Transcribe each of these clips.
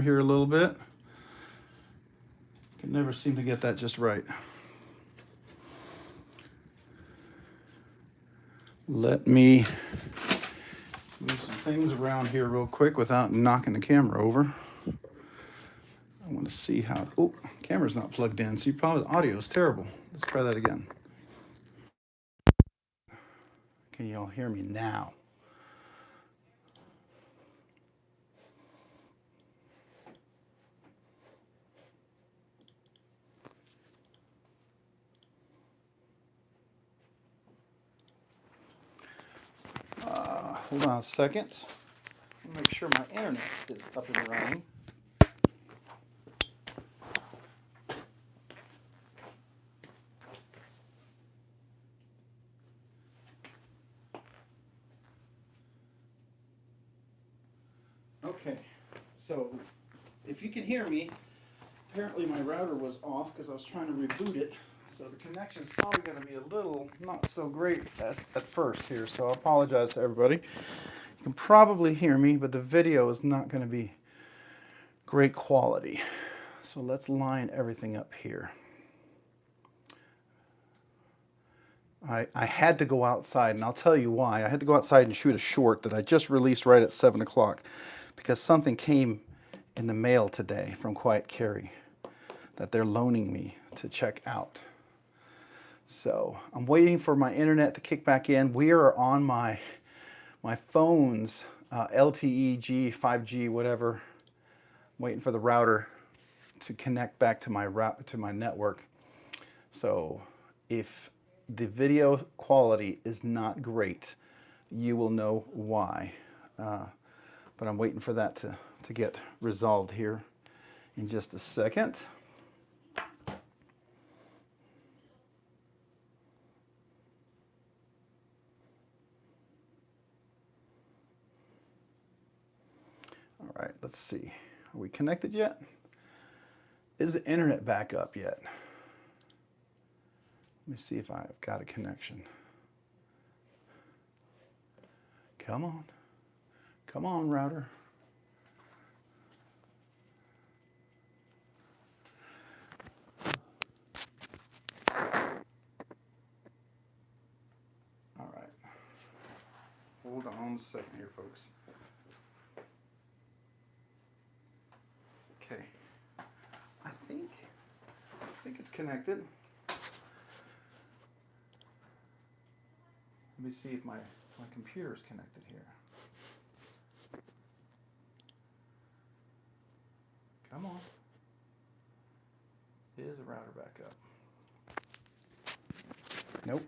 here a little bit. Can never seem to get that just right. Let me move some things around here real quick without knocking the camera over. I want to see how, oh, camera's not plugged in, so probably the audio is terrible. Let's try that again. Can you all hear me now? Hold on a second. Make sure my internet is up and running. Okay, so if you can hear me, apparently my router was off because I was trying to reboot it. So the connection is probably going to be a little not so great at first here. So I apologize to everybody. You can probably hear me, but the video is not going to be great quality. So let's line everything up here. I had to go outside, and I'll tell you why. I had to go outside and shoot a short that I just released right at 7 o'clock because something came in the mail today from Quiet Carry that they're loaning me to check out. So I'm waiting for my internet to kick back in. We are on my phone's LTE, 5G, whatever. I'm waiting for the router to connect back to my network. So if the video quality is not great, you will know why. But I'm waiting for that to get resolved here in just a second. All right, let's see. Are we connected yet? Is the internet back up yet? Let me see if I've got a connection. Come on. Come on, router. All right. Hold on a second here, folks. Okay. I think it's connected. Let me see if my computer is connected here. Come on. Is the router back up? Nope.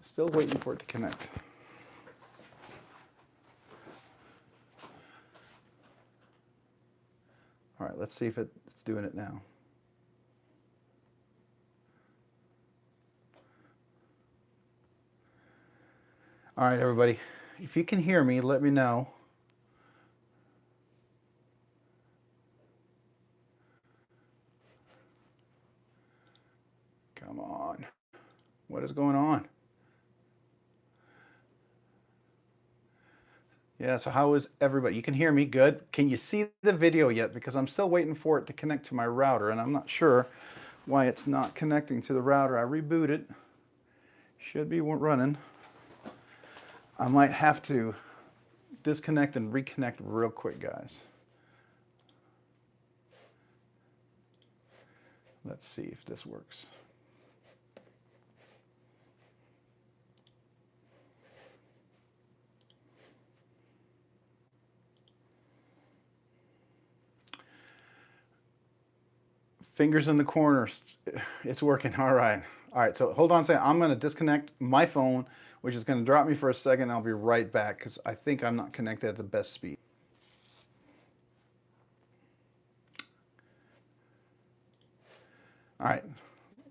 Still waiting for it to connect. All right, let's see if it's doing it now. All right, everybody. If you can hear me, let me know. Come on. What is going on? Yeah, so how is everybody? You can hear me, good. Can you see the video yet? Because I'm still waiting for it to connect to my router, and I'm not sure why it's not connecting to the router. I rebooted. Should be running. I might have to disconnect and reconnect real quick, guys. Let's see if this works. Fingers in the corners. It's working. All right. All right. So hold on a second. I'm going to disconnect my phone, which is going to drop me for a second. I'll be right back because I think I'm not connected at the best speed. All right.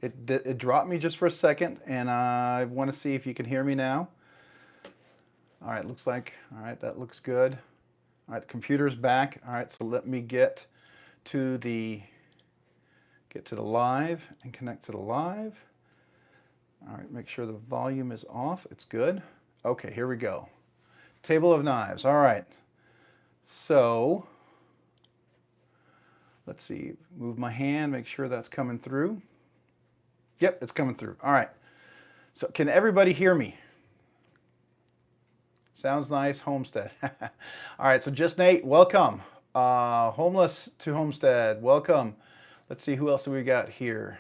It dropped me just for a second, and I want to see if you can hear me now. All right. Looks like, all right, that looks good. All right. The computer's back. All right. So let me get to the live and connect to the live. All right, make sure the volume is off. It's good. Okay, here we go. Table of knives. All right. So Let's see, move my hand, make sure that's coming through. Yep, it's coming through. All right. So can everybody hear me? Sounds nice, Homestead. All right, so just Nate, welcome. Homeless to Homestead, welcome. Let's see, who else do we got here?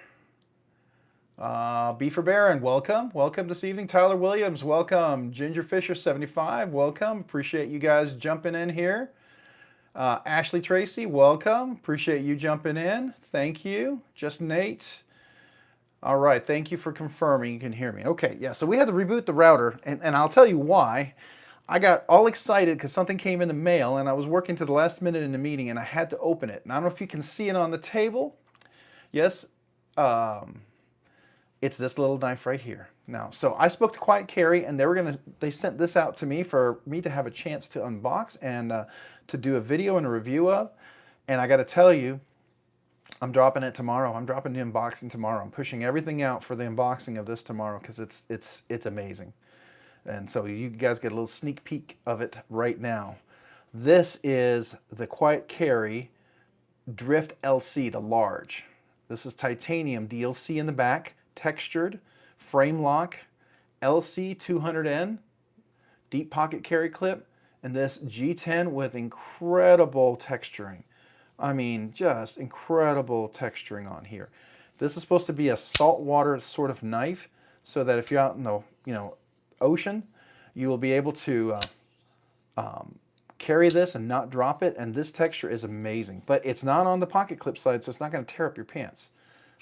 B for Baron, welcome. Welcome this evening. Tyler Williams, welcome. Ginger Fisher 75, welcome. Appreciate you guys jumping in here. Ashley Tracy, welcome. Appreciate you jumping in. Thank you. Just Nate. All right, thank you for confirming you can hear me. Okay, yeah, so we had to reboot the router, and I'll tell you why. I got all excited because something came in the mail, and I was working to the last minute in the meeting, and I had to open it. And I don't know if you can see it on the table. Yes, it's this little knife right here. Now, so I spoke to Quiet Carry, and they sent this out to me for me to have a chance to unbox and to do a video and a review of. And I got to tell you, I'm dropping it tomorrow. I'm dropping the unboxing tomorrow. I'm pushing everything out for the unboxing of this tomorrow because it's amazing. And so you guys get a little sneak peek of it right now. This is the Quiet Carry Drift LC, the large. This is titanium DLC in the back, textured, frame lock, LC 200N, deep pocket carry clip, and this G10 with incredible texturing. I mean, just incredible texturing on here. This is supposed to be a saltwater sort of knife, so that if you're out in the ocean, you will be able to carry this and not drop it. And this texture is amazing, but it's not on the pocket clip side, so it's not going to tear up your pants.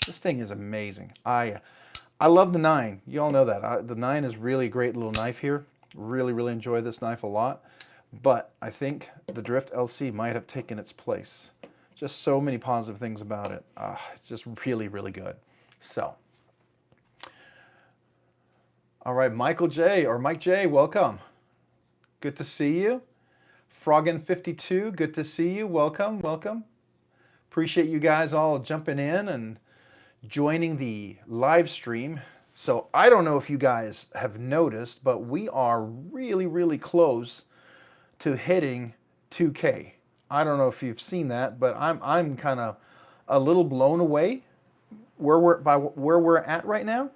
This thing is amazing. I love the 9. You all know that. The 9 is really a great little knife here. Really enjoy this knife a lot. But I think the Drift LC might have taken its place. Just so many positive things about it. It's just really good. So, all right, Michael J, or Mike J, welcome. Good to see you. Froggin52, good to see you. Welcome. Appreciate you guys all jumping in and joining the live stream. So I don't know if you guys have noticed, but we are really close to hitting 2K. I don't know if you've seen that, but I'm kind of a little blown away where we're at right now.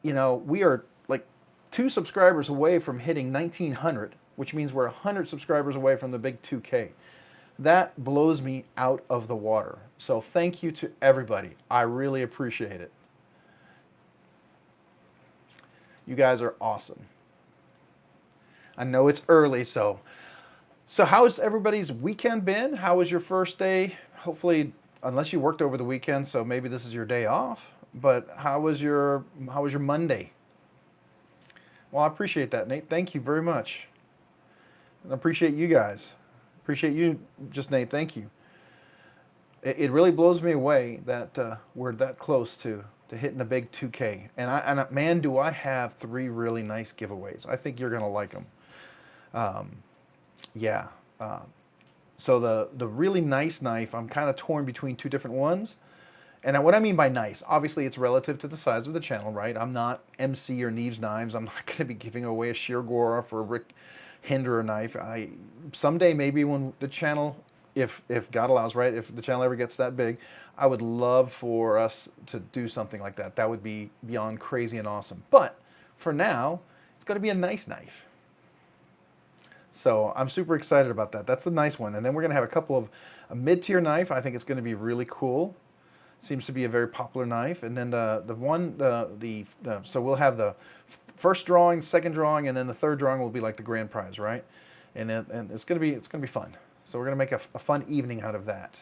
We are like 2 subscribers away from hitting 1900, which means we're 100 subscribers away from the big 2K. That blows me out of the water. So thank you to everybody. I really appreciate it. You guys are awesome. I know it's early, so how has everybody's weekend been? How was your first day? Hopefully, unless you worked over the weekend, so maybe this is your day off. But how was your Monday? Well, I appreciate that, Nate. Thank you very much. I appreciate you guys. Appreciate you, just Nate. Thank you. It really blows me away that we're that close to hitting the big 2K. And man, do I have 3 really nice giveaways. I think you're gonna like them. Yeah. So the really nice knife, I'm kind of torn between 2 different ones. And what I mean by nice, obviously it's relative to the size of the channel, right? I'm not MC or Neves Knives. I'm not going to be giving away a Sheer Goroff or a Rick Hinderer knife. Someday, maybe when the channel, if God allows, right? If the channel ever gets that big, I would love for us to do something like that. That would be beyond crazy and awesome. But for now, it's going to be a nice knife. So I'm super excited about that. That's the nice one. And then we're going to have a couple of a mid-tier knife. I think it's going to be really cool. Seems to be a very popular knife. And then so we'll have the first drawing, second drawing, and then the third drawing will be like the grand prize, right? And it's going to be fun. So we're going to make a fun evening out of that.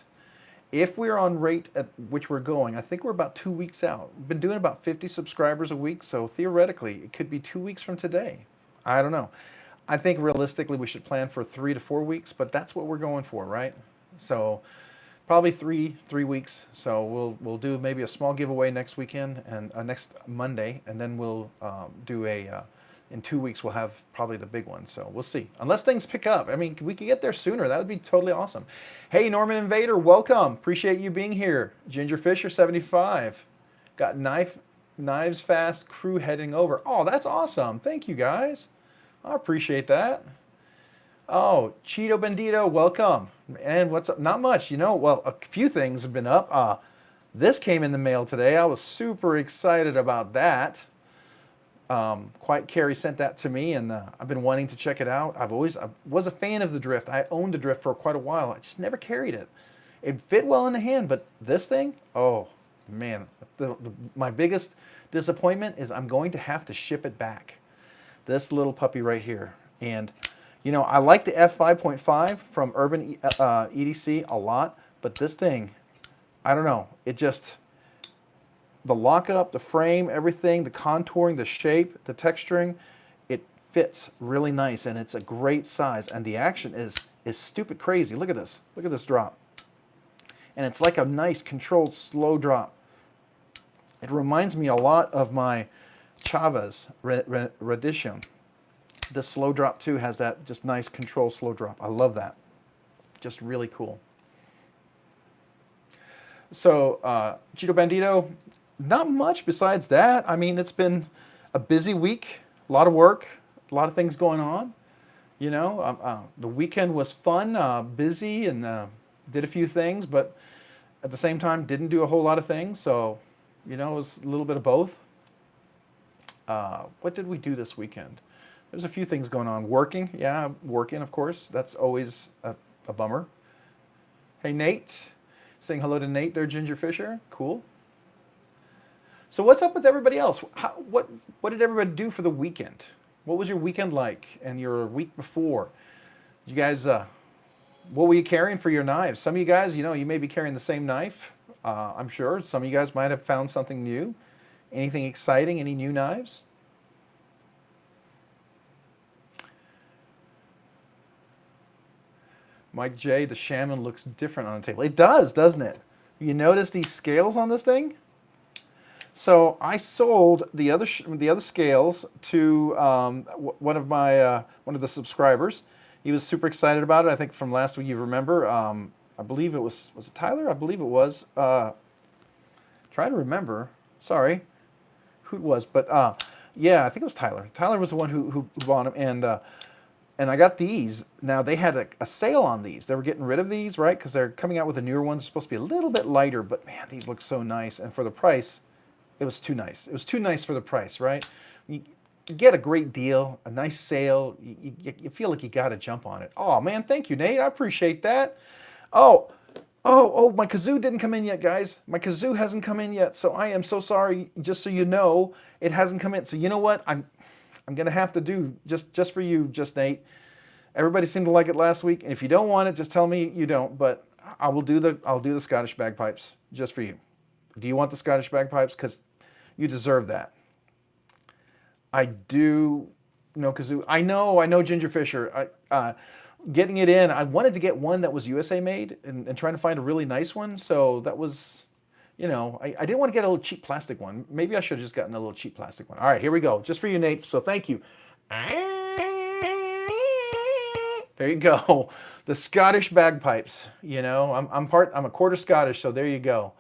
If we're on rate at which we're going, I think we're about 2 weeks out. We've been doing about 50 subscribers a week, so theoretically it could be 2 weeks from today. I don't know. I think realistically we should plan for 3 to 4 weeks, but that's what we're going for, right? So probably three weeks. So we'll do maybe a small giveaway next weekend and next Monday, and then we'll do in 2 weeks we'll have probably the big one. So we'll see. Unless things pick up. I mean, we could get there sooner. That would be totally awesome. Hey, Norman Invader, welcome. Appreciate you being here. Ginger Fisher 75. Got Knives Fast crew heading over. Oh, that's awesome. Thank you guys. I appreciate that. Oh, Cheeto Bandito, welcome. And what's up? Not much, Well, a few things have been up. This came in the mail today. I was super excited about that. Quite Carrie sent that to me, and I've been wanting to check it out. I was a fan of the Drift. I owned the Drift for quite a while. I just never carried it. It fit well in the hand, but this thing, oh man, my biggest disappointment is I'm going to have to ship it back. This little puppy right here, and I like the F5.5 from Urban EDC a lot, but this thing, I don't know. It just the lockup, the frame, everything, the contouring, the shape, the texturing, it fits really nice and it's a great size. And the action is stupid crazy. Look at this. Look at this drop. And it's like a nice controlled slow drop. It reminds me a lot of my Chavez Redition. This slow drop too has that just nice controlled slow drop. I love that. Just really cool. So, Cheeto Bandito, not much besides that. I mean, it's been a busy week, a lot of work, a lot of things going on. The weekend was fun, busy, and did a few things, but at the same time, didn't do a whole lot of things. So, it was a little bit of both. What did we do this weekend? There's a few things going on. Working, yeah, working, of course. That's always a bummer. Hey, Nate. Saying hello to Nate there, Ginger Fisher. Cool. So what's up with everybody else? What did everybody do for the weekend? What was your weekend like and your week before? You guys, what were you carrying for your knives? Some of you guys, you may be carrying the same knife. I'm sure some of you guys might have found something new. Anything exciting? Any new knives? Mike J, the Shaman looks different on the table. It does, doesn't it? You notice these scales on this thing? So I sold the other scales to one of the subscribers. He was super excited about it. I think from last week, you remember. I believe it was it Tyler? I believe it was. Try to remember. Sorry, who it was, but yeah, I think it was Tyler. Tyler was the one who bought them, and I got these. Now, they had a sale on these. They were getting rid of these, right? Because they're coming out with the newer ones. They're supposed to be a little bit lighter, but man, these look so nice. And for the price, it was too nice. It was too nice for the price, right? You get a great deal, a nice sale. You feel like you got to jump on it. Oh, man, thank you, Nate. I appreciate that. Oh, my kazoo didn't come in yet, guys. My kazoo hasn't come in yet, so I am so sorry. Just so you know, it hasn't come in. So you know what? I'm gonna have to do just for you, just Nate. Everybody seemed to like it last week, and if you don't want it, just tell me you don't. But I'll do the Scottish bagpipes just for you. Do you want the Scottish bagpipes? Because you deserve that. I do know kazoo. I know Ginger Fisher. Getting it in, I wanted to get one that was USA made and trying to find a really nice one. So that was, I didn't want to get a little cheap plastic one. Maybe I should have just gotten a little cheap plastic one. All right, here we go. Just for you, Nate. So thank you. There you go. The Scottish bagpipes. I'm a quarter Scottish, so there you go.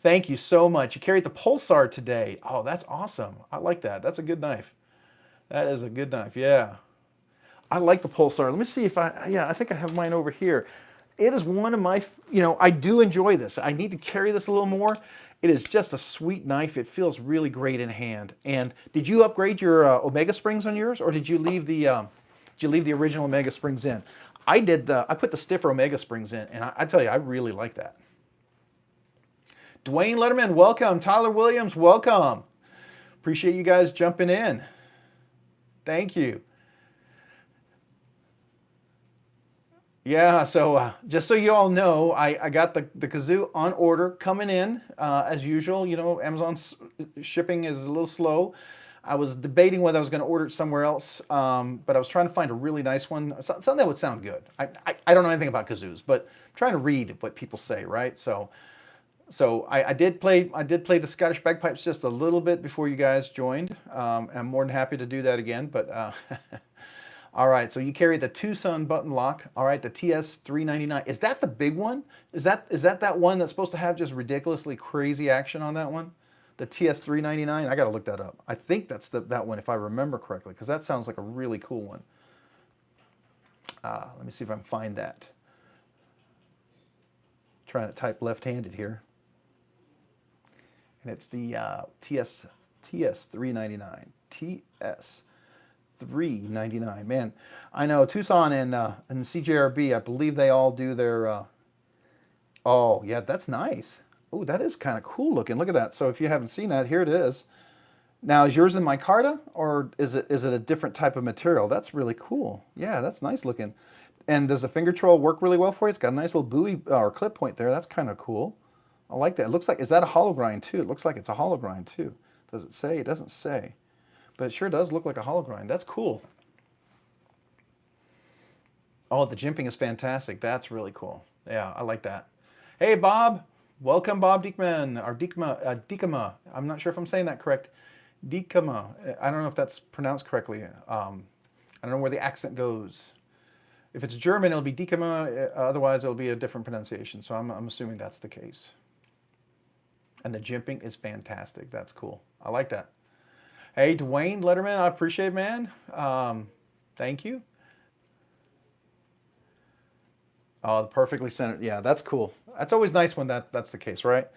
Thank you so much. You carried the Pulsar today. Oh, that's awesome. I like that. That's a good knife. That is a good knife. Yeah. I like the Pulsar. Let me see if I think I have mine over here. It is one of my, I do enjoy this. I need to carry this a little more. It is just a sweet knife. It feels really great in hand. And did you upgrade your Omega springs on yours, or did you leave the original Omega springs in? I put the stiffer Omega springs in, and I tell you, I really like that. Dwayne Letterman, welcome. Tyler Williams, welcome. Appreciate you guys jumping in. Thank you. Yeah, so just so you all know, I got the kazoo on order coming in as usual. Amazon's shipping is a little slow. I was debating whether I was going to order it somewhere else, but I was trying to find a really nice one, something that would sound good. I don't know anything about kazoos, but I'm trying to read what people say, right? So I did play the Scottish bagpipes just a little bit before you guys joined. I'm more than happy to do that again, but. All right, so you carry the Tucson button lock. All right, the TS399. Is that the big one? Is that one that's supposed to have just ridiculously crazy action on that one? The TS399. I got to look that up. I think that's that one if I remember correctly, because that sounds like a really cool one. Let me see if I can find that. Trying to type left-handed here. And it's the TS 399. TS 399. Man, I know Tucson and CJRB, I believe they all do their oh, yeah, that's nice. Oh, that is kind of cool looking. Look at that. So if you haven't seen that, here it is. Now, is yours in micarta or is it a different type of material? That's really cool. Yeah, that's nice looking. And does the finger troll work really well for you? It's got a nice little buoy or clip point there. That's kind of cool. I like that. It looks like, is that a hollow grind too? It looks like it's a hollow grind too. Does it say? It doesn't say. But it sure does look like a hollow grind. That's cool. Oh, the jimping is fantastic. That's really cool. Yeah, I like that. Hey, Bob. Welcome, Bob Diekman, or Diekema. I'm not sure if I'm saying that correct. Diekema. I don't know if that's pronounced correctly. I don't know where the accent goes. If it's German, it'll be Diekema. Otherwise, it'll be a different pronunciation. So I'm assuming that's the case. And the jimping is fantastic. That's cool. I like that. Hey, Dwayne Letterman, I appreciate it, man. Thank you. Oh, the perfectly centered. Yeah, that's cool. That's always nice when that's the case, right?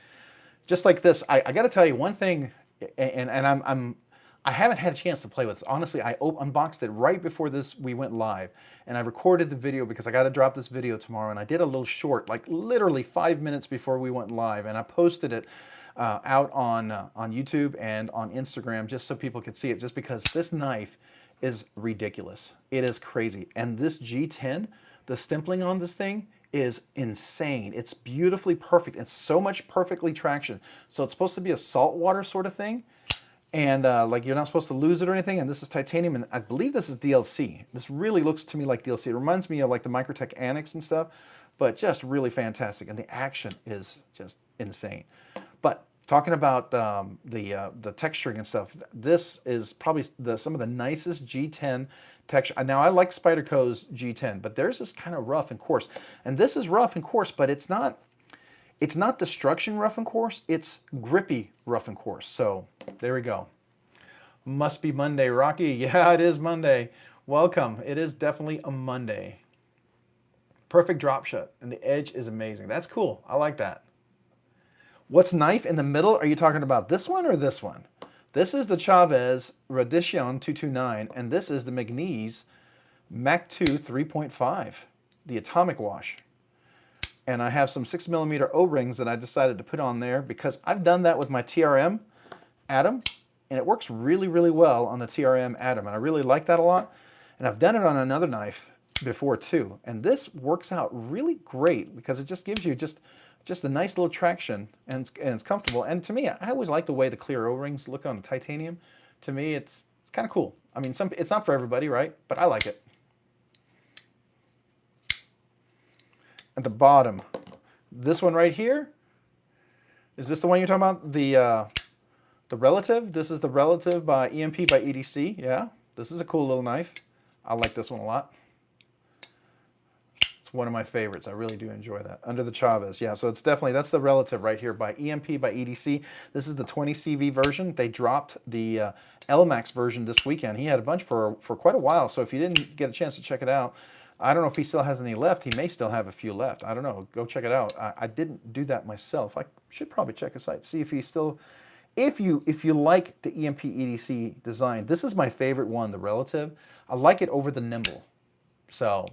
Just like this, I got to tell you one thing, and I haven't had a chance to play with this. Honestly, I unboxed it right before we went live, and I recorded the video because I got to drop this video tomorrow, and I did a little short, like literally 5 minutes before we went live, and I posted it out on YouTube and on Instagram just so people could see it. Just because this knife is ridiculous, it is crazy, and this G10. The stimpling on this thing is insane. It's beautifully perfect. It's so much perfectly traction. So it's supposed to be a saltwater sort of thing. And like you're not supposed to lose it or anything. And this is titanium. And I believe this is DLC. This really looks to me like DLC. It reminds me of like the Microtech Annex and stuff, but just really fantastic. And the action is just insane. But talking about the texturing and stuff, this is probably some of the nicest G10 texture. Now I like Spyderco's G10, but theirs is kind of rough and coarse. And this is rough and coarse, but it's not destruction rough and coarse, it's grippy rough and coarse. So there we go. Must be Monday, Rocky. Yeah, it is Monday. Welcome. It is definitely a Monday. Perfect drop shot, and the edge is amazing. That's cool. I like that. What's knife in the middle? Are you talking about this one or this one? This is the Chavez Radition 229, and this is the McNeese Mac 2 3.5, the atomic wash. And I have some 6mm O-rings that I decided to put on there because I've done that with my TRM Atom, and it works really, really well on the TRM Atom, and I really like that a lot. And I've done it on another knife before too, and this works out really great because it just gives you just a nice little traction, and it's comfortable. And to me, I always like the way the clear O-rings look on the titanium. To me, it's kind of cool. I mean, it's not for everybody, right? But I like it. At the bottom, this one right here, is this the one you're talking about? The Relative? This is the Relative by EMP by EDC. Yeah, this is a cool little knife. I like this one a lot. One of my favorites. I really do enjoy that. Under the Chavez. Yeah, so it's definitely, that's the Relative right here by EMP by EDC. This is the 20 CV version. They dropped the LMAX version this weekend. He had a bunch for quite a while, so if you didn't get a chance to check it out, I don't know if he still has any left. He may still have a few left. I don't know. Go check it out. I didn't do that myself. I should probably check his site, see if he's still, if you like the EMP EDC design, this is my favorite one, the Relative. I like it over the Nimble. So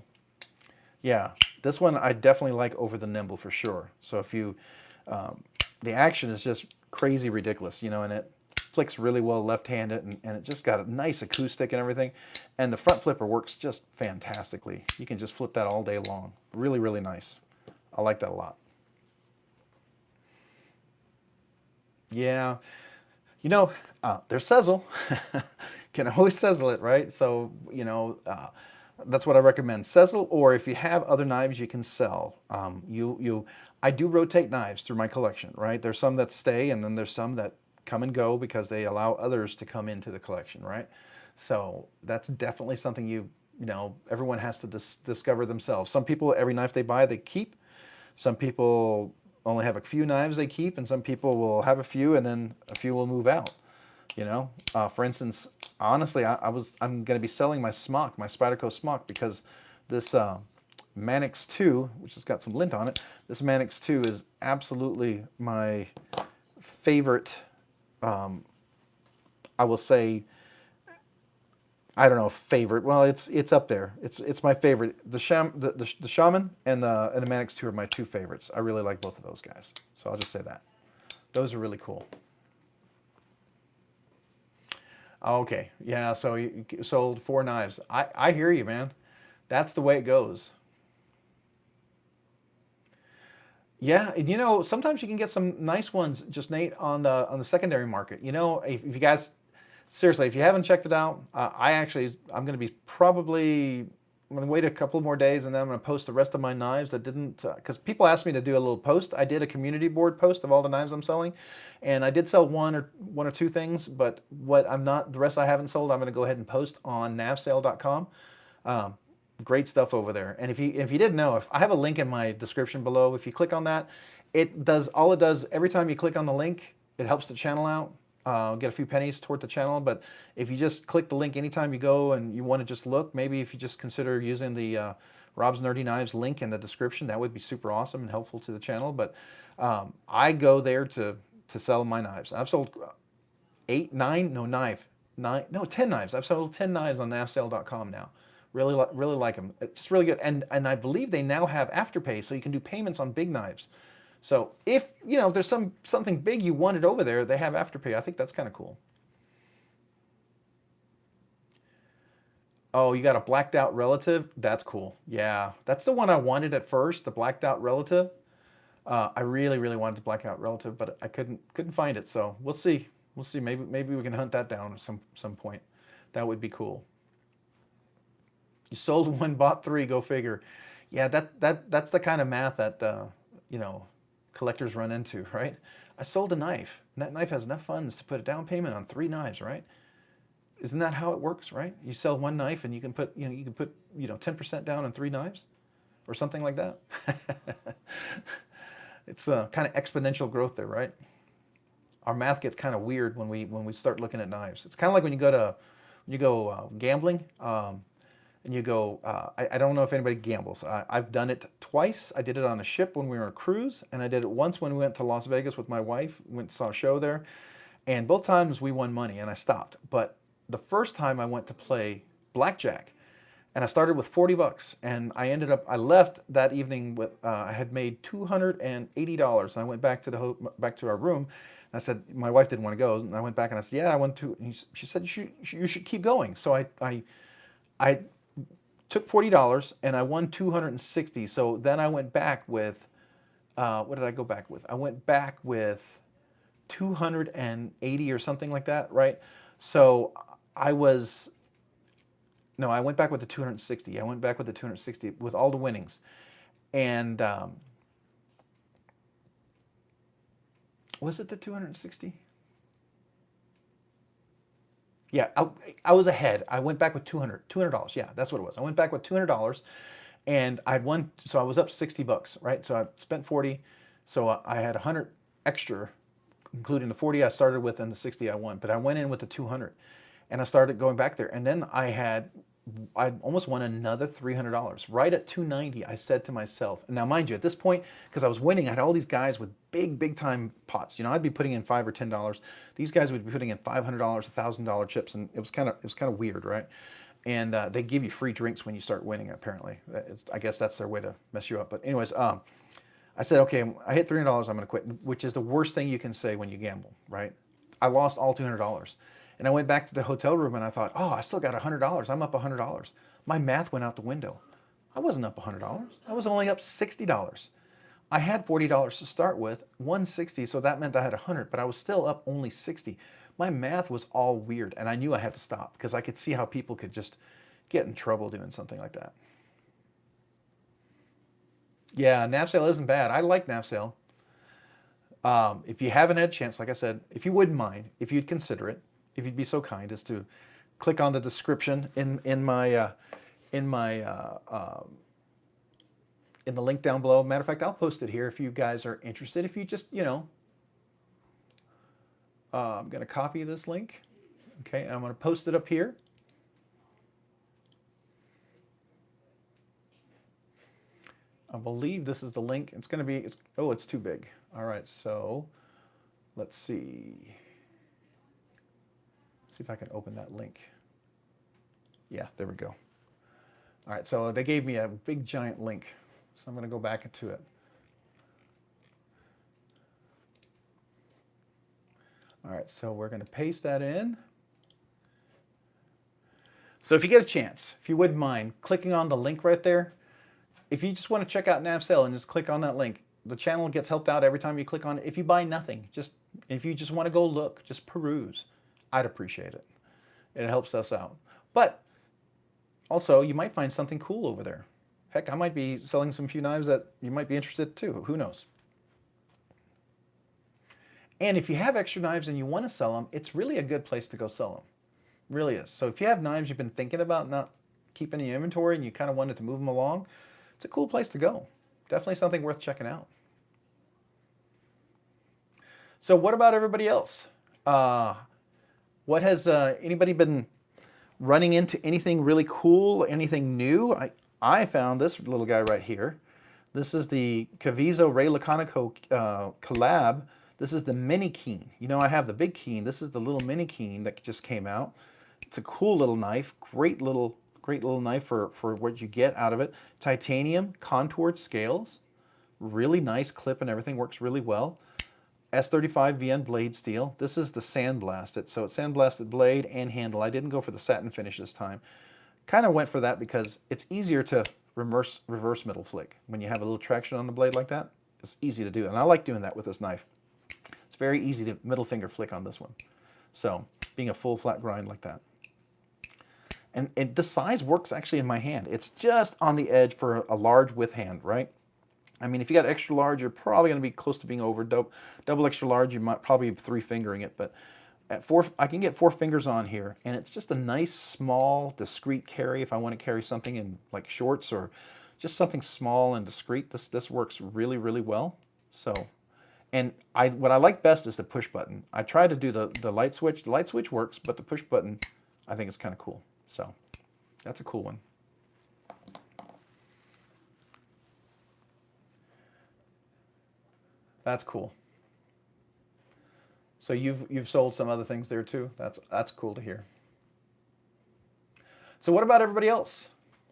yeah, this one I definitely like over the Nimble for sure. So if you, the action is just crazy ridiculous, you know, and it flicks really well left-handed, and it just got a nice acoustic and everything. And the front flipper works just fantastically. You can just flip that all day long. Really, really nice. I like that a lot. Yeah, you know, there's Sezzle. Can always Sezzle it, right? So, you know, that's what I recommend. Sezzle, or if you have other knives you can sell. I do rotate knives through my collection, right? There's some that stay, and then there's some that come and go because they allow others to come into the collection, right? So that's definitely something you know, everyone has to discover themselves. Some people, every knife they buy, they keep. Some people only have a few knives they keep, and some people will have a few, and then a few will move out. You know, for instance, honestly, I'm going to be selling my smock, my Spyderco smock, because This Manix 2, which has got some lint on it, this Manix 2 is absolutely my favorite, I will say, I don't know, favorite. Well, it's up there. It's my favorite. The Shaman and the Manix 2 are my two favorites. I really like both of those guys. So I'll just say that. Those are really cool. Okay, yeah, so you sold 4 knives. I hear you, man. That's the way it goes. Yeah, and you know, sometimes you can get some nice ones just Nate on the secondary market. You know, if you guys seriously, if you haven't checked it out, I'm going to be probably I'm going to wait a couple more days and then I'm going to post the rest of my knives that didn't because people asked me to do a little post. I did a community board post of all the knives I'm selling, and I did sell one or two things, but what I'm not the rest I haven't sold, I'm going to go ahead and post on navsale.com. Um, Great stuff over there. And if you didn't know, if I have a link in my description below, if you click on that, it does every time you click on the link, it helps the channel out. Get a few pennies toward the channel, but if you just click the link anytime you go and you want to just look, maybe if you just consider using the Rob's Nerdy Knives link in the description, that would be super awesome and helpful to the channel. But I go there to sell my knives. I've sold 10 knives. I've sold 10 knives on navsale.com now. Really like them. It's just really good. And I believe they now have Afterpay, so you can do payments on big knives. So if you know if there's something big you wanted over there, they have Afterpay. I think that's kind of cool. Oh, you got a blacked out relative? That's cool. Yeah, that's the one I wanted at first, the blacked out relative. I really wanted the blacked out relative, but I couldn't find it. So we'll see. We'll see. Maybe we can hunt that down at some point. That would be cool. You sold one, bought 3. Go figure. Yeah, that's the kind of math that you know collectors run into, right? I sold a knife, and that knife has enough funds to put a down payment on 3 knives, right? Isn't that how it works, right? You sell one knife, and you can put 10% down on 3 knives, or something like that. It's kind of exponential growth there, right? Our math gets kind of weird when we start looking at knives. It's kind of like when you go gambling. And you go, I don't know if anybody gambles. I've done it twice. I did it on a ship when we were on a cruise, and I did it once when we went to Las Vegas with my wife. We went and saw a show there, and both times we won money, and I stopped. But the first time I went to play blackjack, and I started with $40, and I left that evening with I had made $280, and I went back to back to our room. And I said, my wife didn't want to go, and I went back and I said, yeah, I went to. And she said, you should keep going. So I took $40 and I won 260. So then I went back with, what did I go back with? I went back with 280 or something like that, right? So I was, no, I went back with the 260. I went back with the 260 with all the winnings. And was it the 260? Yeah, I was ahead. I went back with $200. Yeah, that's what it was. I went back with $200, and I'd won. So I was up $60, right? So I spent 40, so I had 100 extra, including the 40 I started with and the 60 I won. But I went in with the 200, and I started going back there, and then I almost won another $300. Right at 290, I said to myself, and now mind you, at this point, because I was winning, I had all these guys with big time pots. You know, I'd be putting in $5 or $10. These guys would be putting in $500, $1,000 chips, and it was kind of weird, right? And they give you free drinks when you start winning. Apparently, I guess that's their way to mess you up. But anyways, I said, okay, I hit $300, I'm going to quit, which is the worst thing you can say when you gamble, right? I lost all $200. And I went back to the hotel room and I thought, oh, I still got $100. I'm up $100. My math went out the window. I wasn't up $100. I was only up $60. I had $40 to start with, 160, so that meant I had 100, but I was still up only 60. My math was all weird, and I knew I had to stop because I could see how people could just get in trouble doing something like that. Yeah, nap sale isn't bad. I like nap sale. If you haven't had a chance, like I said, if you wouldn't mind, if you'd consider it, if you'd be so kind as to click on the description in the link down below. Matter of fact, I'll post it here if you guys are interested. If you just, I'm going to copy this link. Okay, I'm going to post it up here. I believe this is the link. It's going to be, oh, it's too big. All right, so let's see. See if I can open that link. Yeah, there we go. All right, so they gave me a big giant link. So I'm going to go back into it. All right, so we're going to paste that in. So if you get a chance, if you wouldn't mind clicking on the link right there, if you just want to check out NavSale and just click on that link, the channel gets helped out every time you click on it. If you buy nothing, just if you just want to go look, just peruse, I'd appreciate it. It helps us out. But also, you might find something cool over there. Heck, I might be selling some few knives that you might be interested too. Who knows? And if you have extra knives and you want to sell them, it's really a good place to go sell them. Really is. So if you have knives you've been thinking about not keeping in your inventory and you kind of wanted to move them along, it's a cool place to go. Definitely something worth checking out. So what about everybody else? What has anybody been running into anything really cool, anything new? I found this little guy right here. This is the Caviezo Ray Laconico collab. This is the mini keen. You know, I have the big keen. This is the little mini keen that just came out. It's a cool little knife. Great little knife for what you get out of it. Titanium, contoured scales. Really nice clip and everything. Works really well. S35 VN blade steel. This is the sandblasted. So it's sandblasted blade and handle. I didn't go for the satin finish this time. Kind of went for that because it's easier to reverse middle flick. When you have a little traction on the blade like that, it's easy to do. And I like doing that with this knife. It's very easy to middle finger flick on this one. So being a full flat grind like that. And the size works actually in my hand. It's just on the edge for a large width hand, right? I mean, if you got extra large, you're probably going to be close to being over. Double extra large, you might probably be 3-fingering it. But at 4, I can get 4 fingers on here. And it's just a nice, small, discreet carry if I want to carry something in like shorts or just something small and discreet. This works really, really well. So, and what I like best is the push button. I try to do the light switch. The light switch works, but the push button, I think is kind of cool. So that's a cool one. That's cool. So you've sold some other things there too. That's cool to hear. So what about everybody else?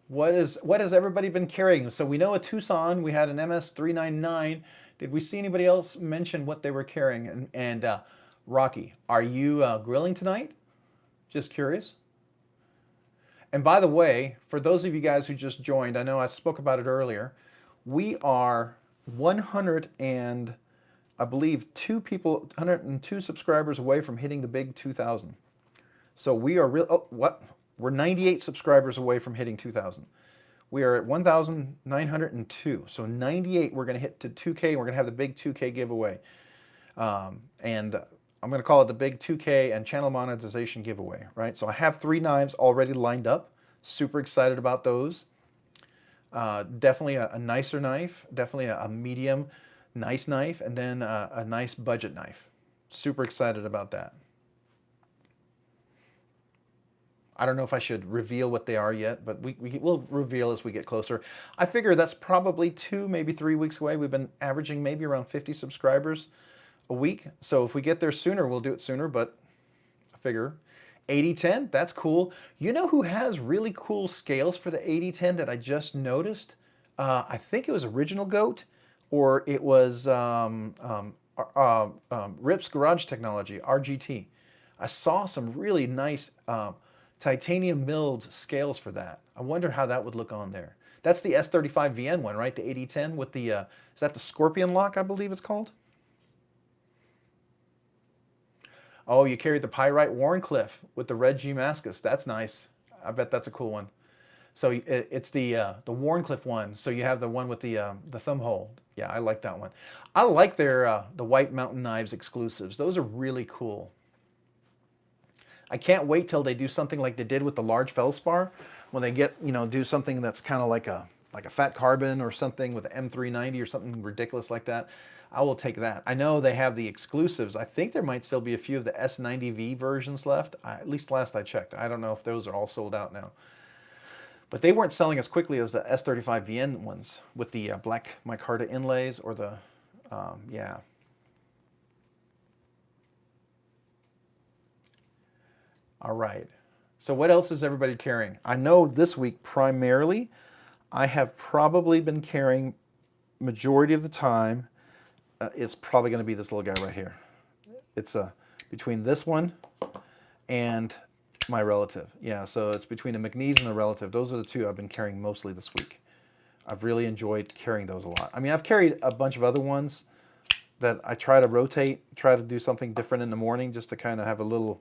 What has everybody been carrying? So we know a Tucson. We had an MS399. Did we see anybody else mention what they were carrying? And Rocky, are you grilling tonight? Just curious. And by the way, for those of you guys who just joined, I know I spoke about it earlier. We are 100 and I believe 102 subscribers away from hitting the big 2,000. So we are We're 98 subscribers away from hitting 2,000. We are at 1,902. So 98, we're going to hit to 2K. And we're going to have the big 2K giveaway. And I'm going to call it the big 2K and channel monetization giveaway, right? So I have 3 knives already lined up. Super excited about those. Definitely a nicer knife, definitely a medium, nice knife, and then a nice budget knife. Super excited about that. I don't know if I should reveal what they are yet, but we'll reveal as we get closer. I figure that's probably 2, maybe 3 weeks away. We've been averaging maybe around 50 subscribers a week. So if we get there sooner, we'll do it sooner, but I figure 8010, that's cool. You know who has really cool scales for the 8010 that I just noticed? I think it was Original Goat, or it was Rip's Garage Technology, RGT. I saw some really nice titanium milled scales for that. I wonder how that would look on there. That's the S35 VN one, right? The 8010 with the, is that the Scorpion lock, I believe it's called? Oh, you carried the Pyrite Warncliffe with the red G-Mascus. That's nice. I bet that's a cool one. So it's the Warncliffe one. So you have the one with the thumb hole. Yeah, I like that one. I like their the White Mountain Knives exclusives. Those are really cool. I can't wait till they do something like they did with the large feldspar, when they get, you know, do something that's kind of like a fat carbon or something with an M390 or something ridiculous like that. I will take that. I know they have the exclusives. I think there might still be a few of the S90V versions left. At least last I checked. I don't know if those are all sold out now. But they weren't selling as quickly as the S35VN ones with the black micarta inlays or the, yeah. All right. So what else is everybody carrying? I know this week primarily, I have probably been carrying majority of the time. It's probably going to be this little guy right here. It's between this one and my relative. Yeah, so it's between the McNeese and the relative. Those are the two I've been carrying mostly this week. I've really enjoyed carrying those a lot. I mean, I've carried a bunch of other ones that I try to rotate, try to do something different in the morning just to kind of have a little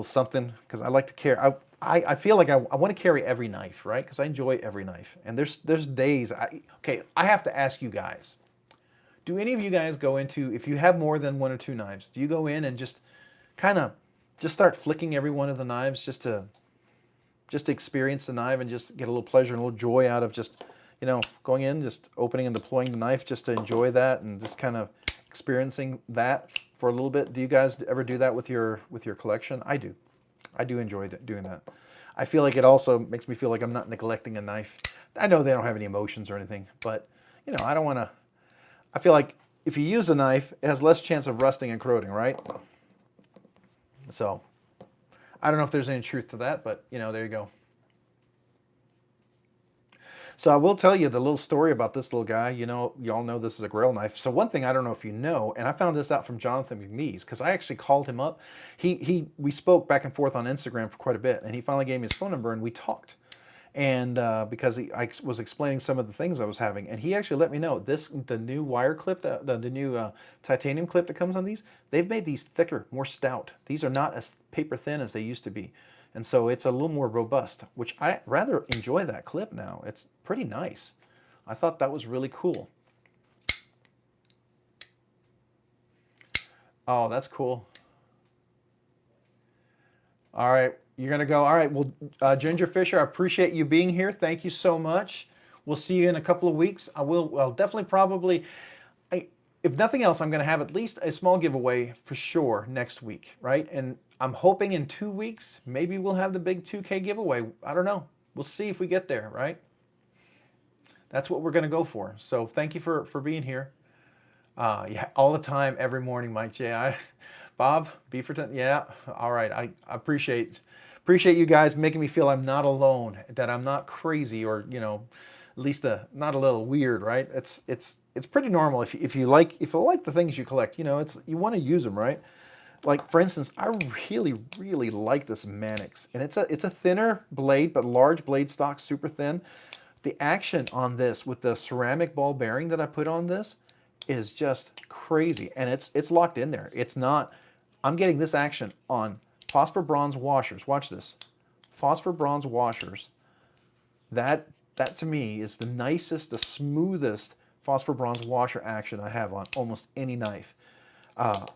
something, because I like to carry. I feel like I want to carry every knife, right? Because I enjoy every knife. And there's days, okay, I have to ask you guys, do any of you guys go into, if you have more than one or two knives, do you go in and just kind of just start flicking every one of the knives just to experience the knife and just get a little pleasure and a little joy out of just, you know, going in, just opening and deploying the knife just to enjoy that and just kind of experiencing that for a little bit? Do you guys ever do that with your collection? I do. I do enjoy doing that. I feel like it also makes me feel like I'm not neglecting a knife. I know they don't have any emotions or anything, but you know, I don't want to. I feel like if you use a knife, it has less chance of rusting and corroding, right? So I don't know if there's any truth to that, but you know, there you go. So I will tell you the little story about this little guy. You know, y'all know this is a Grail knife. So one thing I don't know if you know, and I found this out from Jonathan McNeese, because I actually called him up. We spoke back and forth on Instagram for quite a bit, and he finally gave me his phone number, and we talked. And because I was explaining some of the things I was having, and he actually let me know the new wire clip, the new titanium clip that comes on these, they've made these thicker, more stout. These are not as paper thin as they used to be. And so it's a little more robust, which I rather enjoy that clip now. It's pretty nice. I thought that was really cool. Oh, that's cool. All right, you're gonna go. All right, well, Ginger Fisher, I appreciate you being here. Thank you so much. We'll see you in a couple of weeks. I'll definitely probably, if nothing else, I'm gonna have at least a small giveaway for sure next week, right? And I'm hoping in 2 weeks, maybe we'll have the big 2K giveaway. I don't know. We'll see if we get there, right? That's what we're gonna go for. So thank you for being here. Yeah, all the time, every morning, Mike J. Bob, Beaverton, yeah, all right. I appreciate you guys making me feel I'm not alone, that I'm not crazy, or you know, at least not a little weird, right? It's pretty normal if you like the things you collect. You know, you want to use them, right? Like for instance, I really like this Mannix, and it's a thinner blade, but large blade stock, super thin. The action on this with the ceramic ball bearing that I put on this is just crazy, and it's locked in there. It's not. I'm getting this action on phosphor bronze washers. Watch this, phosphor bronze washers. That to me is the nicest, the smoothest phosphor bronze washer action I have on almost any knife.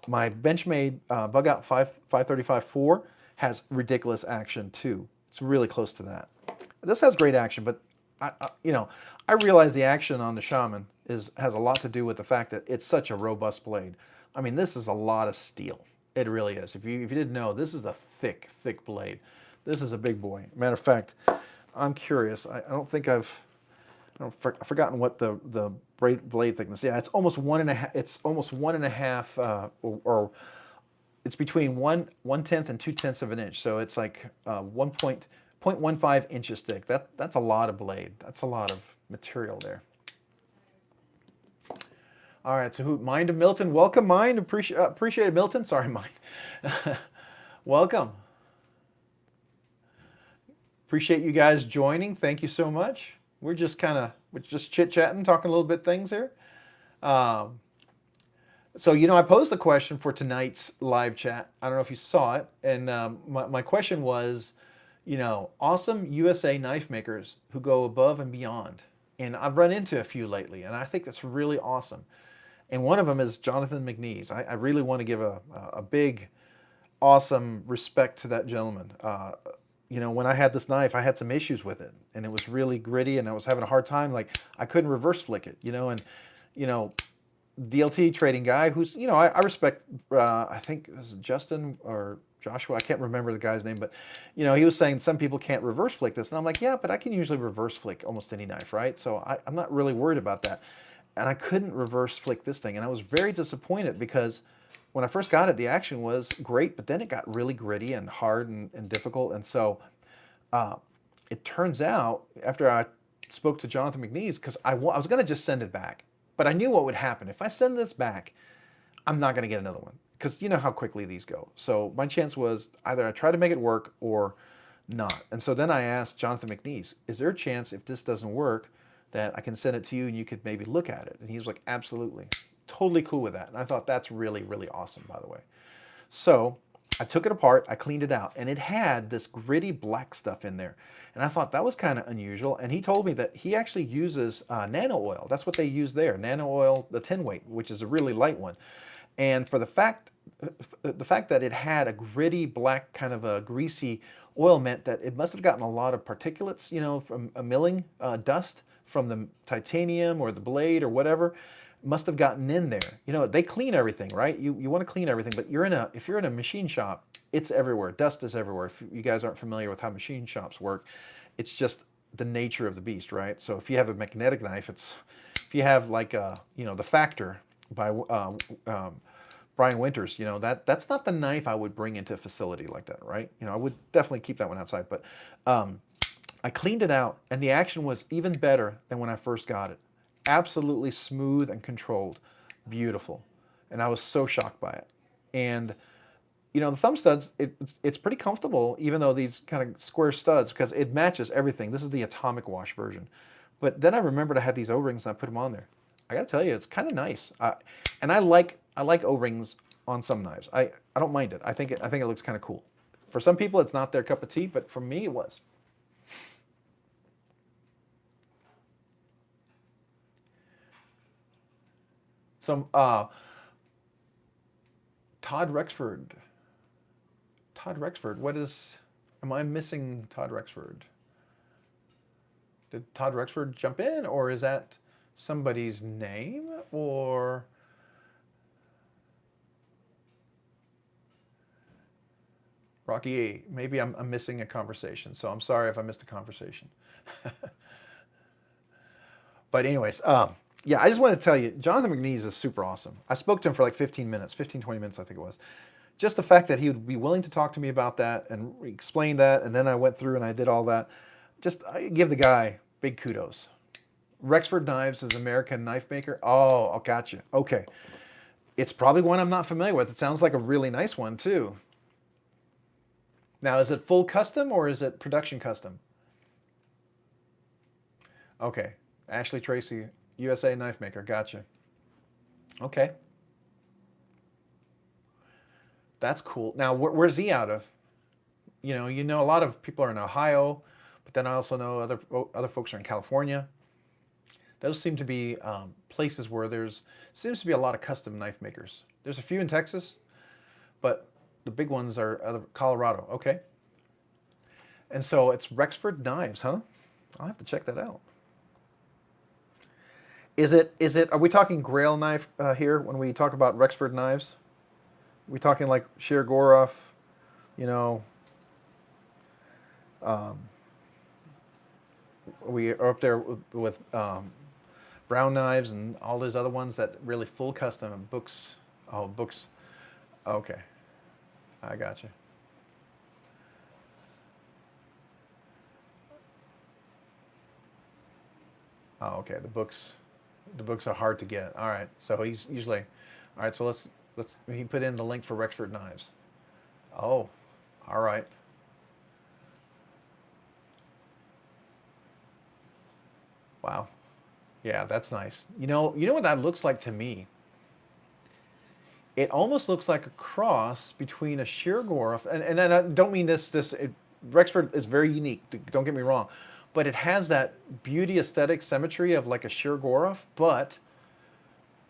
My Benchmade Bug Out 535-4 has ridiculous action too. It's really close to that. This has great action, but you know, I realize the action on the Shaman has a lot to do with the fact that it's such a robust blade. I mean, this is a lot of steel. It really is. If you didn't know, this is a thick blade. This is a big boy. Matter of fact, I'm curious. I don't think I've forgotten what the blade thickness. Yeah, it's almost 1.5. It's almost 1.5, or it's between 1/10 and 2/10 of an inch. So it's like 1.15 inches thick. That's a lot of blade. That's a lot of material there. All right, so Mind of Milton, welcome, Mind. Appreciate it, Milton. Sorry, Mind. Welcome. Appreciate you guys joining. Thank you so much. We're just chit-chatting, talking a little bit things here. So, you know, I posed a question for tonight's live chat. I don't know if you saw it. And my question was, you know, awesome USA knife makers who go above and beyond. And I've run into a few lately, and I think that's really awesome. And one of them is Jonathan McNeese. I really want to give a big, awesome respect to that gentleman. You know, when I had this knife, I had some issues with it, and it was really gritty, and I was having a hard time. Like, I couldn't reverse flick it, you know, and, you know, DLT trading guy who's, I respect, I think it was Justin or Joshua, I can't remember the guy's name, but, he was saying some people can't reverse flick this. And I'm like, yeah, but I can usually reverse flick almost any knife, right? So I'm not really worried about that. And I couldn't reverse flick this thing. And I was very disappointed because when I first got it, the action was great, but then it got really gritty and hard and difficult. And so it turns out, after I spoke to Jonathan McNeese, because I was going to just send it back, but I knew what would happen. If I send this back, I'm not going to get another one because you know how quickly these go. So my chance was either I try to make it work or not. And so then I asked Jonathan McNeese, is there a chance if this doesn't work that I can send it to you and you could maybe look at it? And he was like, absolutely. Totally cool with that. And I thought that's really, really awesome, by the way. So I took it apart, I cleaned it out, and it had this gritty black stuff in there. And I thought that was kind of unusual. And he told me that he actually uses nano oil. That's what they use there, nano oil, the 10 weight, which is a really light one. And for the fact that it had a gritty black kind of a greasy oil meant that it must have gotten a lot of particulates, from a milling dust from the titanium or the blade or whatever, must have gotten in there. They clean everything, right? You want to clean everything, but if you're in a machine shop, it's everywhere. Dust is everywhere. If you guys aren't familiar with how machine shops work, it's just the nature of the beast, right? So if you have a magnetic knife, if you have like the Factor by Brian Winters, that's not the knife I would bring into a facility like that, right? I would definitely keep that one outside. But I cleaned it out, and the action was even better than when I first got it. Absolutely smooth and controlled, beautiful, and I was so shocked by it. And the thumb studs, it's pretty comfortable, even though these kind of square studs, because it matches everything. This is the atomic wash version. But then I remembered I had these O-rings and I put them on there. I gotta tell you, it's kind of nice. And I like O-rings on some knives. I don't mind it. I think it looks kind of cool. For some people, it's not their cup of tea, but for me, it was. Some Todd Rexford. Am I missing Todd Rexford? Did Todd Rexford jump in, or is that somebody's name, or? Rocky, maybe I'm missing a conversation, so I'm sorry if I missed a conversation. But anyways, yeah, I just want to tell you, Jonathan McNeese is super awesome. I spoke to him for like 15 minutes, 15, 20 minutes, I think it was. Just the fact that he would be willing to talk to me about that and explain that, and then I went through and I did all that. I give the guy big kudos. Rexford Knives is an American knife maker. Oh, gotcha. Okay. It's probably one I'm not familiar with. It sounds like a really nice one, too. Now, is it full custom or is it production custom? Okay. Ashley Tracy, USA knife maker. Gotcha. Okay. That's cool. Now, where's he out of? A lot of people are in Ohio, but then I also know other folks are in California. Those seem to be places where seems to be a lot of custom knife makers. There's a few in Texas, but the big ones are Colorado. Okay. And so it's Rexford Knives, huh? I'll have to check that out. Are we talking Grail knife here when we talk about Rexford Knives? Are we talking like Shirgorov, we are up there with Brown Knives and all those other ones that really full custom and books. Oh, books. Okay. I got you. Oh, okay. The books are hard to get. All right. So he's usually, all right. So he put in the link for Rexford Knives. Oh, all right. Wow. Yeah, that's nice. You know what that looks like to me? It almost looks like a cross between a Shirgorov, and I don't mean Rexford is very unique, don't get me wrong, but it has that beauty, aesthetic, symmetry of like a Shirgorov, but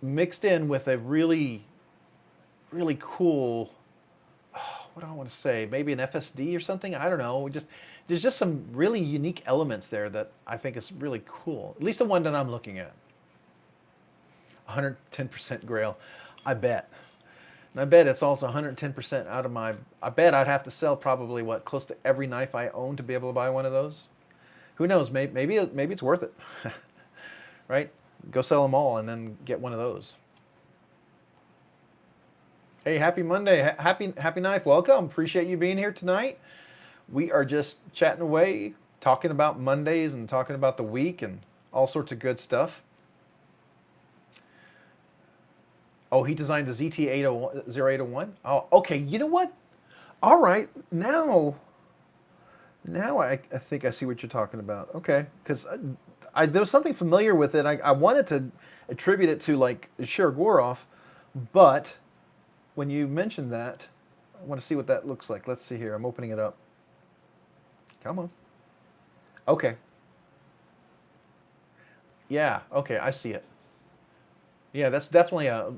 mixed in with a really, really cool, what do I want to say, maybe an FSD or something, I don't know, there's just some really unique elements there that I think is really cool, at least the one that I'm looking at. 110% Grail. I bet. And I bet it's also 110% out of my. I bet I'd have to sell probably what, close to every knife I own to be able to buy one of those. Who knows? Maybe it's worth it, right? Go sell them all and then get one of those. Hey, happy Monday, happy knife. Welcome. Appreciate you being here tonight. We are just chatting away, talking about Mondays and talking about the week and all sorts of good stuff. Oh, he designed the ZT-0801. Oh, okay. You know what? All right. Now I think I see what you're talking about. Okay. Because there was something familiar with it. I wanted to attribute it to like Shergorov, but when you mentioned that, I want to see what that looks like. Let's see here. I'm opening it up. Come on. Okay. Yeah. Okay. I see it. Yeah, that's definitely a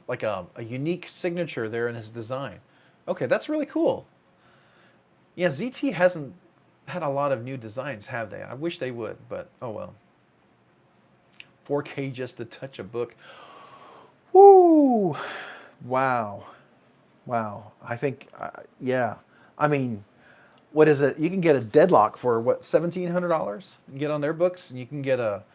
unique signature there in his design. Okay, that's really cool. Yeah, ZT hasn't had a lot of new designs, have they? I wish they would, but oh well. 4K just to touch a book. Woo! Wow. Wow. I think, yeah. I mean, what is it? You can get a Deadlock for what, $1,700? You can get on their books, and you can get a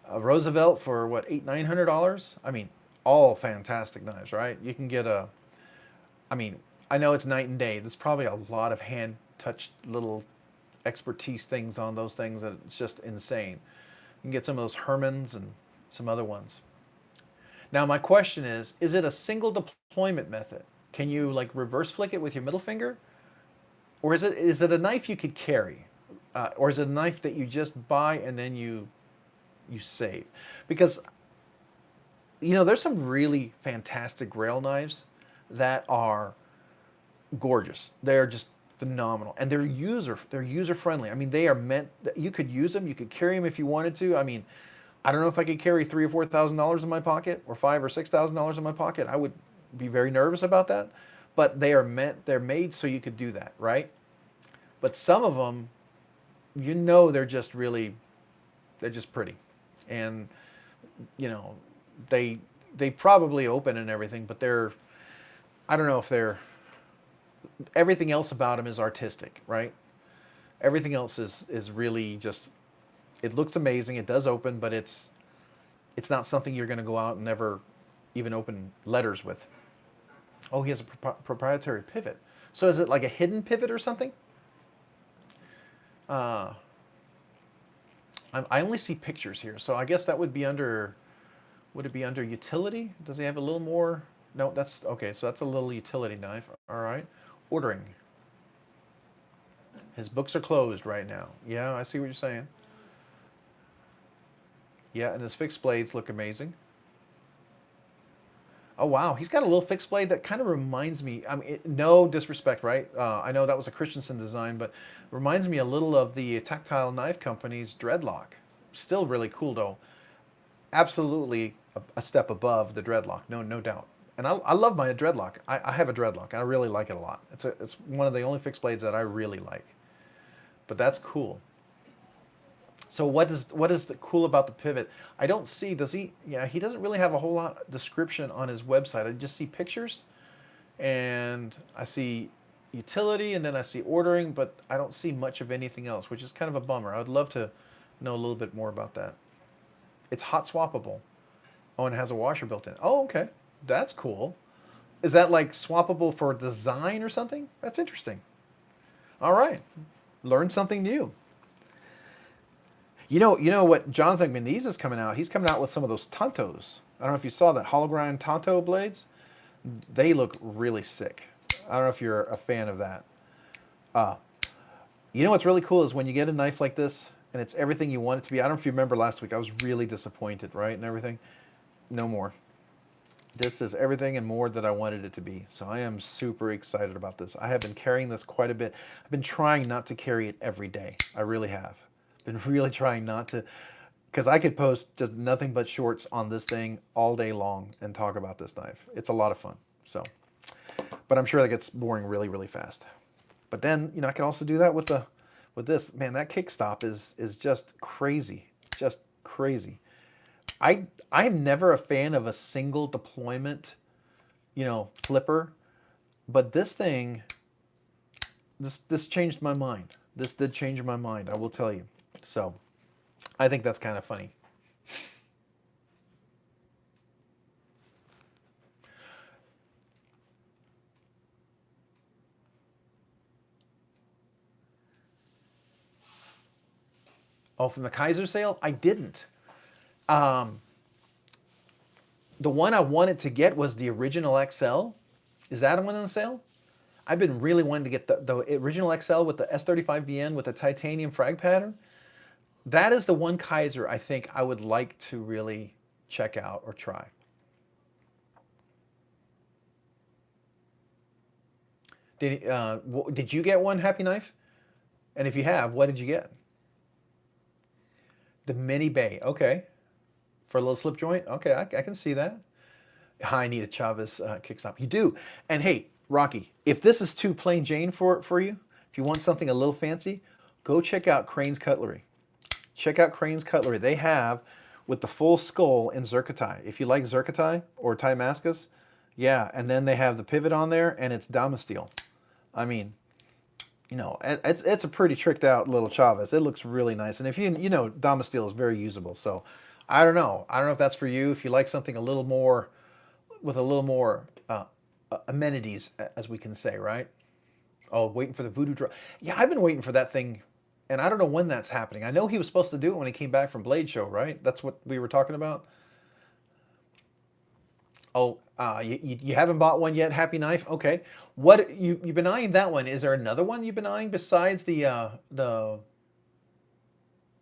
Roosevelt for what, $800-900? I mean, all fantastic knives, right? You can get a, I mean, I know it's night and day. There's probably a lot of hand touched little expertise things on those things that it's just insane. You can get some of those Hermans and some other ones. Now my question is it a single deployment method? Can you like reverse flick it with your middle finger? Or is it a knife you could carry? Or is it a knife that you just buy and then you save? Because there's some really fantastic Grail knives that are gorgeous. They're just phenomenal, and they're user friendly. I mean, they are meant that you could use them. You could carry them if you wanted to. I mean, I don't know if I could carry $3,000 or $4,000 in my pocket, or $5,000 or $6,000 in my pocket. I would be very nervous about that. But they're made so you could do that, right? But some of them, they're just pretty, and they probably open and everything, but I don't know if everything else about them is artistic, right? Everything else is really just, it looks amazing. It does open, but it's not something you're going to go out and never even open letters with. Oh, he has a proprietary pivot. So is it like a hidden pivot or something? I only see pictures here, so I guess that would be under. Would it be under utility? Does he have a little more? No, that's okay. So that's a little utility knife. All right. Ordering. His books are closed right now. Yeah, I see what you're saying. Yeah, and his fixed blades look amazing. Oh wow, he's got a little fixed blade that kind of reminds me. I mean, no disrespect, right? I know that was a Christensen design, but reminds me a little of the Tactile Knife Company's Dreadlock. Still really cool though. Absolutely a step above the Dreadlock, no doubt. And I love my Dreadlock. I have a Dreadlock. I really like it a lot. It's one of the only fixed blades that I really like. But that's cool. So what is the cool about the pivot? I don't see, does he? Yeah, he doesn't really have a whole lot of description on his website. I just see pictures, and I see utility, and then I see ordering, but I don't see much of anything else, which is kind of a bummer. I would love to know a little bit more about that. It's hot swappable. Oh, and it has a washer built in. Oh, okay. That's cool. Is that like swappable for design or something? That's interesting. All right. Learn something new. You know what Jonathan Meniz is coming out? He's coming out with some of those Tantos. I don't know if you saw that hologram Tanto blades. They look really sick. I don't know if you're a fan of that. You know what's really cool is when you get a knife like this and it's everything you want it to be. I don't know if you remember last week, I was really disappointed, right? And everything. No more. This is everything and more that I wanted it to be. So I am super excited about this. I have been carrying this quite a bit. I've been trying not to carry it every day. I really have. Been really trying not to, because I could post just nothing but shorts on this thing all day long and talk about this knife. It's a lot of fun. So, but I'm sure that gets boring really, really fast. But then, I can also do that with this. Man, that kick stop is just crazy. Just crazy. I'm never a fan of a single deployment, flipper, but this thing, this changed my mind. This did change my mind, I will tell you. So I think that's kind of funny. Oh, from the Kaiser sale? I didn't. Um, the one I wanted to get was the original XL. Is that one on sale? I've been really wanting to get the original XL with the S35VN with the titanium frag pattern. That is the one Kaiser I think I would like to really check out or try. Did you get one, Happy Knife? And if you have, what did you get? The mini bay. Okay. For a little slip joint? Okay, I can see that. I need a Chavez kickstop. You do. And hey, Rocky, if this is too plain Jane for you, if you want something a little fancy, go check out Crane's Cutlery. Check out Crane's Cutlery. They have with the full skull in zircotai. If you like zircotai or Damascus, yeah. And then they have the pivot on there, and it's Damasteel. I mean, it's a pretty tricked out little Chavez. It looks really nice. And if Damasteel is very usable. So I don't know. I don't know if that's for you. If you like something a little more, with a little more amenities, as we can say, right? Oh, waiting for the voodoo drop. Yeah, I've been waiting for that thing, and I don't know when that's happening. I know he was supposed to do it when he came back from Blade Show, right? That's what we were talking about. Oh, you haven't bought one yet, Happy Knife? Okay. What you've been eyeing that one? Is there another one you've been eyeing besides the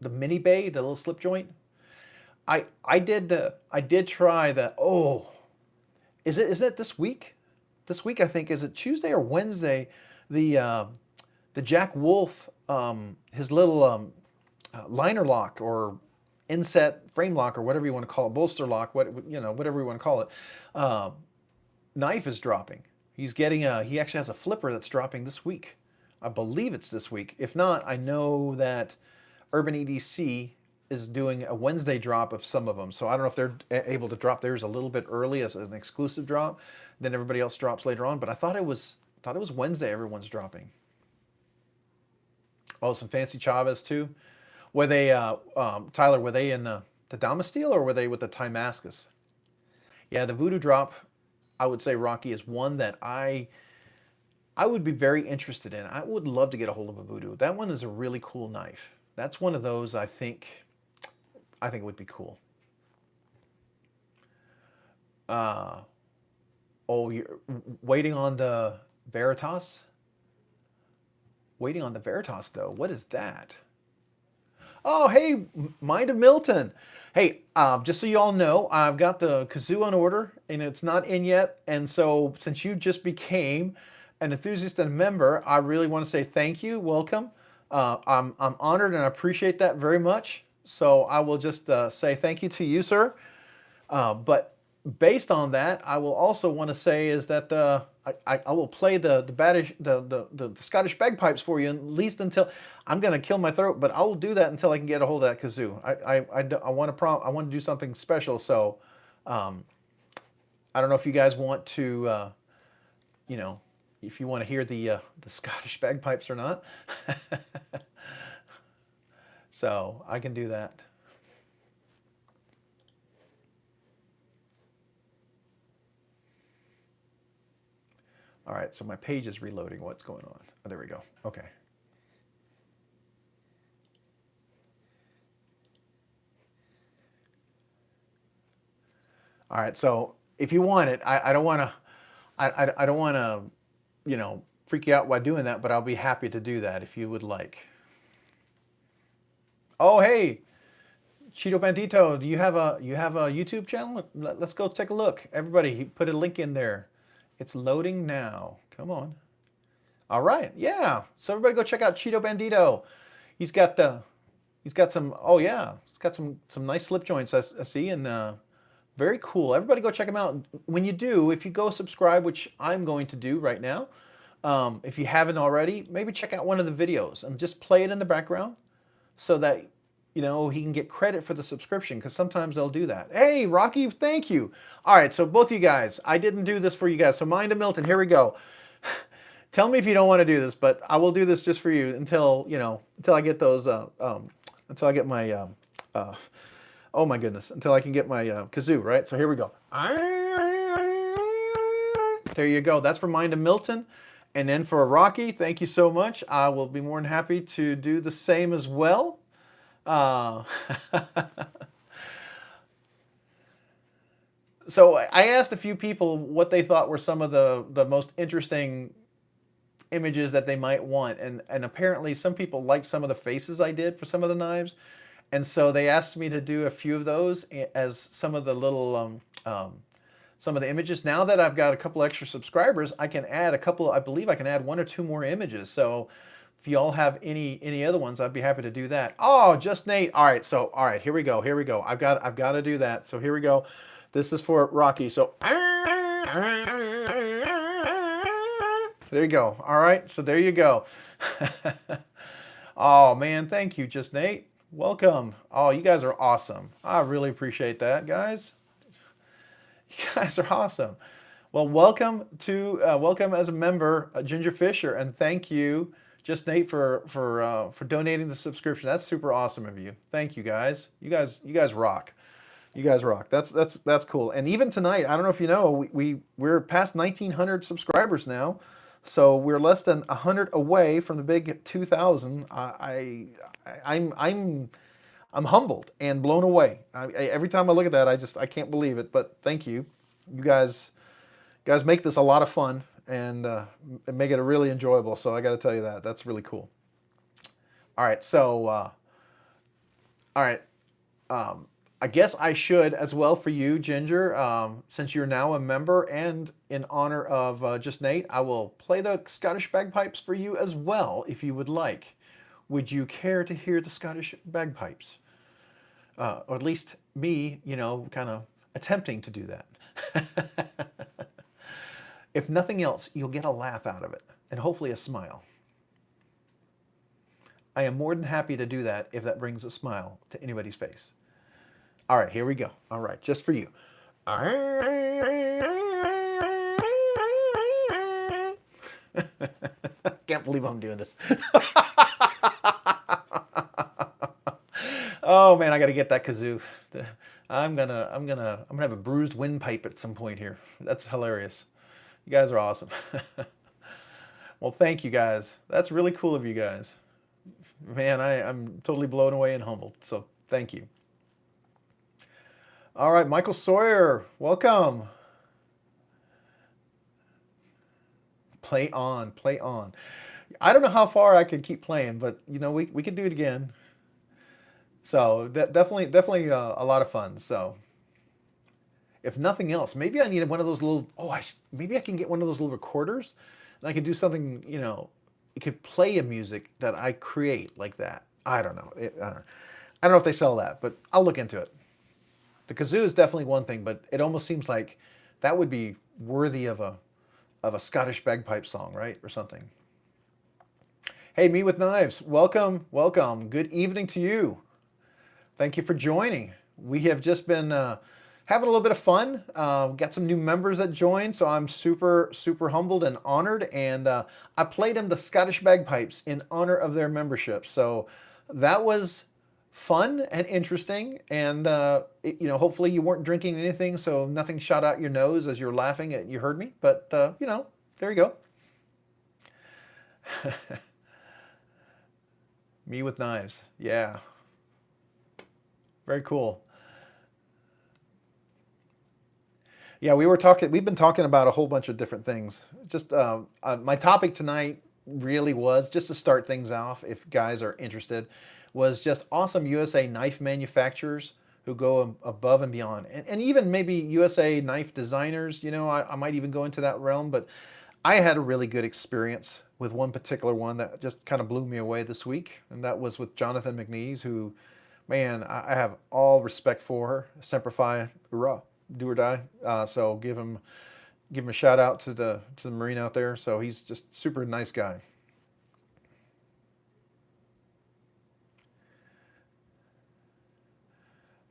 mini bay, the little slip joint? I did try the is that this week? This week I think, is it Tuesday or Wednesday? The Jack Wolf his little liner lock or inset frame lock or whatever you want to call it, bolster lock, whatever you want to call it, knife is dropping. He's getting he actually has a flipper that's dropping this week. I believe it's this week. If not, I know that Urban EDC is doing a Wednesday drop of some of them. So I don't know if they're able to drop theirs a little bit early as an exclusive drop. Then everybody else drops later on. But I thought it was Wednesday everyone's dropping. Oh, some fancy Chavez too. Were they, Tyler, were they in the Damasteel or were they with the Damascus? Yeah, the Voodoo drop, I would say, Rocky, is one that I would be very interested in. I would love to get a hold of a Voodoo. That one is a really cool knife. That's one of those I think would be cool. Oh, you're waiting on the Veritas? Waiting on the Veritas, though. What is that? Oh, hey, Mind of Milton. Hey, just so you all know, I've got the kazoo on order, and it's not in yet. And so, since you just became an enthusiast and a member, I really want to say thank you, welcome. I'm honored and I appreciate that very much. So I will just say thank you to you, sir. But based on that, I will also want to say is that I will play the Scottish bagpipes for you at least until I'm going to kill my throat. But I will do that until I can get a hold of that kazoo. I want to do something special. So I don't know if you guys want to if you want to hear the Scottish bagpipes or not. So I can do that. All right, so my page is reloading. What's going on? Oh, there we go. Okay. All right, so if you want it, I don't want to, I don't want to, freak you out while doing that, but I'll be happy to do that if you would like. Oh, hey, Cheeto Bandito, do you have a YouTube channel? Let's go take a look. Everybody, put a link in there. It's loading now. Come on. All right, yeah. So everybody go check out Cheeto Bandito. He's got some. Oh yeah, he's got some nice slip joints. I see, and very cool. Everybody go check him out. When you do, if you go subscribe, which I'm going to do right now, if you haven't already, maybe check out one of the videos and just play it in the background so that he can get credit for the subscription, because sometimes they'll do that. Hey, Rocky, thank you. All right, so both you guys, I didn't do this for you guys. So Mind of Milton, here we go. Tell me if you don't want to do this, but I will do this just for you until, until I get those, until I get my, oh my goodness, until I can get my kazoo, right? So here we go. There you go. That's for Mind of Milton. And then for Rocky, thank you so much. I will be more than happy to do the same as well. So I asked a few people what they thought were some of the most interesting images that they might want, and apparently some people liked some of the faces I did for some of the knives, and so they asked me to do a few of those as some of the little some of the images. Now that I've got a couple extra subscribers, I can add a couple. I believe I can add 1 or 2 more images. So if y'all have any other ones, I'd be happy to do that. Oh, just Nate. All right, so all right, here we go. Here we go. I've got to do that. So here we go. This is for Rocky. So there you go. All right, so there you go. Oh man, thank you, Just Nate. Welcome. Oh, you guys are awesome. I really appreciate that, guys. You guys are awesome. Well, welcome as a member, Ginger Fisher, and thank you, Just Nate, for donating the subscription. That's super awesome of you. Thank you, guys. You guys rock. You guys rock. That's cool. And even tonight, I don't know if you know, we're past 1,900 subscribers now, so we're less than 100 away from the big 2,000. I'm humbled and blown away. Every time I look at that, I can't believe it. But thank you. You guys make this a lot of fun and make it really enjoyable. So I got to tell you that. That's really cool. All right. So, all right. I guess I should as well for you, Ginger, since you're now a member, and in honor of Just Nate, I will play the Scottish bagpipes for you as well, if you would like. Would you care to hear the Scottish bagpipes? Or at least me, kind of attempting to do that. If nothing else, you'll get a laugh out of it, and hopefully a smile. I am more than happy to do that if that brings a smile to anybody's face. All right, here we go. All right, just for you. Can't believe I'm doing this. Oh man, I got to get that kazoo. I'm gonna have a bruised windpipe at some point here. That's hilarious. You guys are awesome. Well, thank you guys. That's really cool of you guys. Man, I'm totally blown away and humbled. So thank you. All right, Michael Sawyer, welcome. Play on, play on. I don't know how far I could keep playing, but we could do it again. So definitely a lot of fun. So if nothing else, maybe I need one of those little. Oh, maybe I can get one of those little recorders, and I could do something. It could play a music that I create like that. I don't know. I don't know if they sell that, but I'll look into it. The kazoo is definitely one thing, but it almost seems like that would be worthy of a Scottish bagpipe song, right, or something. Hey, Me with Knives, welcome, welcome. Good evening to you. Thank you for joining. We have just been having a little bit of fun. Got some new members that joined, so I'm super humbled and honored. And I played them the Scottish bagpipes in honor of their membership. So that was fun and interesting. And hopefully you weren't drinking anything, so nothing shot out your nose as you're laughing. You heard me, but there you go. Me with Knives, yeah. Very cool. Yeah, we've been talking about a whole bunch of different things. Just my topic tonight really was, just to start things off, if guys are interested, was just awesome USA knife manufacturers who go above and beyond. And even maybe USA knife designers, I might even go into that realm, but I had a really good experience with one particular one that just kind of blew me away this week, and that was with Jonathan McNeese, who, man, I have all respect for her. Semper Fi, hurrah, do or die. So give him a shout out to the Marine out there. So he's just super nice guy.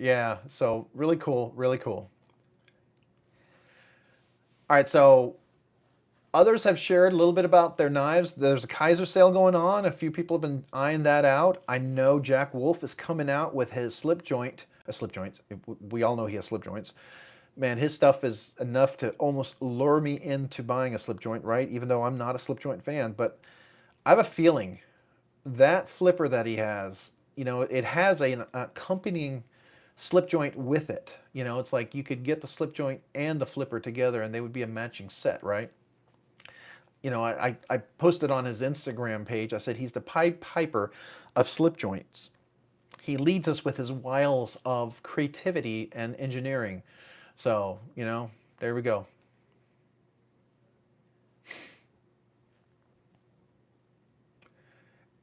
Yeah, so really cool, really cool. All right, so others have shared a little bit about their knives. There's a Kaiser sale going on. A few people have been eyeing that out. I know Jack Wolf is coming out with his slip joints. We all know he has slip joints. Man, his stuff is enough to almost lure me into buying a slip joint, right? Even though I'm not a slip joint fan, but I have a feeling that flipper that he has, it has an accompanying slip joint with it. It's like you could get the slip joint and the flipper together and they would be a matching set, right? I posted on his Instagram page, I said he's the Pied Piper of slip joints. He leads us with his wiles of creativity and engineering. So, there we go.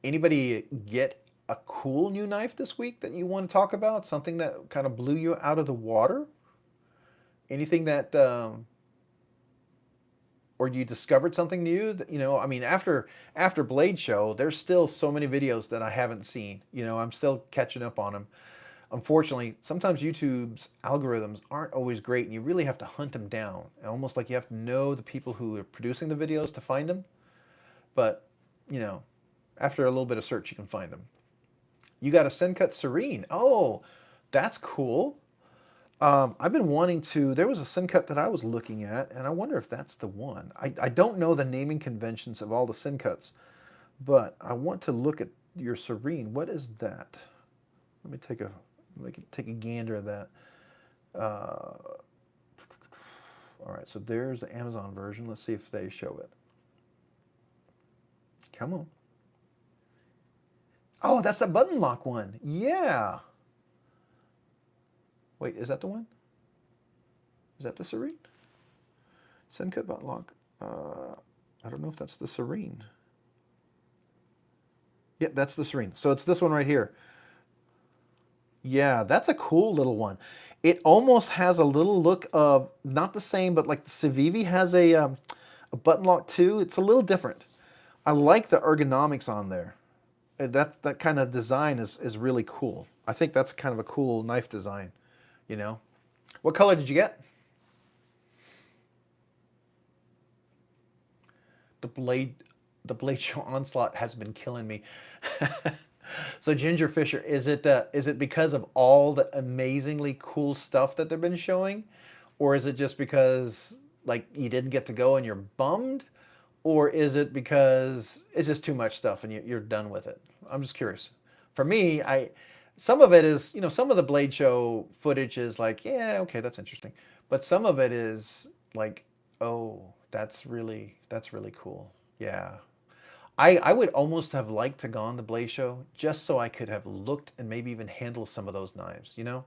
Anybody get a cool new knife this week that you want to talk about? Something that kind of blew you out of the water? Anything that, or you discovered something new? I mean, after Blade Show, there's still so many videos that I haven't seen. I'm still catching up on them. Unfortunately, sometimes YouTube's algorithms aren't always great, and you really have to hunt them down. Almost like you have to know the people who are producing the videos to find them. But, you know, after a little bit of search, you can find them. You got a Sencut Serene. Oh, that's cool. I've been wanting to. There was a Sencut that I was looking at, and I wonder if that's the one. I don't know the naming conventions of all the Sencuts, but I want to look at your Serene. What is that? Let me take a gander at that. All right, so there's the Amazon version. Let's see if they show it. Come on. Oh, that's the button lock one. Yeah. Wait, is that the one? Is that the Serene? Sencut button lock. I don't know if that's the Serene. Yep, that's the Serene. So it's this one right here. Yeah, that's a cool little one. It almost has a little look of, not the same, but like the Civivi has a button lock too. It's a little different. I like the ergonomics on there. That kind of design is really cool. I think that's kind of a cool knife design, you know. What color did you get? The blade show onslaught has been killing me. So Ginger Fisher, is it because of all the amazingly cool stuff that they've been showing, or is it just because like you didn't get to go and you're bummed, or is it because it's just too much stuff and you're done with it? I'm just curious. For me, some of it is, some of the Blade Show footage is like, yeah, okay, that's interesting, but some of it is like, oh, that's really cool. Yeah, I would almost have liked to gone to Blaze Show just so I could have looked and maybe even handle some of those knives. Yeah,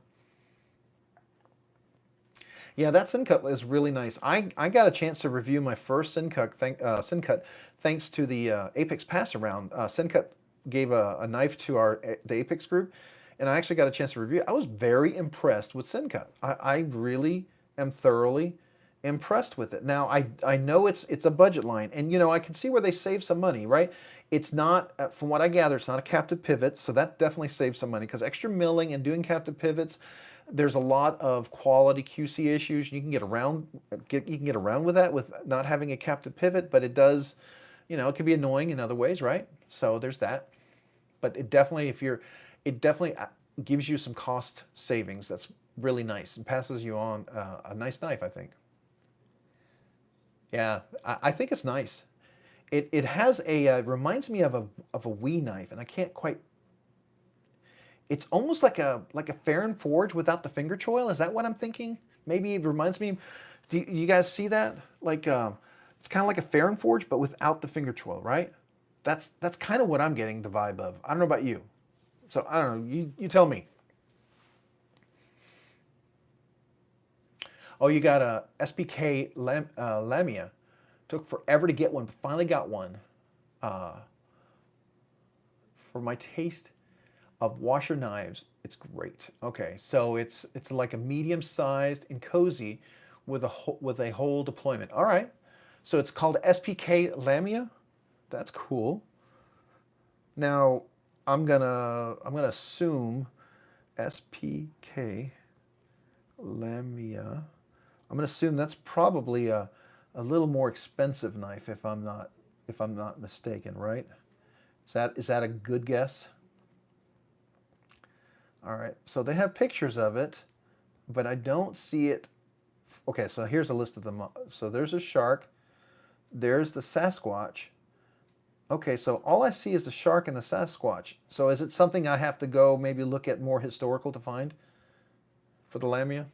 that Sincut is really nice. I got a chance to review my first Sincut thanks to the Apex Pass around. Sincut gave a knife to the Apex group, and I actually got a chance to review it. I was very impressed with Sincut. I really am thoroughly impressed with it. Now I know it's a budget line, and I can see where they save some money, right? It's not, from what I gather, it's not a captive pivot, so that definitely saves some money because extra milling and doing captive pivots, there's a lot of quality QC issues. You can get around with that with not having a captive pivot, but it does, it can be annoying in other ways, right? So there's that. But it definitely gives you some cost savings. That's really nice and passes you on a nice knife, I think. Yeah, I think it's nice. It has reminds me of a Wii knife, and I can't quite. It's almost like a Farron Forge without the finger choil. Is that what I'm thinking? Maybe it reminds me. Do you guys see that? Like it's kind of like a Farron Forge, but without the finger choil, right? That's kind of what I'm getting the vibe of. I don't know about you. So I don't know. You tell me. Oh, you got a SPK Lamia. Took forever to get one, but finally got one. Uh, for my taste of washer knives, it's great. Okay, so it's like a medium-sized and cozy with a whole deployment. All right, so it's called SPK Lamia. That's cool. Now I'm gonna assume SPK Lamia. I'm going to assume that's probably a little more expensive knife if I'm not mistaken, right? Is that a good guess? All right. So they have pictures of it, but I don't see it. Okay, so here's a list of them. So there's a shark, there's the Sasquatch. Okay, so all I see is the shark and the Sasquatch. So is it something I have to go maybe look at more historical to find for the Lamia?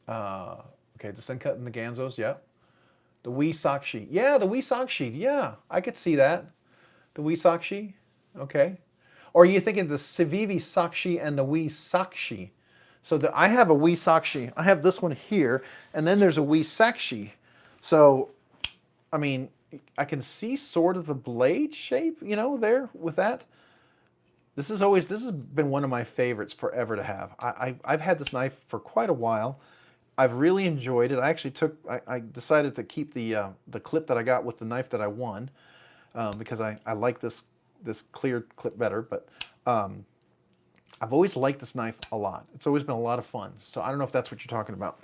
Okay, the Sencut and the Ganzos, yeah. The Wee Sakshi. Yeah, the Wee Sakshi. Yeah, I could see that. The Wee Sakshi. Okay. Or are you thinking the Civivi Sakshi and the Wee Sakshi? So I have a Wee Sakshi. I have this one here, and then there's a Wee Sakshi. So, I mean, I can see sort of the blade shape, there with that. This has been one of my favorites forever to have. I've had this knife for quite a while. I've really enjoyed it. I decided to keep the clip that I got with the knife that I won because I like this clear clip better. But I've always liked this knife a lot. It's always been a lot of fun. So I don't know if that's what you're talking about.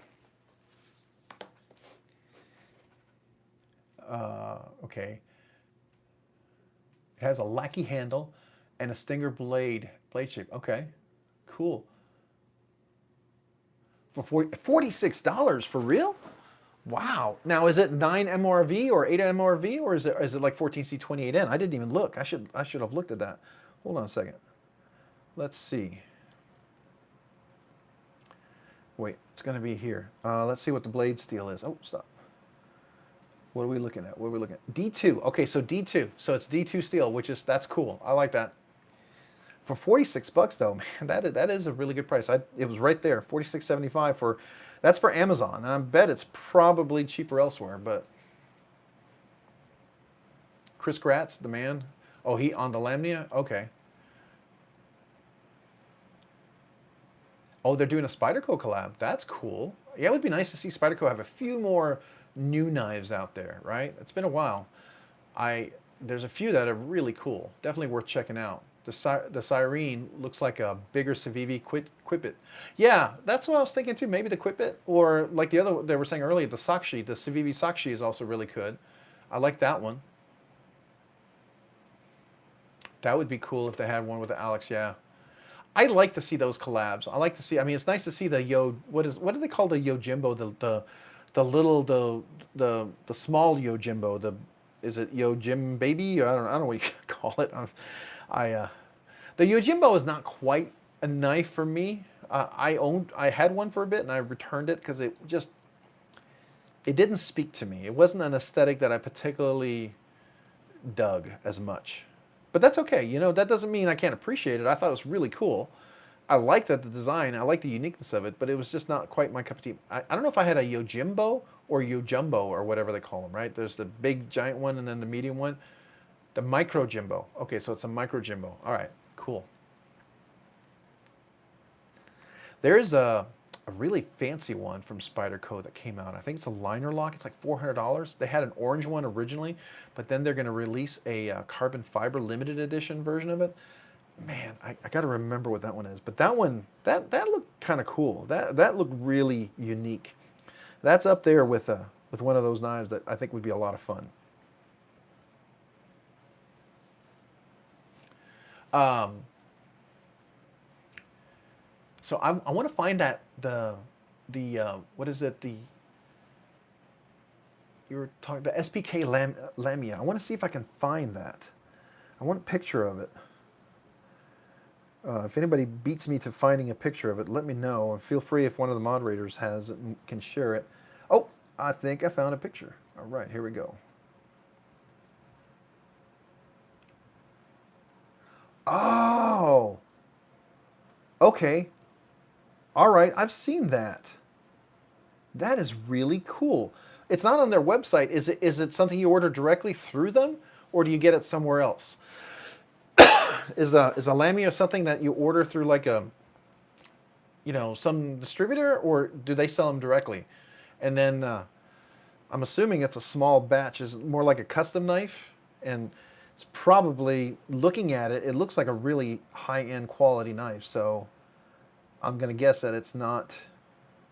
Okay. It has a lackey handle and a Stinger blade shape. Okay, cool. For $46 for real? Wow. Now is it 9 MRV or 8 MRV or is it like 14C28N? I didn't even look. I should have looked at that. Hold on a second. Let's see. Wait, it's going to be here. Let's see what the blade steel is. Oh, stop. What are we looking at? What are we looking at? D2. Okay, so D2. So it's D2 steel, that's cool. I like that. For $46 though, man, that is a really good price. It was right there, $46.75 that's for Amazon. I bet it's probably cheaper elsewhere, but Chris Gratz, the man. Oh, he on the Lamnia? Okay. Oh, they're doing a Spyderco collab. That's cool. Yeah, it would be nice to see Spyderco have a few more new knives out there, right? It's been a while. There's a few that are really cool. Definitely worth checking out. The Cyrene looks like a bigger Civivi Quipit. Yeah, that's what I was thinking too. Maybe the Quipit, or like the other they were saying earlier, the Sakshi, the Civivi Sakshi is also really good. I like that one. That would be cool if they had one with the Alex. Yeah, I like to see those collabs. I like to see. I mean, it's nice to see the what do they call the Yojimbo? The small Yojimbo. Is it Yojim Baby? I don't know what you call it. The Yojimbo is not quite a knife for me. I had one for a bit and I returned it because it didn't speak to me. It wasn't an aesthetic that I particularly dug as much. But that's okay. That doesn't mean I can't appreciate it. I thought it was really cool. I liked the design. I liked the uniqueness of it, but it was just not quite my cup of tea. I don't know if I had a Yojimbo or Yojumbo or whatever they call them, right? There's the big giant one and then the medium one. The micro Jimbo. Okay, so it's a micro Jimbo. All right, cool. There's a really fancy one from Spyderco that came out. I think it's a liner lock. It's like $400. They had an orange one originally, but then they're going to release a carbon fiber limited edition version of it. Man, I got to remember what that one is. But that one, that looked kind of cool. That looked really unique. That's up there with one of those knives that I think would be a lot of fun. So I want to find that what is it, you were talking, the SPK Lamia. I want to see if I can find that. I want a picture of it. If anybody beats me to finding a picture of it, let me know. And feel free if one of the moderators has it and can share it. Oh, I think I found a picture. All right, here we go. Oh, okay. All right, I've seen that. That is really cool. It's not on their website. Is it something you order directly through them, or do you get it somewhere else? Is a Lamia something that you order through like some distributor, or do they sell them directly? And then I'm assuming it's a small batch. Is it more like a custom knife? And it's probably, looking at it, it looks like a really high-end quality knife. So I'm going to guess that it's not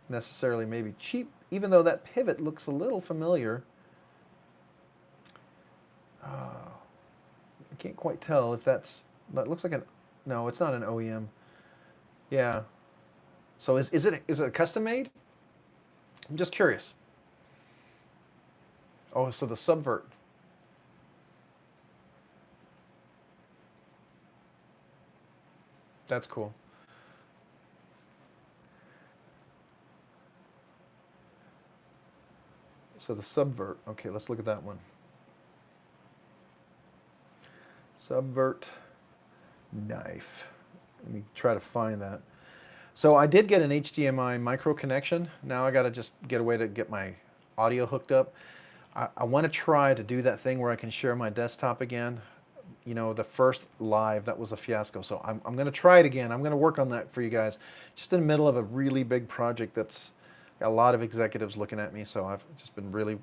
necessarily maybe cheap, even though that pivot looks a little familiar. I can't quite tell if that looks like no, it's not an OEM. Yeah. So is it custom made? I'm just curious. Oh, so the subvert. That's cool. So the subvert. Okay, let's look at that one. Subvert knife. Let me try to find that. So I did get an HDMI micro connection. Now I got to just get a way to get my audio hooked up. I want to try to do that thing where I can share my desktop again. You know, the first live, that was a fiasco. So I'm going to try it again. I'm going to work on that for you guys. Just in the middle of a really big project that's got a lot of executives looking at me. So I've just been really,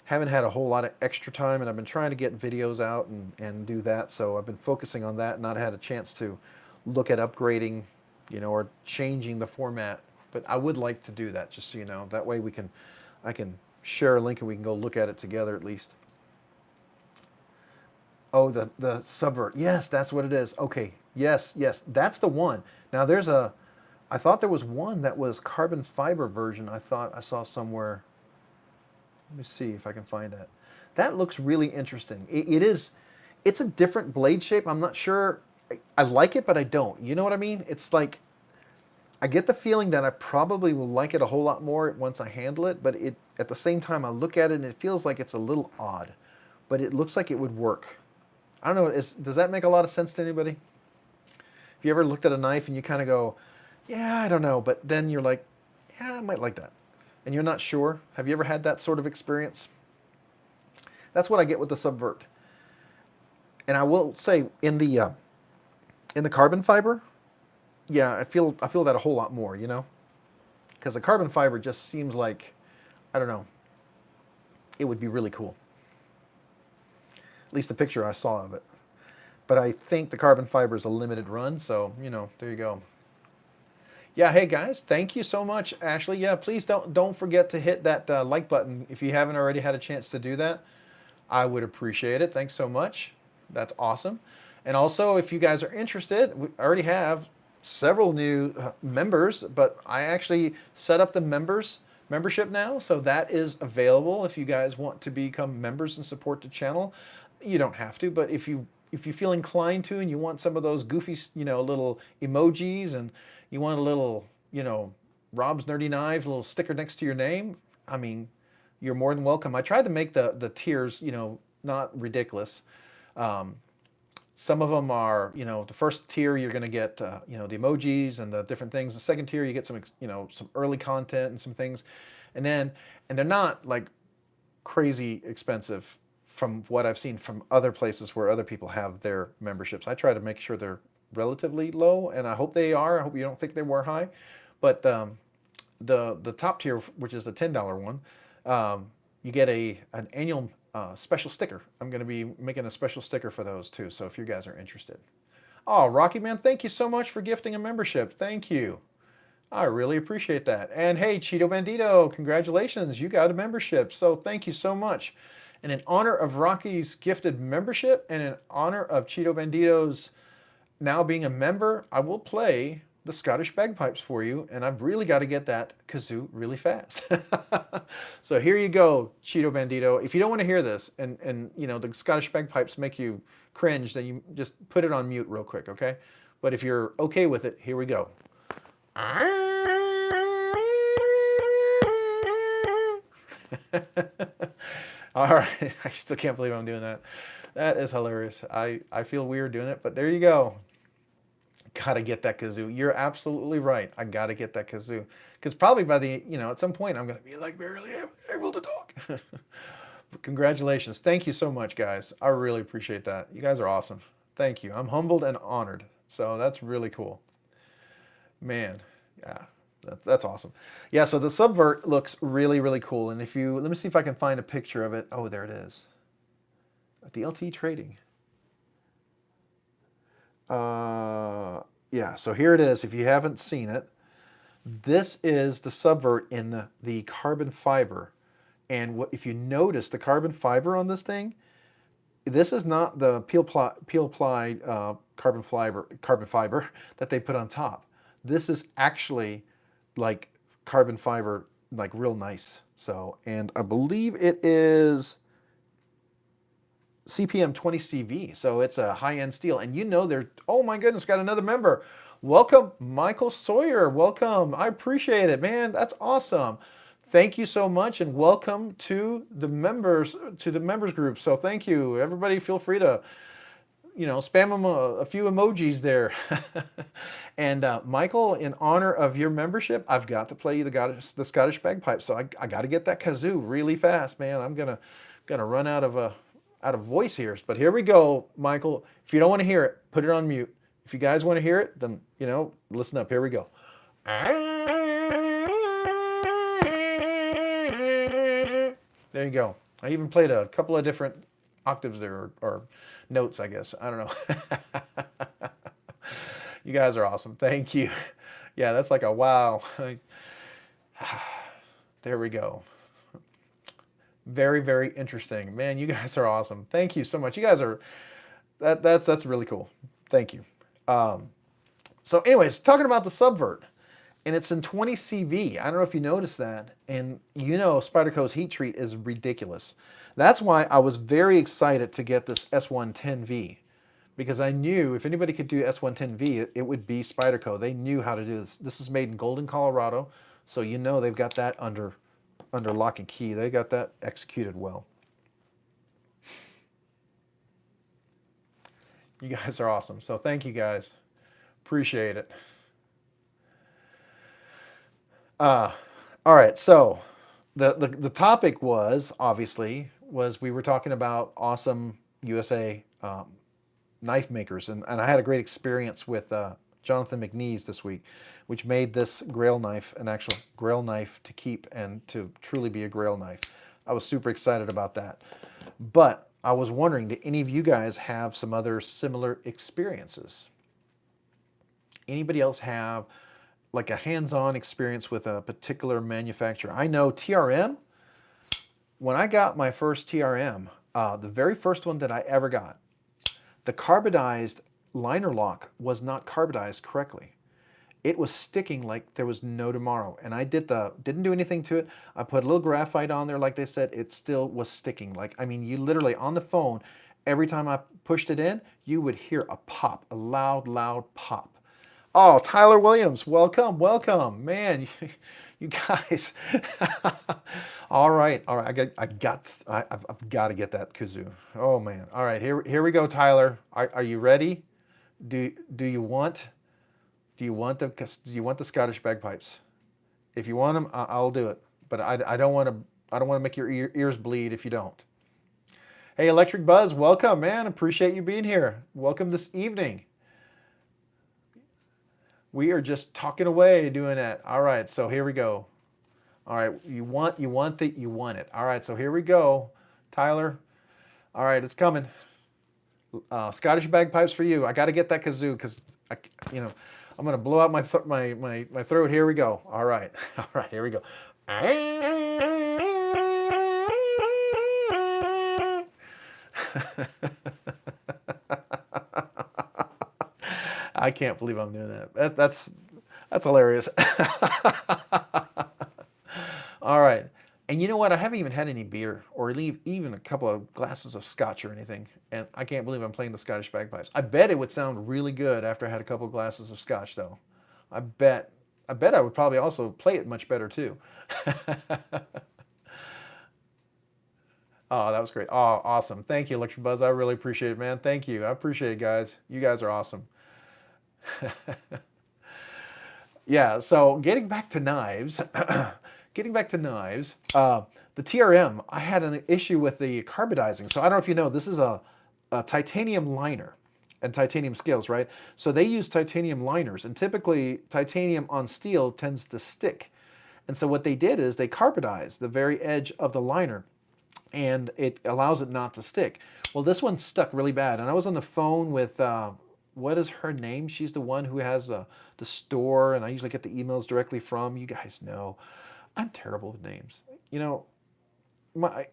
haven't had a whole lot of extra time, and I've been trying to get videos out and do that. So I've been focusing on that, not had a chance to look at upgrading, you know, or changing the format. But I would like to do that, just so you know. That way I can share a link and we can go look at it together at least. Oh, the subvert. Yes, that's what it is. Okay. Yes, yes, that's the one. Now I thought there was one that was carbon fiber version. I thought I saw somewhere. Let me see if I can find that. That looks really interesting. It's a different blade shape. I'm not sure. I like it, but I don't. You know what I mean? It's like, I get the feeling that I probably will like it a whole lot more once I handle it, but at the same time I look at it and it feels like it's a little odd, but it looks like it would work. I don't know, does that make a lot of sense to anybody? Have you ever looked at a knife and you kind of go, yeah, I don't know, but then you're like, yeah, I might like that. And you're not sure? Have you ever had that sort of experience? That's what I get with the subvert. And I will say, in the carbon fiber, yeah, I feel that a whole lot more, you know? Because the carbon fiber just seems like, I don't know, it would be really cool. At least the picture I saw of it. But I think the carbon fiber is a limited run, so, you know, there you go. Yeah, hey guys, thank you so much, Ashley. Yeah, please don't forget to hit that like button if you haven't already had a chance to do that. I would appreciate it. Thanks so much. That's awesome. And also, if you guys are interested, we already have several new members, but I actually set up the membership now, so that is available if you guys want to become members and support the channel. You don't have to, but if you feel inclined to and you want some of those goofy, you know, little emojis, and you want a little, you know, Rob's Nerdy Knives, a little sticker next to your name, I mean, you're more than welcome. I tried to make the tiers, you know, not ridiculous. Some of them are, you know, the first tier you're going to get, you know, the emojis and the different things. The second tier you get some, you know, some early content and some things, and they're not like crazy expensive from what I've seen from other places where other people have their memberships. I try to make sure they're relatively low, and I hope they are. I hope you don't think they were high, but the top tier, which is the $10 one, you get an annual special sticker. I'm going to be making a special sticker for those too. So if you guys are interested. Oh, Rocky Man, thank you so much for gifting a membership. Thank you. I really appreciate that. And hey, Cheeto Bandito, congratulations. You got a membership. So thank you so much. And in honor of Rocky's gifted membership and in honor of Cheeto Bandito's now being a member, I will play the Scottish bagpipes for you, and I've really got to get that kazoo really fast. So here you go, Cheeto Bandito. If you don't want to hear this, and you know the Scottish bagpipes make you cringe, then you just put it on mute real quick, okay? But if you're okay with it, here we go. All right, I still can't believe I'm doing that. That is hilarious. I feel weird doing it, but there you go. Gotta get that kazoo. You're absolutely right. I gotta get that kazoo. Because probably by the, you know, at some point I'm gonna be like barely able to talk. But congratulations. Thank you so much, guys. I really appreciate that. You guys are awesome. Thank you. I'm humbled and honored. So that's really cool. Man, yeah, that's awesome. Yeah, so the subvert looks really, really cool. And if you, let me see if I can find a picture of it. Oh, there it is. DLT Trading. Yeah, so here it is. If you haven't seen it, this is the subvert in the carbon fiber. And if you notice the carbon fiber on this thing, this is not the peel applied carbon fiber that they put on top. This is actually like carbon fiber, like real nice. So, and I believe it is CPM 20 CV. So it's a high-end steel. And you know they're, oh my goodness, got another member. Welcome, Michael Sawyer. Welcome. I appreciate it, man. That's awesome. Thank you so much and welcome to the members group. So thank you. Everybody feel free to, spam them a few emojis there. And Michael, in honor of your membership, I've got to play you the Scottish bagpipe. So I got to get that kazoo really fast, man. I'm gonna run out of voice here. But here we go, Michael. If you don't want to hear it, put it on mute. If you guys want to hear it, then listen up. Here we go. There you go. I even played a couple of different octaves there, or notes, I guess. I don't know. You guys are awesome. Thank you. Yeah, that's like a wow. There we go. Very, very interesting. Man, you guys are awesome. Thank you so much. You guys are, that's really cool. Thank you. So anyways, talking about the subvert, and it's in 20 CV. I don't know if you noticed that. And Spyderco's heat treat is ridiculous. That's why I was very excited to get this S110V, because I knew if anybody could do S110V, it would be Spyderco. They knew how to do this. This is made in Golden, Colorado. So they've got that under lock and key. They got that executed well. You guys are awesome. So thank you guys. Appreciate it. All right. So the topic was we were talking about awesome USA knife makers, and I had a great experience with Jonathan McNeese this week, which made this Grail knife an actual Grail knife to keep and to truly be a Grail knife. I was super excited about that. But I was wondering, do any of you guys have some other similar experiences? Anybody else have like a hands-on experience with a particular manufacturer? I know TRM, when I got my first TRM, the very first one that I ever got, the carbidized liner lock was not carbidized correctly. It was sticking like there was no tomorrow. And I didn't do anything to it. I put a little graphite on there, like they said, it still was sticking. You literally on the phone, every time I pushed it in, you would hear a pop, a loud, loud pop. Oh, Tyler Williams, welcome, welcome. Man, you guys. All right. I've got to get that kazoo. Oh man. All right, here we go, Tyler. Are you ready? Do you want the Scottish bagpipes? If you want them, I'll do it. But I don't want to make your ears bleed if you don't. Hey, Electric Buzz, welcome, man. Appreciate you being here. Welcome this evening. We are just talking away doing that. All right, so here we go. All right, you want it. All right, so here we go, Tyler. All right, it's coming. Scottish bagpipes for you. I got to get that kazoo because I'm gonna blow out my throat. Here we go. All right, all right, here we go. I can't believe I'm doing that. That's hilarious. All right. And you know what? I haven't even had any beer or even a couple of glasses of scotch or anything. And I can't believe I'm playing the Scottish bagpipes. I bet it would sound really good after I had a couple of glasses of scotch, though. I bet I would probably also play it much better, too. Oh, that was great. Oh, awesome. Thank you, Electric Buzz. I really appreciate it, man. Thank you. I appreciate it, guys. You guys are awesome. Yeah, so getting back to knives, the TRM, I had an issue with the carbidizing. So I don't know if you know, this is a titanium liner and titanium scales, right? So they use titanium liners, and typically titanium on steel tends to stick. And so what they did is they carbidized the very edge of the liner, and it allows it not to stick. Well, this one stuck really bad, and I was on the phone with what is her name? She's the one who has the store, and I usually get the emails directly from. You guys know, I'm terrible with names. You know, my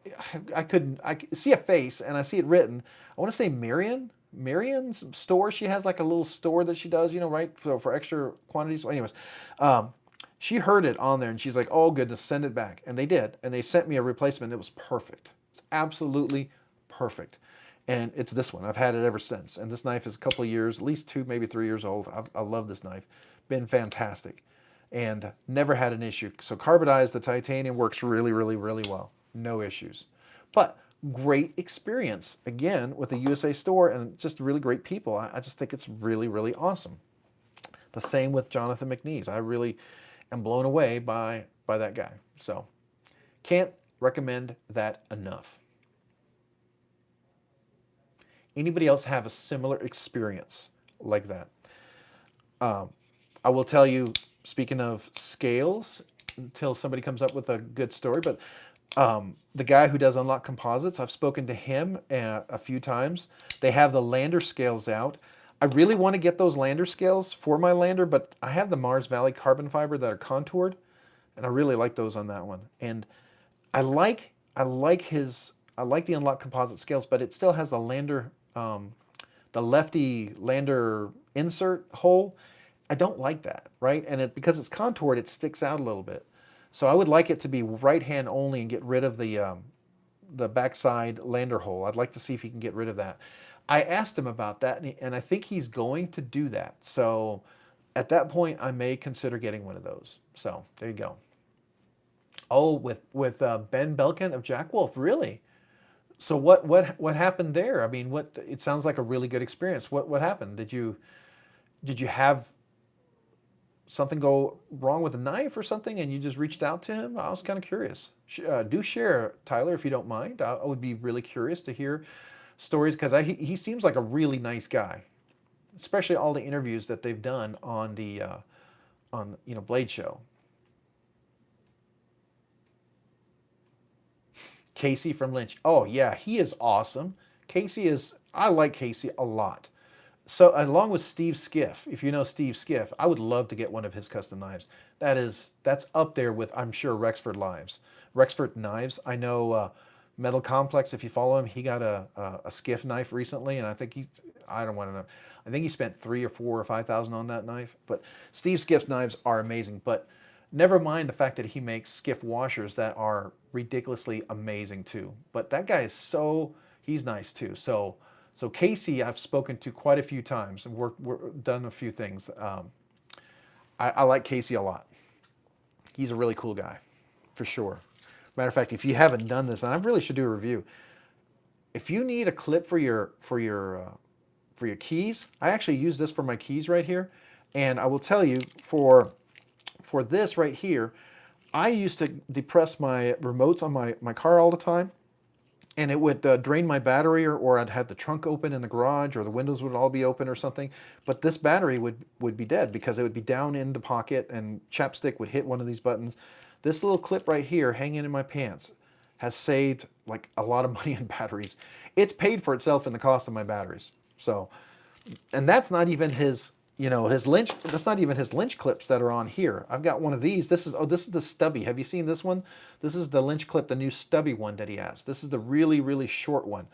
I couldn't see a face and I see it written. I want to say Marion's store. She has like a little store that she does, you know, right, for extra quantities. Well, anyways, um, she heard it on there and she's like, "Oh goodness, send it back." And they did, and they sent me a replacement. It was perfect. It's absolutely perfect, and it's this one. I've had it ever since. And this knife is a couple of years, at least 2, maybe 3 years old. I love this knife. Been fantastic, and never had an issue. So carbonized, the titanium works really, really, really well. No issues. But great experience again with the USA store and just really great people. I just think it's really, really awesome. The same with Jonathan McNeese. I really am blown away by that guy. So can't recommend that enough. Anybody else have a similar experience like that? I will tell you, speaking of scales, until somebody comes up with a good story, but the guy who does Unlock Composites, I've spoken to him a few times. They have the lander scales out. I really want to get those lander scales for my lander, but I have the Mars Valley carbon fiber that are contoured, and I really like those on that one. And I like the Unlock Composite scales, but it still has the lander, the lefty lander insert hole. I don't like that, right? And because it's contoured, it sticks out a little bit. So I would like it to be right hand only and get rid of the backside lander hole. I'd like to see if he can get rid of that. I asked him about that, and I think he's going to do that. So at that point, I may consider getting one of those. So there you go. Oh, with Ben Belkin of Jack Wolf, really? So what happened there? I mean, what it sounds like a really good experience. What happened? Did you have something go wrong with a knife or something, and you just reached out to him? I was kind of curious. Do share, Tyler, if you don't mind. I would be really curious to hear stories because he seems like a really nice guy, especially all the interviews that they've done on the on Blade Show. Casey from Lynch. Oh yeah, he is awesome. Casey is. I like Casey a lot. So along with Steve Skiff, if you know Steve Skiff, I would love to get one of his custom knives. That's up there with I'm sure Rexford knives. I know Metal Complex. If you follow him, he got a Skiff knife recently, and I don't want to know. I think he spent 3 or 4 or 5 thousand on that knife. But Steve Skiff's knives are amazing. But never mind the fact that he makes Skiff washers that are ridiculously amazing too. But that guy is he's nice too. So Casey, I've spoken to quite a few times and we're done a few things. I like Casey a lot. He's a really cool guy, for sure. Matter of fact, if you haven't done this, and I really should do a review. If you need a clip for your keys, I actually use this for my keys right here, and I will tell you for this right here, I used to depress my remotes on my car all the time, and it would drain my battery, or I'd have the trunk open in the garage, or the windows would all be open or something. But this battery would be dead because it would be down in the pocket and chapstick would hit one of these buttons. This little clip right here hanging in my pants has saved like a lot of money in batteries. It's paid for itself in the cost of my batteries. So, and that's not even his, his Lynch. That's not even his Lynch clips that are on here. I've got one of these. This is the stubby. Have you seen this one? This is the Lynch clip, the new stubby one that he has. This is the really, really short one.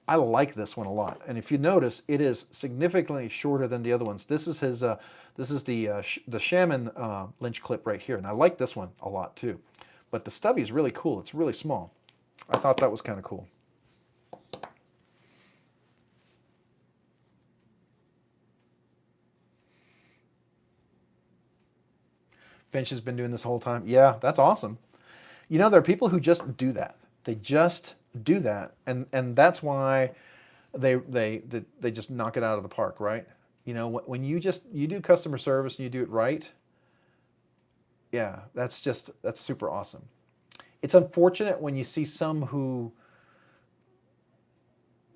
I like this one a lot. And if you notice, it is significantly shorter than the other ones. This is his. This is the Shaman Lynch clip right here, and I like this one a lot too. But the stubby is really cool. It's really small. I thought that was kind of cool. Finch has been doing this whole time. Yeah, that's awesome. There are people who just do that. They just do that, and that's why they just knock it out of the park, right? When you do customer service and you do it right, yeah, that's super awesome. It's unfortunate when you see some who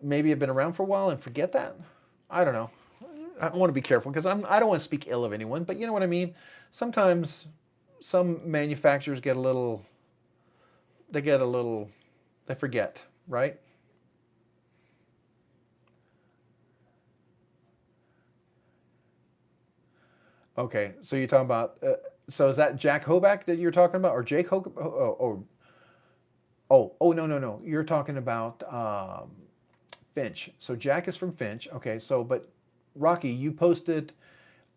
maybe have been around for a while and forget that. I don't know. I want to be careful because I don't want to speak ill of anyone, but you know what I mean. Sometimes some manufacturers they forget, right? Okay, so you're talking about. So is that Jack Hoback that you're talking about, or Jake Hoback? Oh, no, no, no. You're talking about Finch. So Jack is from Finch. Okay, so but Rocky, you posted.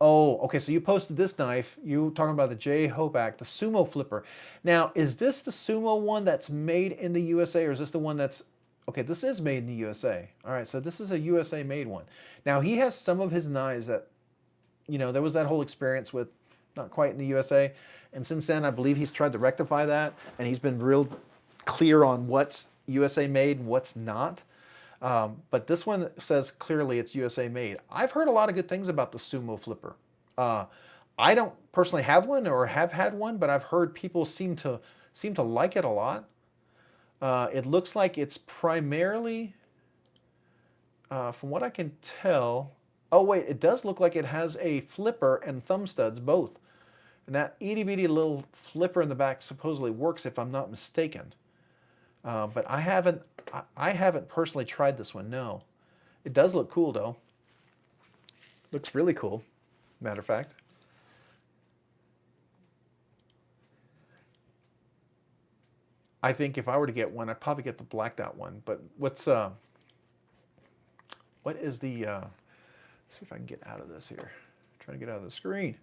Oh, okay. So you posted this knife. You talking about the J Hoback, the sumo flipper. Now, is this the sumo one that's made in the USA, or is this the one that's okay? This is made in the USA. All right, so this is a USA made one. Now he has some of his knives that there was that whole experience with not quite in the USA, and since then I believe he's tried to rectify that, and he's been real clear on what's USA made and what's not. But this one says clearly it's USA made. I've heard a lot of good things about the Sumo Flipper. Uh, I don't personally have one or have had one, but I've heard people seem to like it a lot. It looks like it's primarily, from what I can tell. Oh wait, it does look like it has a flipper and thumb studs both, and that itty bitty little flipper in the back supposedly works if I'm not mistaken. But I haven't personally tried this one. No, it does look cool though. Looks really cool. Matter of fact, I think if I were to get one, I'd probably get the blacked out one. But what is the? See if I can get out of this here. Trying to get out of the screen.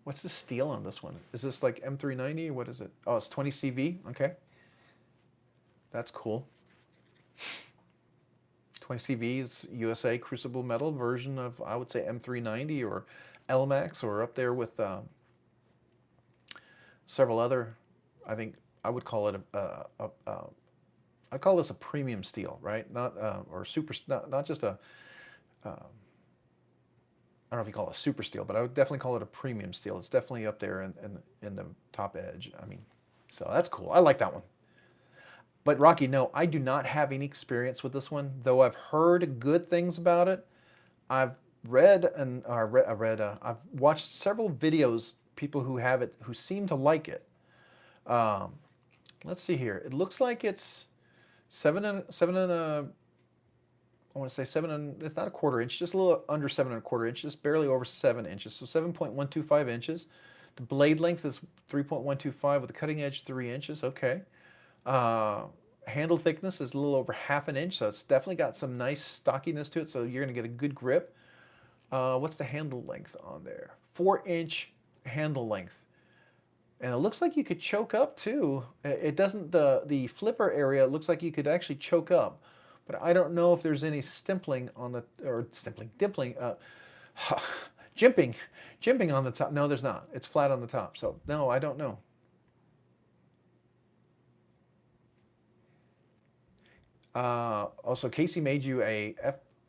What's the steel on this one? Is this like M390 or what is it? Oh, it's 20 CV. Okay, that's cool. 20 CV is USA crucible metal version of, I would say, M390 or LMAX, or up there with several other. I think I would call it I call this a premium steel, right? Not or super, not just a. I don't know if you call it a super steel, but I would definitely call it a premium steel. It's definitely up there in the top edge. I mean, so that's cool. I like that one. But Rocky, no, I do not have any experience with this one, though I've heard good things about it. I've read and I've watched several videos, people who have it who seem to like it. Um, let's see here. It looks like it's seven and a. I want to say seven and it's not a quarter inch, just a little under 7 1/4 inches, just barely over 7 inches. So 7.125 inches. The blade length is 3.125 with the cutting edge 3 inches. Okay. Uh, Handle thickness is a little over 1/2 inch, so it's definitely got some nice stockiness to it. So you're going to get a good grip. What's the handle length on there? 4 inch handle length. And it looks like you could choke up too. It doesn't, the flipper area looks like you could actually choke up. But I don't know if there's any stimpling on the, or stimpling, dimpling, jimping, jimping on the top. No, there's not. It's flat on the top. So no, I don't know. Also, Casey made you a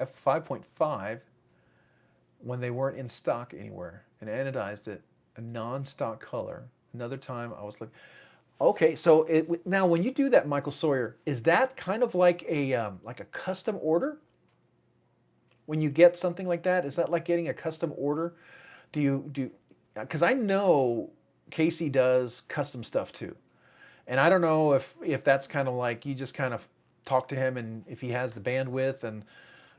F5.5 when they weren't in stock anywhere and anodized it a non-stock color. Another time I was like, okay, so now when you do that, Michael Sawyer, is that kind of like a custom order? When you get something like that, is that like getting a custom order? Because I know Casey does custom stuff too, and I don't know if that's kind of like you just kind of talk to him, and if he has the bandwidth and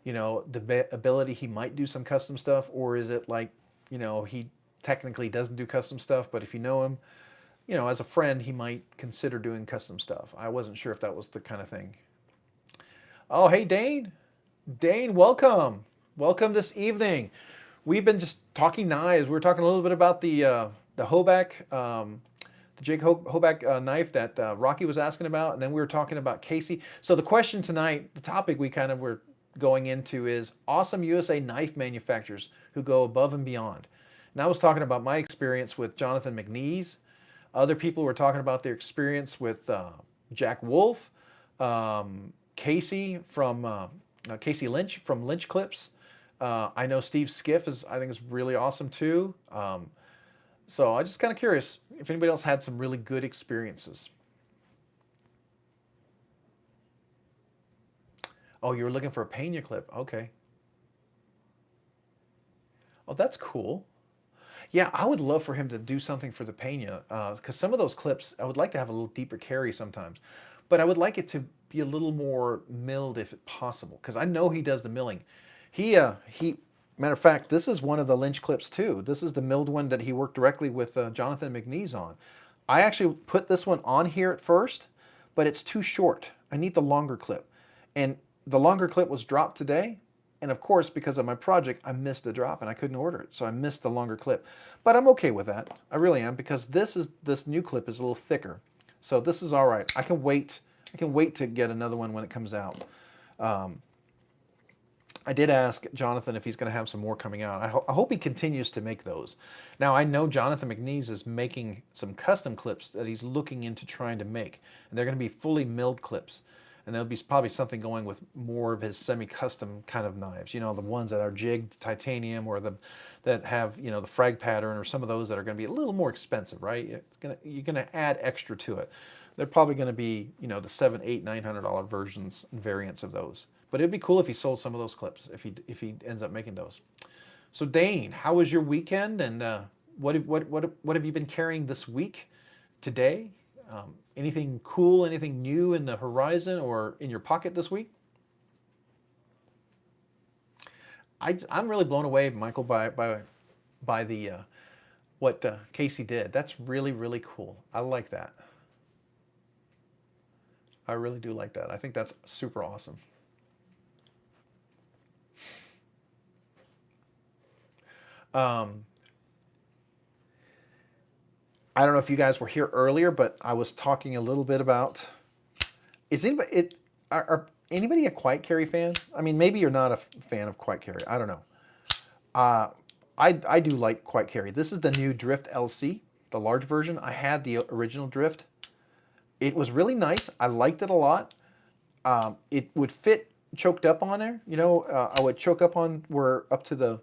the ability, he might do some custom stuff, or is it like he technically doesn't do custom stuff, but if you know him, as a friend, he might consider doing custom stuff. I wasn't sure if that was the kind of thing. Oh, hey, Dane. Dane, welcome. Welcome this evening. We've been just talking knives. We were talking a little bit about the Hoback, the Jake Hoback knife that Rocky was asking about, and then we were talking about Casey. So the question tonight, the topic we kind of were going into is awesome USA knife manufacturers who go above and beyond. And I was talking about my experience with Jonathan McNeese. Other people were talking about their experience with Jack Wolf, Casey from Casey Lynch from Lynch Clips. I know Steve Skiff I think is really awesome too. So I'm just kind of curious if anybody else had some really good experiences. Oh, you were looking for a Pena clip. Okay. Oh, that's cool. Yeah, I would love for him to do something for the Pena, because some of those clips, I would like to have a little deeper carry sometimes, but I would like it to be a little more milled if possible, because I know he does the milling. Matter of fact, this is one of the Lynch clips too. This is the milled one that he worked directly with Jonathan McNeese on. I actually put this one on here at first, but it's too short. I need the longer clip. And the longer clip was dropped today. And of course, because of my project, I missed the drop and I couldn't order it. So I missed the longer clip. But I'm okay with that. I really am, because this new clip is a little thicker. So this is all right. I can wait. I can wait to get another one when it comes out. I did ask Jonathan if he's going to have some more coming out. I hope he continues to make those. Now, I know Jonathan McNeese is making some custom clips that he's looking into trying to make. And they're going to be fully milled clips. And there'll be probably something going with more of his semi-custom kind of knives. You know, the ones that are jigged titanium, or that have, you know, the frag pattern, or some of those that are going to be a little more expensive, right? You're going to add extra to it. They're probably going to be, you know, the $700, $800, $900 versions and variants of those. But it'd be cool if he sold some of those clips, if he ends up making those. So Dane, how was your weekend, and what have you been carrying this week, today? Anything cool, anything new in the horizon or in your pocket this week? I'm really blown away, Michael, by the what Casey did. That's really, really cool. I like that. I really do like that. I think that's super awesome. I don't know if you guys were here earlier, but I was talking a little bit about, are anybody a Quiet Carry fan? I mean, maybe you're not a fan of Quiet Carry. I don't know. I do like Quiet Carry. This is the new Drift LC, the large version. I had the original Drift. It was really nice. I liked it a lot. It would fit choked up on there. You know, I would choke up on up to the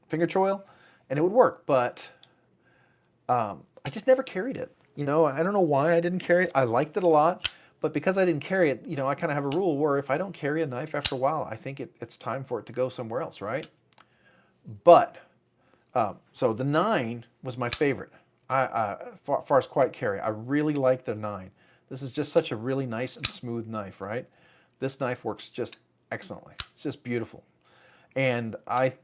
finger choil, and it would work. But I just never carried it. You know, I don't know why I didn't carry it. I liked it a lot, but because I didn't carry it, you know, I kind of have a rule where if I don't carry a knife after a while, I think it's time for it to go somewhere else, right? But so the 9 was my favorite. Far as Quiet Carry, I really like the 9. This is just such a really nice and smooth knife, right? This knife works just excellently. It's just beautiful. And I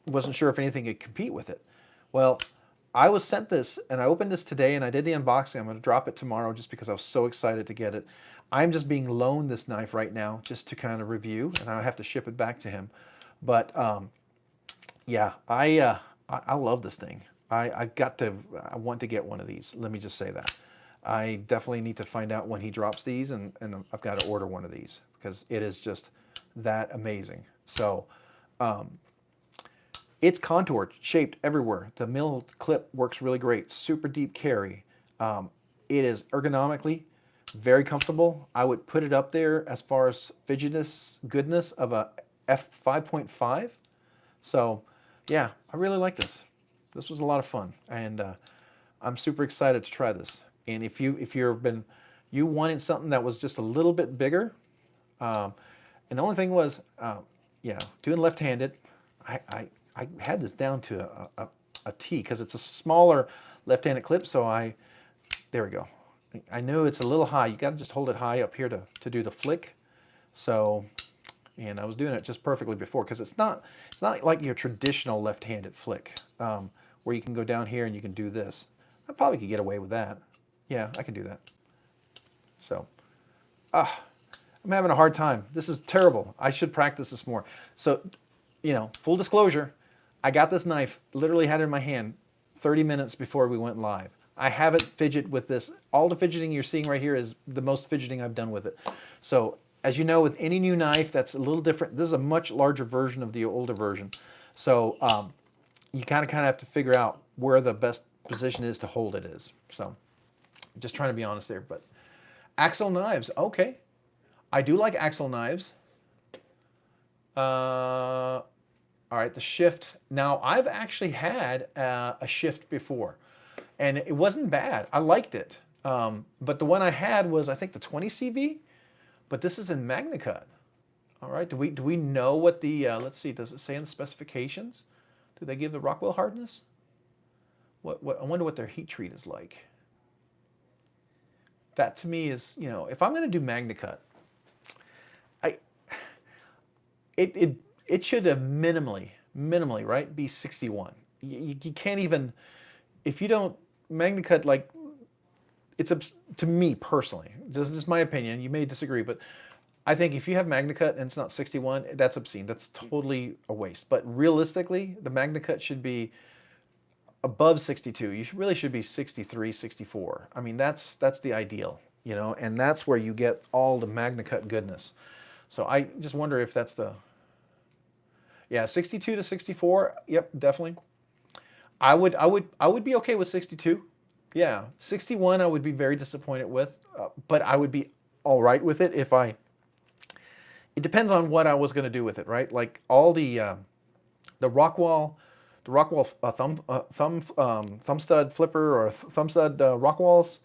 wasn't sure if anything could compete with it. Well, I was sent this, and I opened this today, and I did the unboxing. I'm going to drop it tomorrow just because I was so excited to get it. I'm just being loaned this knife right now just to kind of review, and I have to ship it back to him. But yeah, I love this thing. I want to get one of these. Let me just say that. I definitely need to find out when he drops these, and I've got to order one of these because it is just that amazing. So it's contoured, shaped everywhere. The mill clip works really great. Super deep carry. It is ergonomically very comfortable. I would put it up there as far as fidgetiness, goodness of a f5.5. So yeah, I really like this. This was a lot of fun, and I'm super excited to try this. And if you wanted something that was just a little bit bigger, and the only thing was, yeah, doing left-handed, I had this down to a T because it's a smaller left-handed clip. So there we go. I know it's a little high. You got to just hold it high up here to do the flick. So, and I was doing it just perfectly before because it's not like your traditional left-handed flick where you can go down here and you can do this. I probably could get away with that. Yeah, I can do that. So, I'm having a hard time. This is terrible. I should practice this more. So, you know, full disclosure, I got this knife, literally had it in my hand 30 minutes before we went live. I haven't fidgeted with this. All the fidgeting you're seeing right here is the most fidgeting I've done with it. So, as you know, with any new knife, that's a little different. This is a much larger version of the older version. So, you kind of have to figure out where the best position is to hold it is. So, just trying to be honest there. But Axle knives, okay. I do like Axle knives. All right, the shift. Now, I've actually had a shift before, and it wasn't bad. I liked it. But the one I had was, I think, the 20 CV, but this is in MagnaCut. All right, do we know what the, let's see, does it say in the specifications? Do they give the Rockwell hardness? What I wonder what their heat treat is like. That to me is, you know, if I'm going to do MagnaCut, it should have minimally, right, be 61. You can't even, if you don't MagnaCut, like, to me personally, this is my opinion, you may disagree, but I think if you have MagnaCut and it's not 61, that's obscene. That's totally a waste. But realistically, the MagnaCut should be above 62. You really should be 63, 64. I mean, that's the ideal, you know, and that's where you get all the MagnaCut goodness. So I just wonder if that's the, yeah, 62 to 64. Yep, definitely. I would be okay with 62. Yeah, 61 I would be very disappointed with, but I would be all right with it if I. It depends on what I was going to do with it, right? Like all the Rockwall, the Rockwall thumb stud flipper or thumb stud Rockwalls.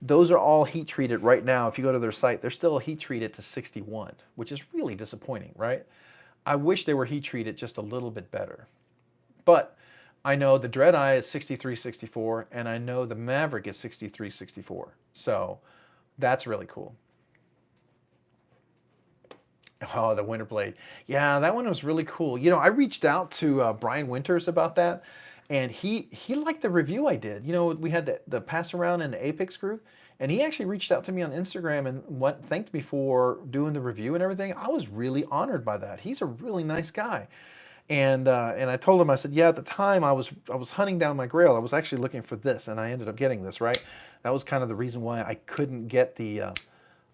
Those are all heat treated right now. If you go to their site, they're still heat treated to 61, which is really disappointing, right? I wish they were heat treated just a little bit better. But I know the Dread Eye is 63, 64, and I know the Maverick is 63, 64. So that's really cool. Oh, the Winter Blade. Yeah, that one was really cool. You know, I reached out to Brian Winters about that, and he liked the review I did. You know, we had the pass around in the Apex group, and he actually reached out to me on Instagram and thanked me for doing the review and everything. I was really honored by that. He's a really nice guy. And I told him, I said, yeah, at the time I was hunting down my grail. I was actually looking for this, and I ended up getting this, right? That was kind of the reason why I couldn't get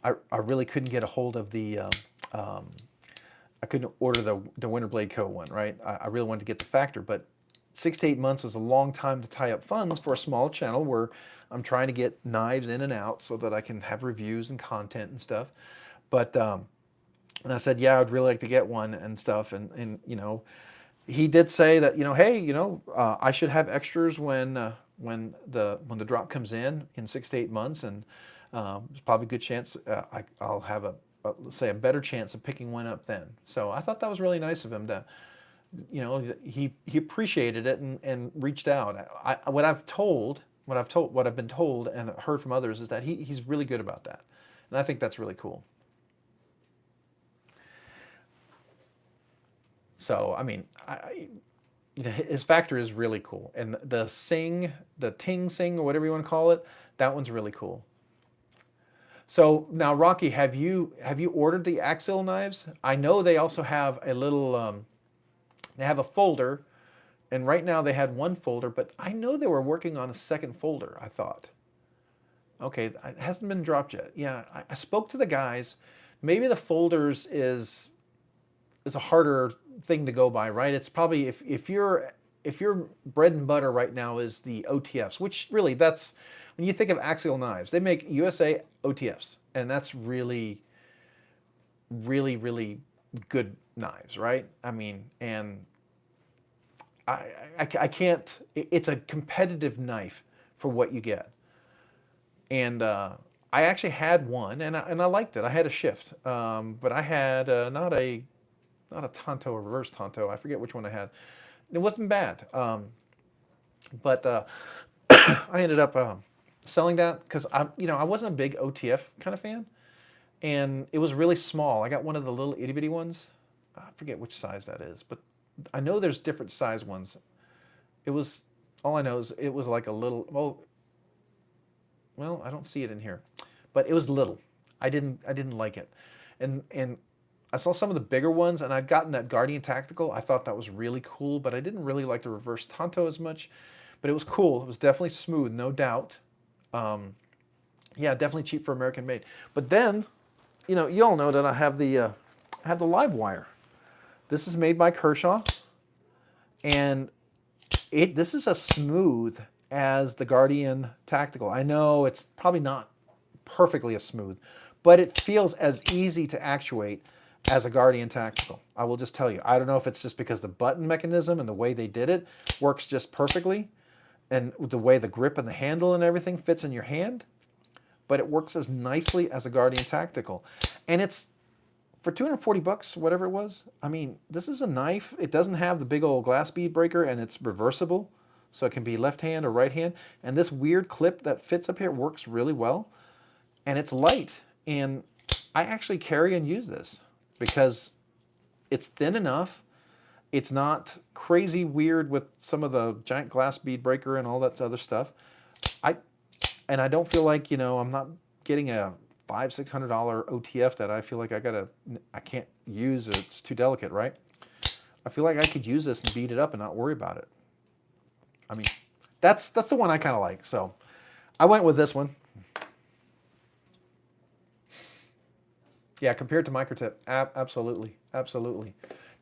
I really couldn't get a hold of um, I couldn't order the Winterblade Co. one, right? I really wanted to get the Factor, but 6 to 8 months was a long time to tie up funds for a small channel where I'm trying to get knives in and out so that I can have reviews and content and stuff. But and I said, yeah, I'd really like to get one and stuff. And you know, he did say that, you know, hey, you know, I should have extras when the drop comes in 6 to 8 months, and there's probably a good chance I'll have let's say a better chance of picking one up then. So I thought that was really nice of him to, you know, he appreciated it and reached out. What I've been told and heard from others is that he's really good about that, and I think that's really cool. So I mean, you know, his Factor is really cool, and the Ting Sing or whatever you want to call it, that one's really cool. So now, Rocky, have you ordered the Axial knives? I know they also have a little. They have a folder, and right now they had one folder, but I know they were working on a second folder. I thought. Okay, it hasn't been dropped yet. Yeah, I spoke to the guys. Maybe the folders is a harder thing to go by, right? It's probably if your bread and butter right now is the OTFs, which really that's when you think of Axial knives, they make USA OTFs, and that's really, really good knives, right? I mean, and I can't. It's a competitive knife for what you get, and I actually had one, and I liked it. I had a shift, but I had not a Tonto or reverse Tonto. I forget which one I had. It wasn't bad, but I ended up selling that because I wasn't a big OTF kind of fan, and it was really small. I got one of the little itty bitty ones. I forget which size that is, but I know there's different size ones. It was all I know is it was like a little. Well, I don't see it in here, but it was little. I didn't like it, and I saw some of the bigger ones, and I'd gotten that Guardian Tactical. I thought that was really cool, but I didn't really like the reverse Tonto as much. But it was cool. It was definitely smooth, no doubt. Yeah, definitely cheap for American made. But then, you all know that I have the live wire. This is made by Kershaw, and this is as smooth as the Guardian Tactical. I know it's probably not perfectly as smooth, but it feels as easy to actuate as a Guardian Tactical. I will just tell you. I don't know if it's just because the button mechanism and the way they did it works just perfectly, and the way the grip and the handle and everything fits in your hand, but it works as nicely as a Guardian Tactical. And it's for $240, whatever it was. I mean, this is a knife. It doesn't have the big old glass bead breaker, and it's reversible, so it can be left hand or right hand. And this weird clip that fits up here works really well, and it's light. And I actually carry and use this because It's thin enough. It's not crazy weird with some of the giant glass bead breaker and all that other stuff. I don't feel like, I'm not getting a $500-600 OTF that I feel like I can't use. It's too delicate, right? I feel like I could use this and beat it up and not worry about it. I mean, that's the one I kind of like. So I went with this one. Yeah, compared to Microtip, absolutely, absolutely.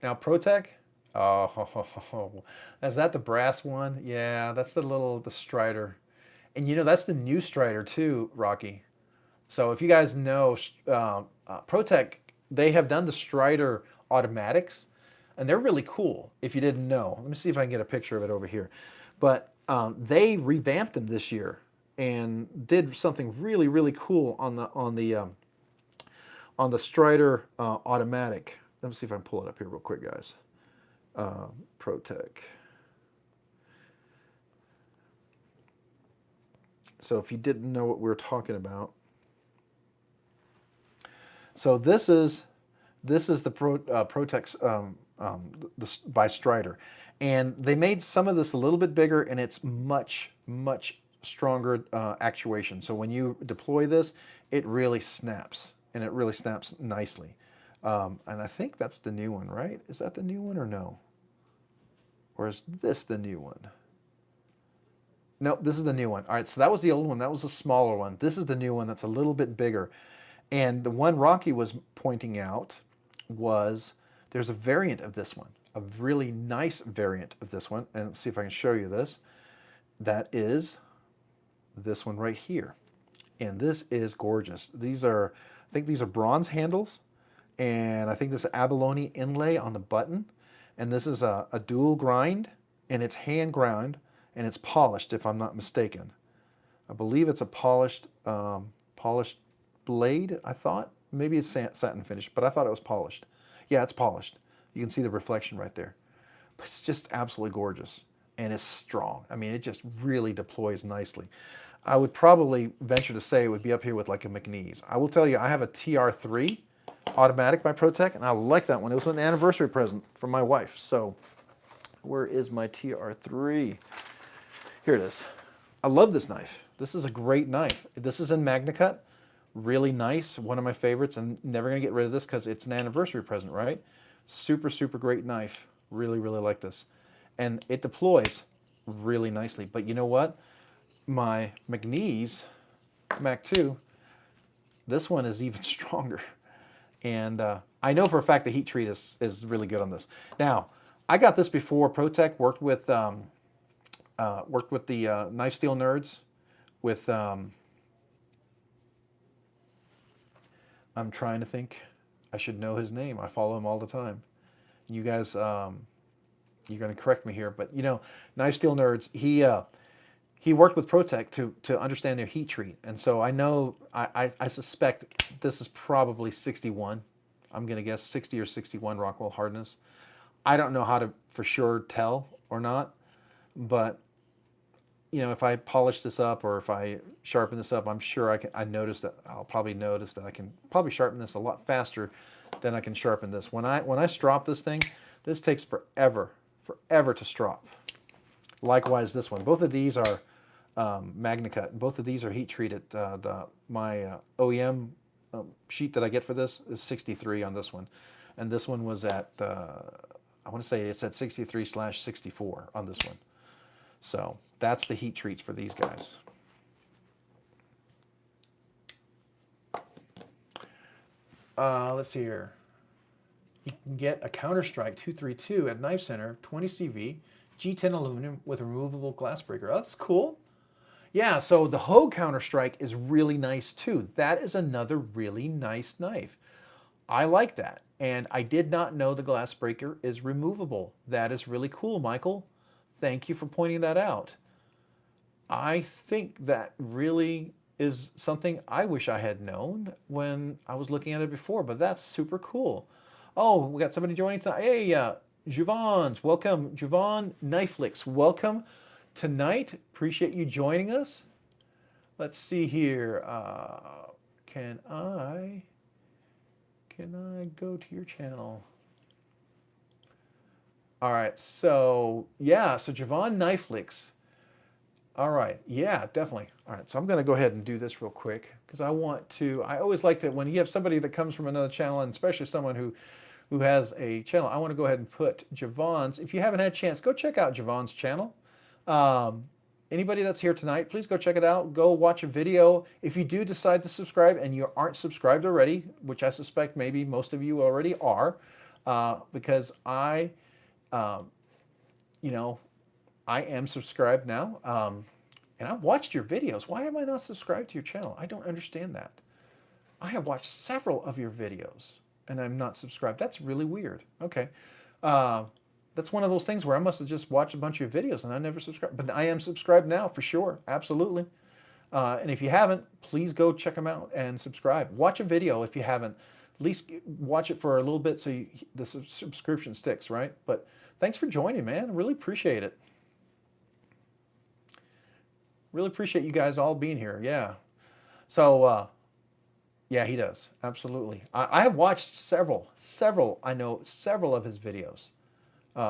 Now ProTech, oh, is that the brass one? Yeah, that's the Strider, and that's the new Strider too, Rocky. So if you guys know, ProTech, they have done the Strider automatics, and they're really cool. If you didn't know, let me see if I can get a picture of it over here. But they revamped them this year and did something really, really cool on the Strider automatic. Let me see if I can pull it up here real quick, guys. ProTech. So if you didn't know what we were talking about, so this is the ProTech by Strider, and they made some of this a little bit bigger, and it's much stronger actuation. So when you deploy this, it really snaps, and it really snaps nicely. And I think that's the new one, right? Is that the new one or no? Or is this the new one? No, this is the new one. All right, so that was the old one. That was a smaller one. This is the new one that's a little bit bigger. And the one Rocky was pointing out was there's a variant of this one, a really nice variant of this one. And let's see if I can show you this. That is this one right here. And this is gorgeous. I think these are bronze handles. And I think this is abalone inlay on the button. And this is a dual grind, and it's hand ground, and it's polished, if I'm not mistaken. I believe it's a polished blade, I thought. Maybe it's satin finish, but I thought it was polished. Yeah, it's polished. You can see the reflection right there. But it's just absolutely gorgeous, and it's strong. I mean, it just really deploys nicely. I would probably venture to say it would be up here with like a McNeese. I will tell you, I have a TR3 automatic by ProTech, and I like that one. It was an anniversary present from my wife. So where is my TR3? Here it is. I love this knife. This is a great knife. This is in MagnaCut. Really nice. One of my favorites. I'm never going to get rid of this because it's an anniversary present, right? Super great knife. Really like this. And it deploys really nicely. But you know what? My McNeese Mac 2, this one is even stronger. And I know for a fact the heat treat is really good on this. Now, I got this before ProTech worked with the Knife Steel Nerds with I'm trying to think. I should know his name. I follow him all the time. You guys, you're going to correct me here, but Knife Steel Nerds. He worked with ProTech to understand their heat treat, and so I know I suspect this is probably 61. I'm going to guess 60 or 61 Rockwell hardness. I don't know how to for sure tell or not, but if I polish this up or if I sharpen this up, I'm sure I'll probably notice that I can probably sharpen this a lot faster than I can sharpen this. When I strop this thing, this takes forever to strop. Likewise, this one. Both of these are MagnaCut. Both of these are heat treated. My OEM sheet that I get for this is 63 on this one, and this one was at I want to say it's at 63/64 on this one. So that's the heat treats for these guys. Let's see here. You can get a Counter-Strike 232 at Knife Center, 20 CV, G10 aluminum with removable glass breaker. Oh, that's cool. Yeah, so the Hogue Counter-Strike is really nice too. That is another really nice knife. I like that. And I did not know the glass breaker is removable. That is really cool, Michael. Thank you for pointing that out. I think that really is something I wish I had known when I was looking at it before, but that's super cool. Oh, we got somebody joining tonight. Hey, Juvon's, welcome. Juvon Knifelix, welcome tonight. Appreciate you joining us. Let's see here. Can I go to your channel? All right. So yeah. So Javon Knifelix. All right. Yeah, definitely. All right. So I'm going to go ahead and do this real quick because I want to. I always like to when you have somebody that comes from another channel, and especially someone who has a channel. I want to go ahead and put Javon's. If you haven't had a chance, go check out Javon's channel. Um, Anybody that's here tonight, please go check it out. Go watch a video. If you do decide to subscribe and you aren't subscribed already, which I suspect maybe most of you already are, because um, you know, I am subscribed now, and I've watched your videos. Why am I not subscribed to your channel? I don't understand that. I have watched several of your videos, and I'm not subscribed. That's really weird. Okay. Uh, that's one of those things where I must have just watched a bunch of your videos and I never subscribed. But I am subscribed now for sure. Absolutely. And if you haven't, please go check them out and subscribe. Watch a video if you haven't. At least watch it for a little bit so the subscription sticks, right? But thanks for joining, man. I really appreciate it. Really appreciate you guys all being here. Yeah. So, yeah, he does. Absolutely. I have watched I know several of his videos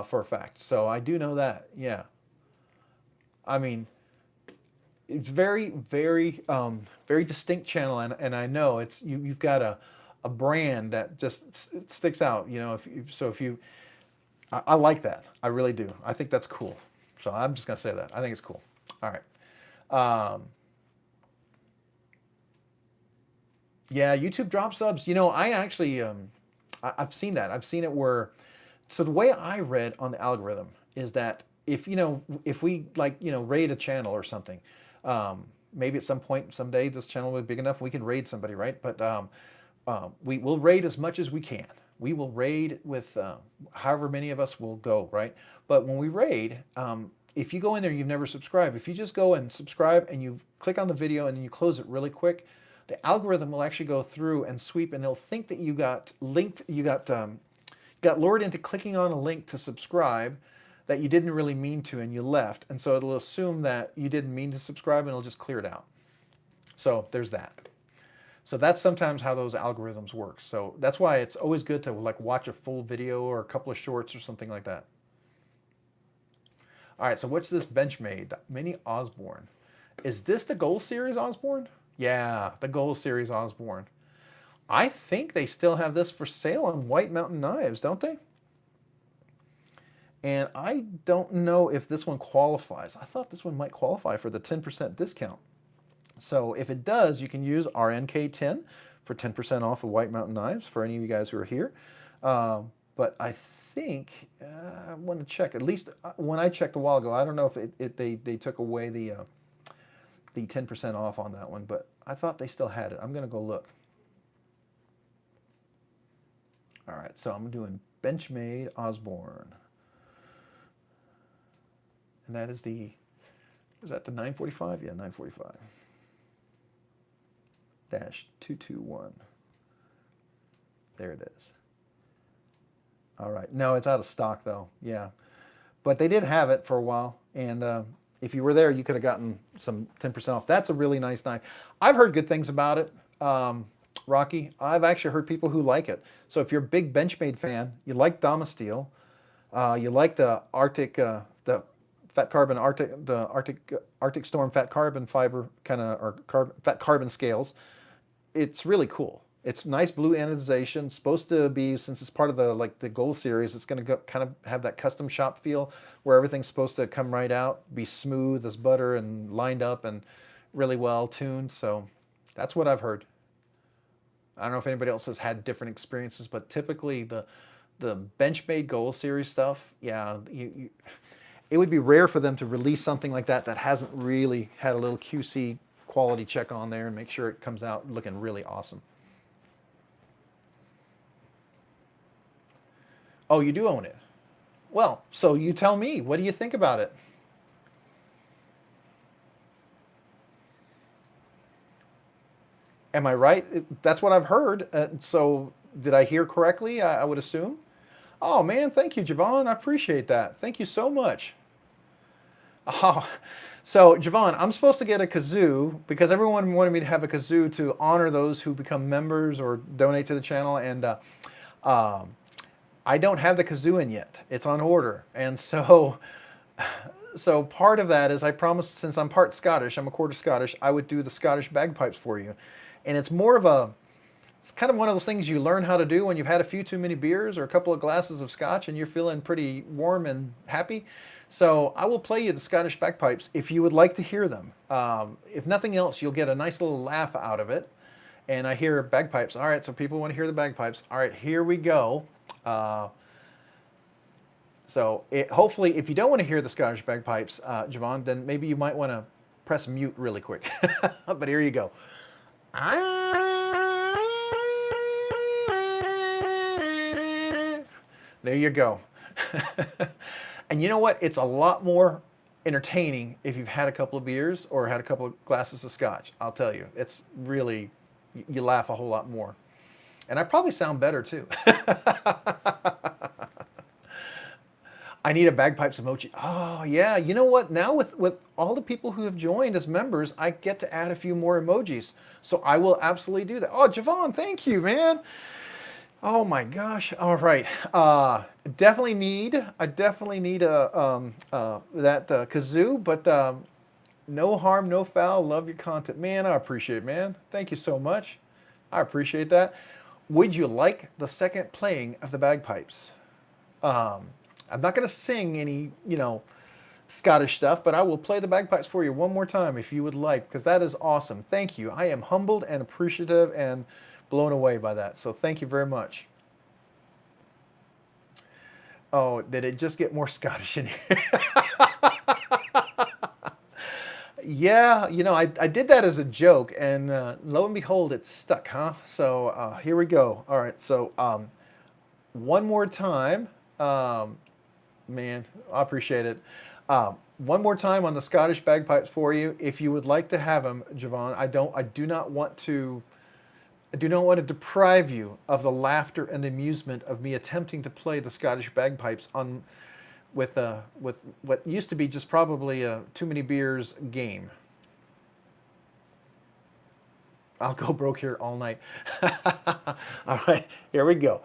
for a fact. So I do know that. Yeah. I mean, it's very distinct channel. And I know you've got a brand that just sticks out, you know, I like that. I really do. I think that's cool. So I'm just going to say that. I think it's cool. All right. Yeah, YouTube drop subs. You know, I actually, I've seen that. I've seen it where, so the way I read on the algorithm is that if we like, raid a channel or something, maybe at some point, someday this channel will be big enough, we can raid somebody, right? But we will raid as much as we can. We will raid with however many of us will go, right? But when we raid, if you go in there and you've never subscribed, if you just go and subscribe and you click on the video and then you close it really quick, the algorithm will actually go through and sweep, and they'll think that you got lured into clicking on a link to subscribe that you didn't really mean to and you left. And so it'll assume that you didn't mean to subscribe and it'll just clear it out. So there's that. So that's sometimes how those algorithms work. So that's why it's always good to like watch a full video or a couple of shorts or something like that. All right, so what's this Benchmade Mini Osborne? Is this the Gold Series Osborne? Yeah, the Gold Series Osborne. I think they still have this for sale on White Mountain Knives, don't they? And I don't know if this one qualifies. I thought this one might qualify for the 10% discount. So if it does, you can use RNK10 for 10% off of White Mountain Knives for any of you guys who are here. But I think I want to check. At least when I checked a while ago, I don't know if they took away the 10% off on that one, but I thought they still had it. I'm going to go look. All right, so I'm doing Benchmade Osborne. And that is that the 945? Yeah, 945. -221. There it is. All right. No, it's out of stock though. Yeah. But they did have it for a while. And if you were there, you could have gotten some 10% off. That's a really nice knife. I've heard good things about it, Rocky. I've actually heard people who like it. So if you're a big Benchmade fan, you like Damasteel, you like the Arctic, the fat carbon Arctic Storm fat carbon fiber fat carbon scales, it's really cool. It's nice blue anodization. It's supposed to be, since it's part of the Gold Series, it's going to kind of have that custom shop feel where everything's supposed to come right out, be smooth as butter and lined up and really well tuned. So that's what I've heard. I don't know if anybody else has had different experiences, but typically the Benchmade Gold Series stuff, yeah, it would be rare for them to release something like that hasn't really had a little QC quality check on there and make sure it comes out looking really awesome. Oh, you do own it. Well, so you tell me, what do you think about it? Am I right? That's what I've heard. So did I hear correctly? I would assume. Oh man, thank you, Javon. I appreciate that. Thank you so much. Oh, so Javon, I'm supposed to get a kazoo because everyone wanted me to have a kazoo to honor those who become members or donate to the channel. And I don't have the kazoo in yet. It's on order, and so part of that is I promised, since I'm part Scottish, I'm a quarter Scottish, I would do the Scottish bagpipes for you, and it's more of a it's kind of one of those things you learn how to do when you've had a few too many beers or a couple of glasses of scotch and you're feeling pretty warm and happy. So I will play you the Scottish bagpipes if you would like to hear them. If nothing else, you'll get a nice little laugh out of it. And I hear bagpipes. All right, so people want to hear the bagpipes. All right, here we go. Hopefully, if you don't want to hear the Scottish bagpipes, Javon, then maybe you might want to press mute really quick. But here you go. There you go. And you know what? It's a lot more entertaining if you've had a couple of beers or had a couple of glasses of scotch. I'll tell you, it's really, you laugh a whole lot more. And I probably sound better too. I need a bagpipes emoji. Oh yeah, you know what? Now with all the people who have joined as members, I get to add a few more emojis. So I will absolutely do that. Oh, Javon, thank you, man. Oh my gosh. All right. I definitely need a that kazoo, but no harm, no foul. Love your content, man. I appreciate it, man. Thank you so much. I appreciate that. Would you like the second playing of the bagpipes? I'm not going to sing any, Scottish stuff, but I will play the bagpipes for you one more time if you would like, because that is awesome. Thank you. I am humbled and appreciative and blown away by that. So thank you very much. Oh, did it just get more Scottish in here? Yeah, I did that as a joke, and lo and behold, it's stuck, huh? So here we go. All right, so one more time. Man, I appreciate it. One more time on the Scottish bagpipes for you. If you would like to have them, Javon, I do not want to deprive you of the laughter and amusement of me attempting to play the Scottish bagpipes with what used to be just probably a too many beers game. I'll go broke here all night. All right, here we go.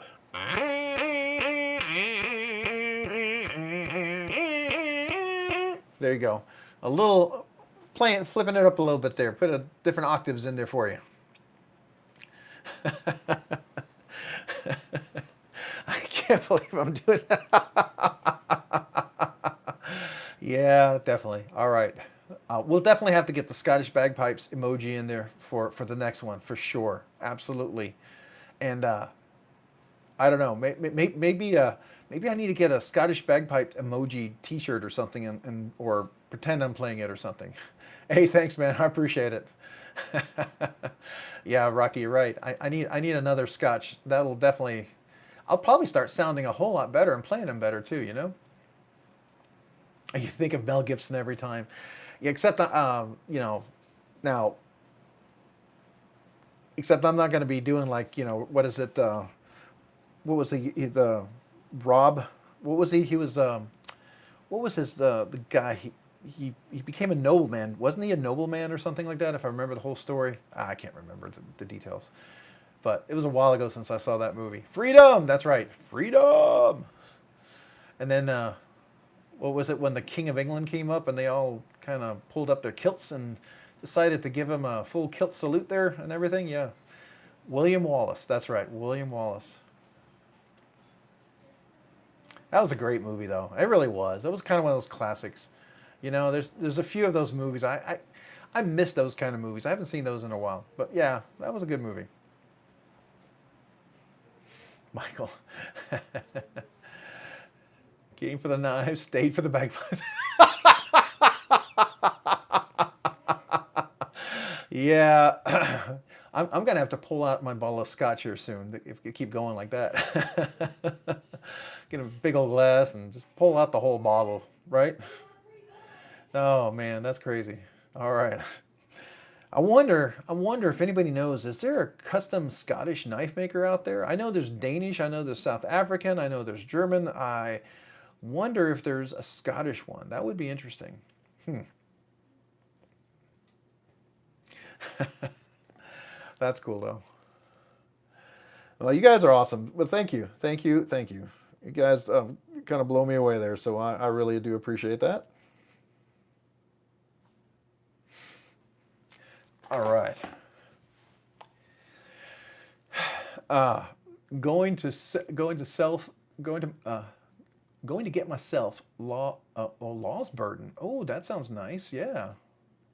There you go. A little flipping it up a little bit there. Put a different octaves in there for you. I can't believe I'm doing that. Yeah, definitely. All right. We'll definitely have to get the Scottish bagpipes emoji in there for the next one, for sure. Absolutely. And I don't know. Maybe I need to get a Scottish bagpipe emoji T-shirt or something, or pretend I'm playing it or something. Hey, thanks, man. I appreciate it. Yeah, Rocky, you're right. I need another Scotch. That'll definitely. I'll probably start sounding a whole lot better and playing them better too. You think of Mel Gibson every time. Yeah, except now. Except I'm not going to be doing like what is it? What was the Rob? What was he? He was what was his the guy he became a nobleman. Wasn't he a nobleman or something like that? If I remember the whole story, I can't remember the details. But it was a while ago since I saw that movie. Freedom. That's right, freedom. And then what was it when the King of England came up and they all kind of pulled up their kilts and decided to give him a full kilt salute there and everything? Yeah, William Wallace. That's right, William Wallace. That was a great movie, though. It really was. It was kind of one of those classics. There's a few of those movies. I miss those kind of movies. I haven't seen those in a while. But yeah, that was a good movie. Michael. Came for the knives, stayed for the bagpipes. Yeah. I'm going to have to pull out my bottle of scotch here soon if you keep going like that. Get a big old glass and just pull out the whole bottle, right? Oh man, that's crazy. All right. I wonder if anybody knows, is there a custom Scottish knife maker out there? I know there's Danish, I know there's South African, I know there's German. I wonder if there's a Scottish one. That would be interesting. That's cool though. Well, you guys are awesome. Well, thank you. Thank you. Thank you. You guys kind of blow me away there, so I really do appreciate that. All right. Going to get myself Law's Burden. Oh, that sounds nice. Yeah,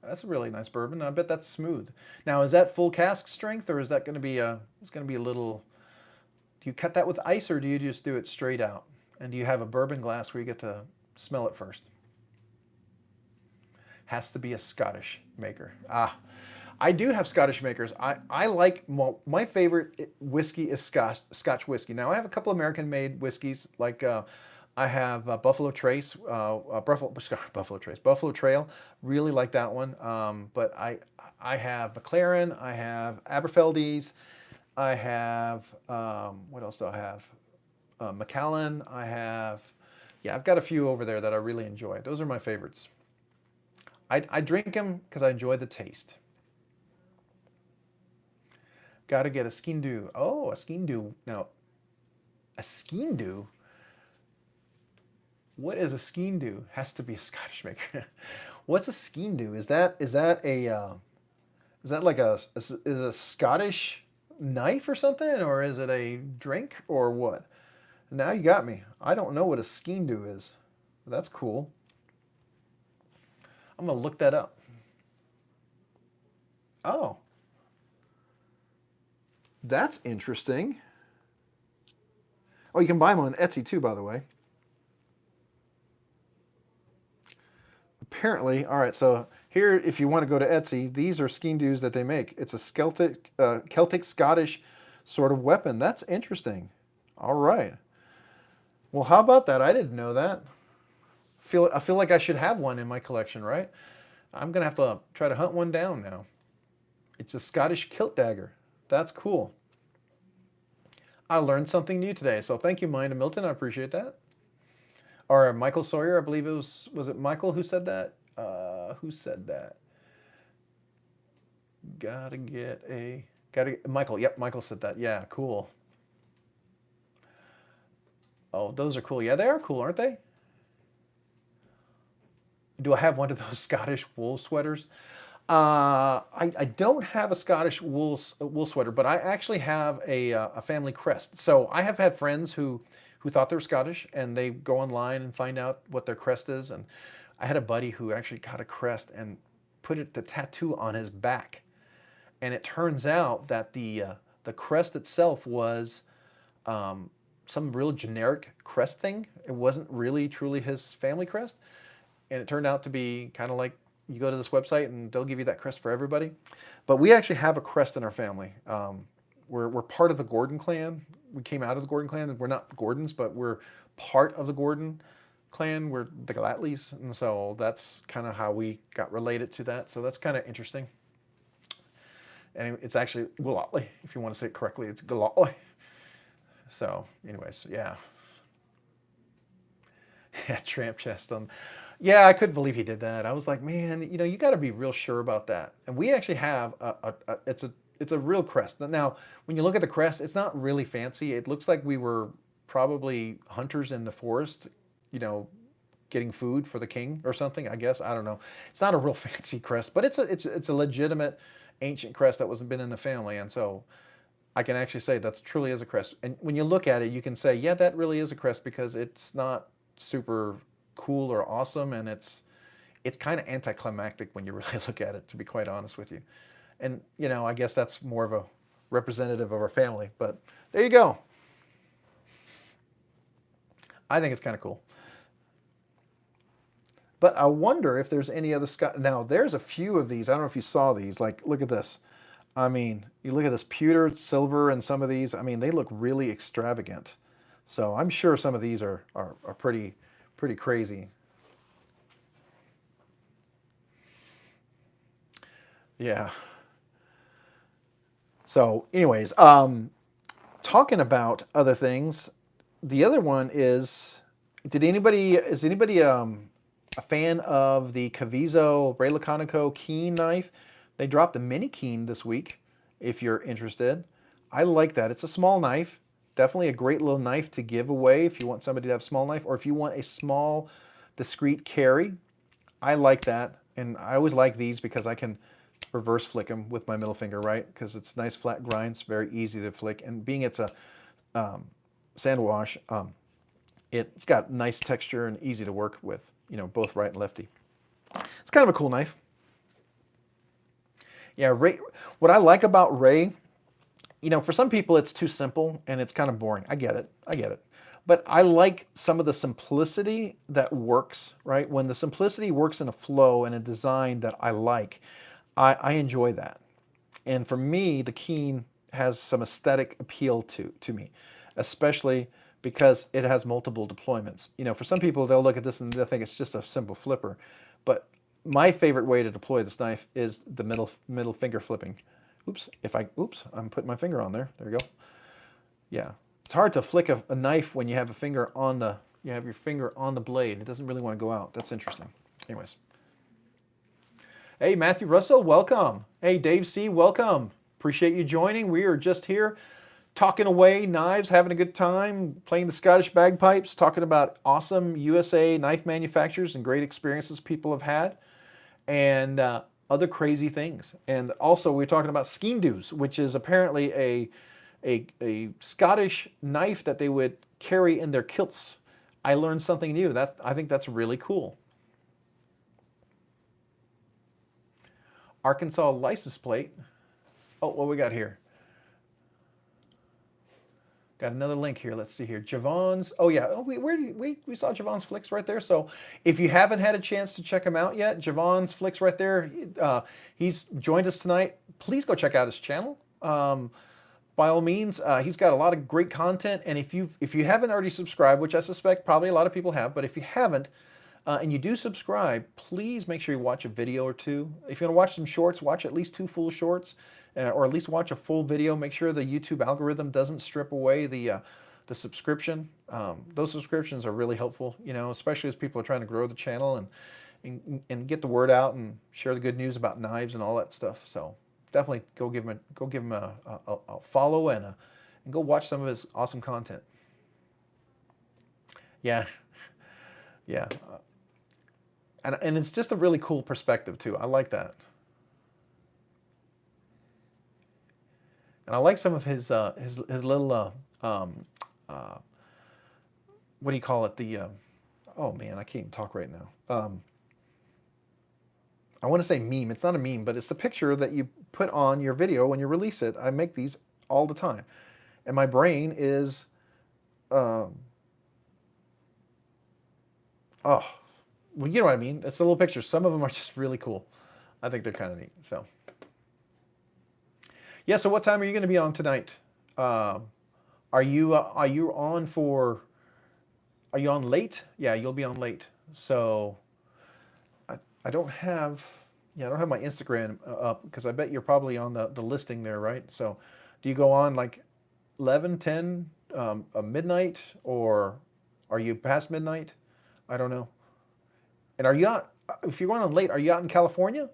that's a really nice bourbon. I bet that's smooth. Now, is that full cask strength, or is that going to be a? It's going to be a little. Do you cut that with ice, or do you just do it straight out? And do you have a bourbon glass where you get to smell it first? Has to be a Scottish maker. Ah, I do have Scottish makers. I like, well, my favorite whiskey is Scotch whiskey. Now I have a couple American-made whiskeys, like I have Buffalo Trace, Buffalo Trace, Buffalo Trail. Really like that one. But I have McLaren, I have Aberfeldies, I have what else do I have? Macallan. I have, yeah, I've got a few over there that I really enjoy. Those are my favorites. I drink them because I enjoy the taste. Got to get a Skindoo. Oh, a Skindoo. Now, a Skindoo? What is a Skindoo? Has to be a Scottish maker. What's a Skindoo? Is that like is a Scottish knife or something, or is it a drink or what? Now you got me. I don't know what a Skindoo is. That's cool. I'm gonna look that up. Oh. That's interesting. Oh, you can buy them on Etsy too, by the way. Apparently, all right, so here, if you want to go to Etsy, these are Skindoos that they make. It's a Celtic Scottish sort of weapon. That's interesting. All right. Well, how about that? I didn't know that. I feel like I should have one in my collection, right? I'm gonna have to try to hunt one down now. It's a Scottish kilt dagger. That's cool. I learned something new today, so thank you, Mind and Milton. I appreciate that. Or Michael Sawyer, I believe it was it Michael who said that? Who said that? Michael, yep, Michael said that. Yeah, cool. Oh, those are cool. Yeah, they are cool, aren't they? Do I have one of those Scottish wool sweaters? I don't have a Scottish wool sweater, but I actually have a family crest. So I have had friends who thought they were Scottish, and they go online and find out what their crest is. And I had a buddy who actually got a crest and put the tattoo on his back. And it turns out that the crest itself was some real generic crest thing. It wasn't really truly his family crest, and it turned out to be kind of like you go to this website and they'll give you that crest for everybody. But we actually have a crest in our family. We're part of the Gordon clan. We came out of the Gordon clan. We're not Gordons, but we're part of the Gordon clan. We're the Galatleys, and so that's kind of how we got related to that. So that's kind of interesting. And it's actually Galatly, if you want to say it correctly. It's Galatly. So, anyways, yeah. Yeah, tramp chest on. Yeah, I couldn't believe he did that. I was like, man, you got to be real sure about that. And we actually have it's a real crest. Now, when you look at the crest, it's not really fancy. It looks like we were probably hunters in the forest, getting food for the king or something. I guess, I don't know. It's not a real fancy crest, but it's a legitimate ancient crest that wasn't been in the family, and so I can actually say that's truly is a crest. And when you look at it, you can say, yeah, that really is a crest, because it's not super cool or awesome, and it's kind of anticlimactic when you really look at it, to be quite honest with you. And I guess that's more of a representative of our family, but there you go. I think it's kind of cool. But I wonder if there's any other Now, there's a few of these. I don't know if you saw these. Like, look at this. I mean, you look at this pewter, silver, and some of these. I mean, they look really extravagant. So I'm sure some of these are pretty crazy. Yeah. So, anyways, talking about other things, the other one is, is anybody a fan of the Caviezel Ray Laconico keen knife? They dropped the mini keen this week, if you're interested. I like that. It's a small knife. Definitely a great little knife to give away if you want somebody to have a small knife, or if you want a small, discreet carry. I like that, and I always like these because I can reverse flick them with my middle finger, right? Because it's nice flat grinds, very easy to flick, and being it's a sand wash, it's got nice texture and easy to work with, both right and lefty. It's kind of a cool knife. Yeah, Ray, what I like about Ray, for some people it's too simple and it's kind of boring. I get it. I get it. But I like some of the simplicity that works, right? When the simplicity works in a flow and a design that I like, I enjoy that. And for me, the Keen has some aesthetic appeal to me, especially because it has multiple deployments. For some people, they'll look at this and they'll think it's just a simple flipper. But my favorite way to deploy this knife is the middle finger flipping. Oops, I'm putting my finger on there. There we go. Yeah. It's hard to flick a knife when you have your finger on the blade. It doesn't really want to go out. That's interesting. Anyways. Hey, Matthew Russell, welcome. Hey, Dave C., welcome. Appreciate you joining. We are just here talking away, knives, having a good time, playing the Scottish bagpipes, talking about awesome USA knife manufacturers and great experiences people have had, and other crazy things. And also, we're talking about skeendoos, which is apparently a Scottish knife that they would carry in their kilts. I learned something new. I think that's really cool. Arkansas license plate. Oh, what we got here? Got another link here. Let's see here. Javon's. Oh yeah. Oh, we saw Javon's flicks right there. So if you haven't had a chance to check him out yet, Javon's flicks right there. He's joined us tonight. Please go check out his channel. By all means, he's got a lot of great content. And if you haven't already subscribed, which I suspect probably a lot of people have, but if you haven't, and you do subscribe, please make sure you watch a video or two. If you're going to watch some shorts, watch at least 2 full shorts, or at least watch a full video. Make sure the YouTube algorithm doesn't strip away the subscription. Those subscriptions are really helpful, especially as people are trying to grow the channel and get the word out and share the good news about knives and all that stuff. So definitely go give him a follow and go watch some of his awesome content. Yeah, yeah. And it's just a really cool perspective too. I like that. And I like some of his little what do you call it? Oh man, I can't even talk right now. I want to say meme. It's not a meme, but it's the picture that you put on your video when you release it. I make these all the time, and my brain is, oh, well, you know what I mean. It's the little pictures. Some of them are just really cool. I think they're kind of neat. So, yeah. So, what time are you going to be on tonight? Are you on for? Are you on late? Yeah, you'll be on late. So, I don't have. Yeah, I don't have my Instagram up because I bet you're probably on the listing there, right? So, do you go on like 11, 10, midnight, or are you past midnight? I don't know. And are you out, if you're going on late, are you out in California?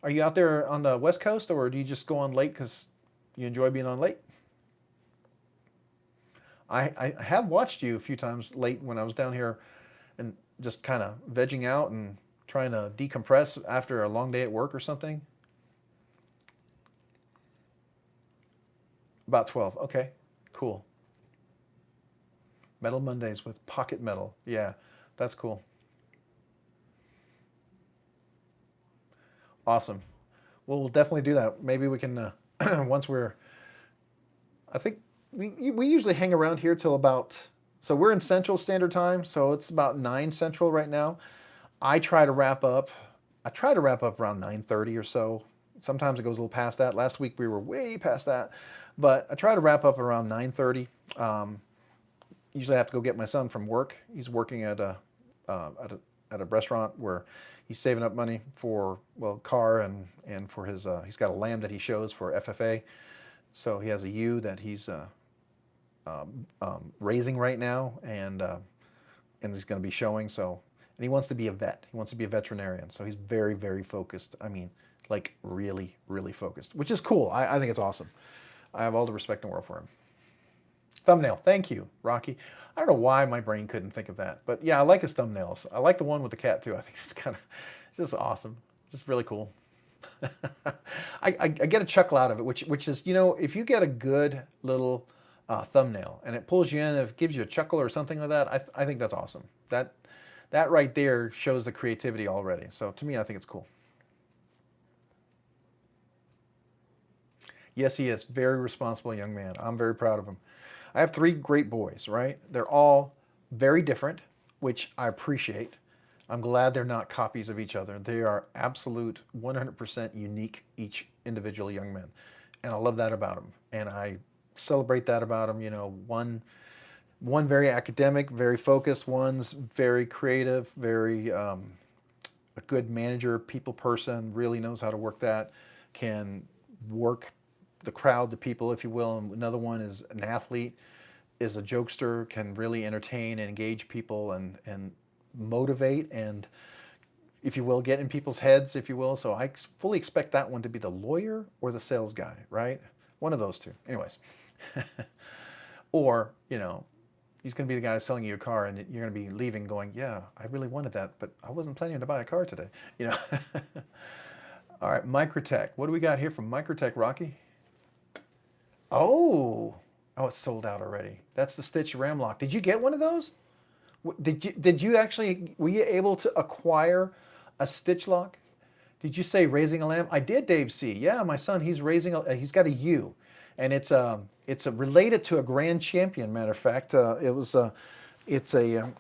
Are you out there on the West Coast, or do you just go on late because you enjoy being on late? I have watched you a few times late when I was down here and just kind of vegging out and trying to decompress after a long day at work or something. About 12. Okay, cool. Metal Mondays with Pocket Metal. Yeah, that's cool. Awesome. Well, we'll definitely do that. Maybe we can, once I think we usually hang around here till about, so we're in Central Standard Time, so it's about 9 Central right now. I try to wrap up around 9:30 or so. Sometimes it goes a little past that. Last week we were way past that, but I try to wrap up around 9:30. Usually I have to go get my son from work. He's working at a restaurant where he's saving up money for, well, car and for his, he's got a lamb that he shows for FFA. So he has a ewe that he's raising right now, and he's going to be showing. So, and he wants to be a vet. He wants to be a veterinarian. So he's very, very focused. I mean, like really, really focused, which is cool. I think it's awesome. I have all the respect in the world for him. Thumbnail. Thank you, Rocky. I don't know why my brain couldn't think of that, but yeah, I like his thumbnails. I like the one with the cat too. I think it's kind of just awesome, just really cool. I get a chuckle out of it, which is, you know, if you get a good little thumbnail and it pulls you in, if it gives you a chuckle or something like that, I think that's awesome. That right there shows the creativity already. So to me, I think it's cool. Yes, he is. Very responsible young man. I'm very proud of him. I have 3 great boys, right? They're all very different, which I appreciate. I'm glad they're not copies of each other. They are absolute 100% unique, each individual young man. And I love that about them. And I celebrate that about them. You know, one very academic, very focused, one's very creative, very a good manager, people person, really knows how to work that, can work the crowd, the people, if you will. And another one is an athlete, is a jokester, can really entertain and engage people and motivate and, if you will, get in people's heads, if you will. So I fully expect that one to be the lawyer or the sales guy, right? One of those two. Anyways. Or, you know, he's going to be the guy selling you a car and you're going to be leaving going, yeah, I really wanted that, but I wasn't planning to buy a car today. You know. All right, Microtech. What do we got here from Microtech, Rocky? Oh, it's sold out already. That's the Stitch Ram Lock. Did you get one of those? Did you actually, were you able to acquire a Stitch Lock? Did you say raising a lamb? I did, Dave C. Yeah, my son, he's he's got a ewe, and it's related to a grand champion. Matter of fact, it's a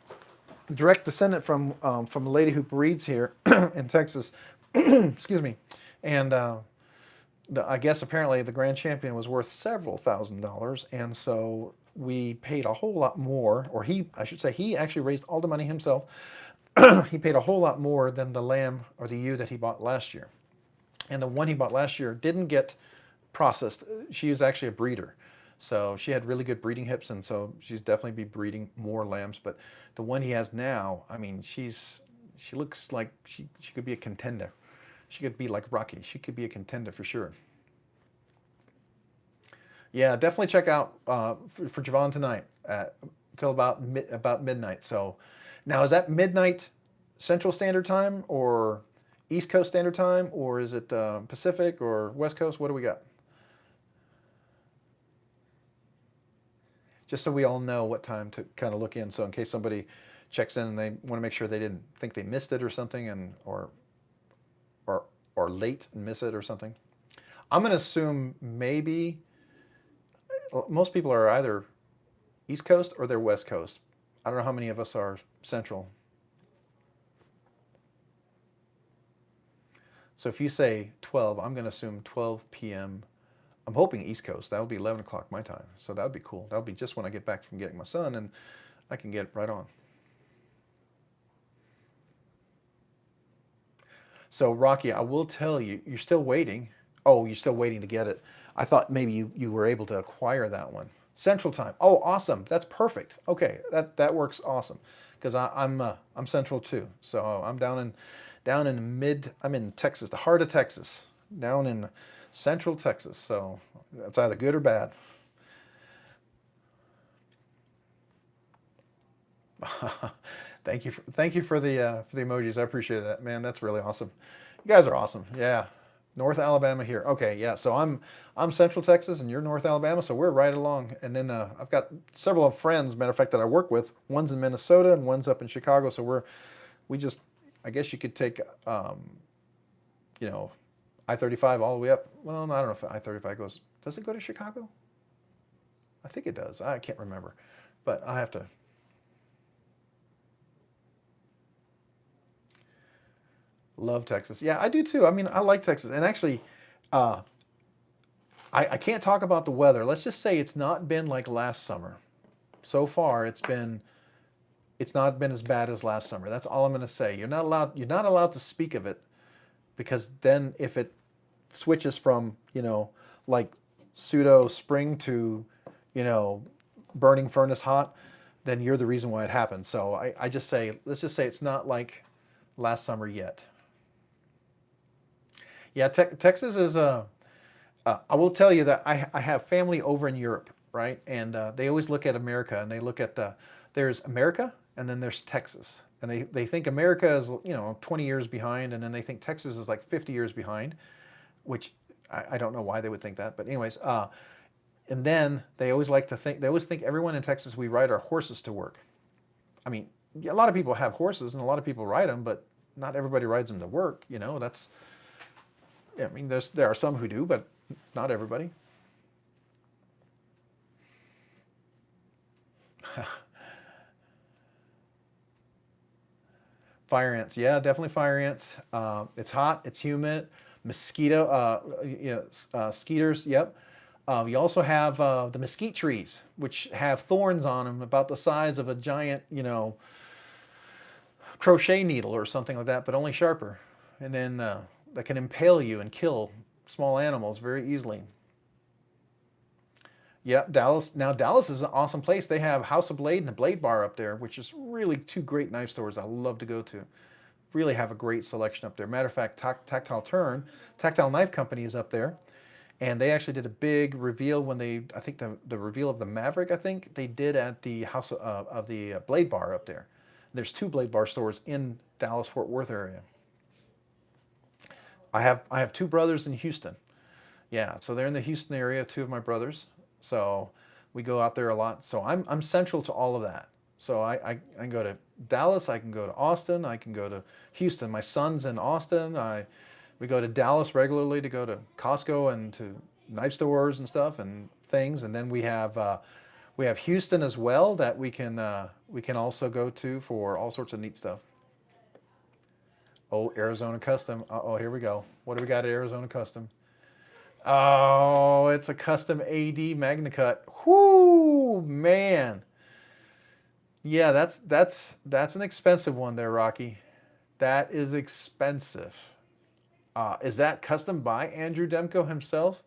direct descendant from a lady who breeds here in Texas. Excuse me, and I guess apparently the grand champion was worth several $1,000s, and so we paid a whole lot more, or I should say, he actually raised all the money himself. He paid a whole lot more than the lamb or the ewe that he bought last year. And the one he bought last year didn't get processed. She was actually a breeder. So she had really good breeding hips, and so she's definitely be breeding more lambs. But the one he has now, I mean, she looks like she could be a contender. She could be like Rocky. She could be a contender for sure. Yeah, definitely check out for Javon tonight till about midnight. So now, is that midnight Central Standard Time or East Coast Standard Time, or is it Pacific or West Coast? What do we got? Just so we all know what time to kind of look in. So in case somebody checks in and they want to make sure they didn't think they missed it or something, and or late and miss it or something. I'm going to assume maybe most people are either East Coast or they're West Coast. I don't know how many of us are Central. So if you say 12, I'm going to assume 12 p.m. I'm hoping East Coast. That would be 11 o'clock my time. So that would be cool. That would be just when I get back from getting my son, and I can get it right on. So Rocky, I will tell you, you're still waiting. Oh, you're still waiting to get it. I thought maybe you were able to acquire that one. Central Time. Oh, awesome. That's perfect. Okay, that works awesome. Because I'm Central too. So I'm down in I'm in Texas, the heart of Texas, down in Central Texas. So that's either good or bad. Thank you for the emojis. I appreciate that, man. That's really awesome. You guys are awesome. Yeah, North Alabama here. Okay, yeah. So I'm Central Texas, and you're North Alabama, so we're right along. And then I've got several of friends, matter of fact, that I work with. One's in Minnesota and one's up in Chicago. So we just, I guess you could take, you know, I-35 all the way up. Well, I don't know if I-35 goes. Does it go to Chicago? I think it does. I can't remember, but I have to. Love Texas. Yeah, I do too. I mean, I like Texas. And actually, I can't talk about the weather. Let's just say it's not been like last summer. So far, it's not been as bad as last summer. That's all I'm going to say. You're not allowed to speak of it, because then if it switches from, you know, like pseudo spring to, you know, burning furnace hot, then you're the reason why it happened. So let's just say it's not like last summer yet. Yeah, Texas is I will tell you that I have family over in Europe, right? And they always look at America, and they look at there's America, and then there's Texas, and they think America is 20 years behind, and then they think Texas is like 50 years behind, which I don't know why they would think that, but anyways, and then they always think everyone in Texas, we ride our horses to work. I mean, a lot of people have horses and a lot of people ride them, but not everybody rides them to work. That's, yeah, I mean, there are some who do, but not everybody. Fire ants, yeah, definitely fire ants. It's hot, it's humid. Skeeters, yep. You also have the mesquite trees, which have thorns on them about the size of a giant, crochet needle or something like that, but only sharper. And then that can impale you and kill small animals very easily. Yep, Dallas. Now Dallas is an awesome place. They have House of Blade and the Blade Bar up there, which is really two great knife stores I love to go to. Really have a great selection up there. Matter of fact, Tactile Knife Company is up there, and they actually did a big reveal when I think the reveal of the Maverick, I think they did at the House of the Blade Bar up there. There's two Blade Bar stores in Dallas Fort Worth area. I have two brothers in Houston. Yeah, so they're in the Houston area, two of my brothers. So we go out there a lot. So I'm central to all of that. So I can go to Dallas, I can go to Austin, I can go to Houston. My son's in Austin. We go to Dallas regularly to go to Costco and to knife stores and stuff and things. And then we have Houston as well that we can also go to for all sorts of neat stuff. Oh, Arizona Custom. Uh-oh, here we go. What do we got at Arizona Custom? Oh, it's a custom AD Magna Cut. Whoo, man. Yeah, that's an expensive one there, Rocky. That is expensive. Is that custom by Andrew Demko himself?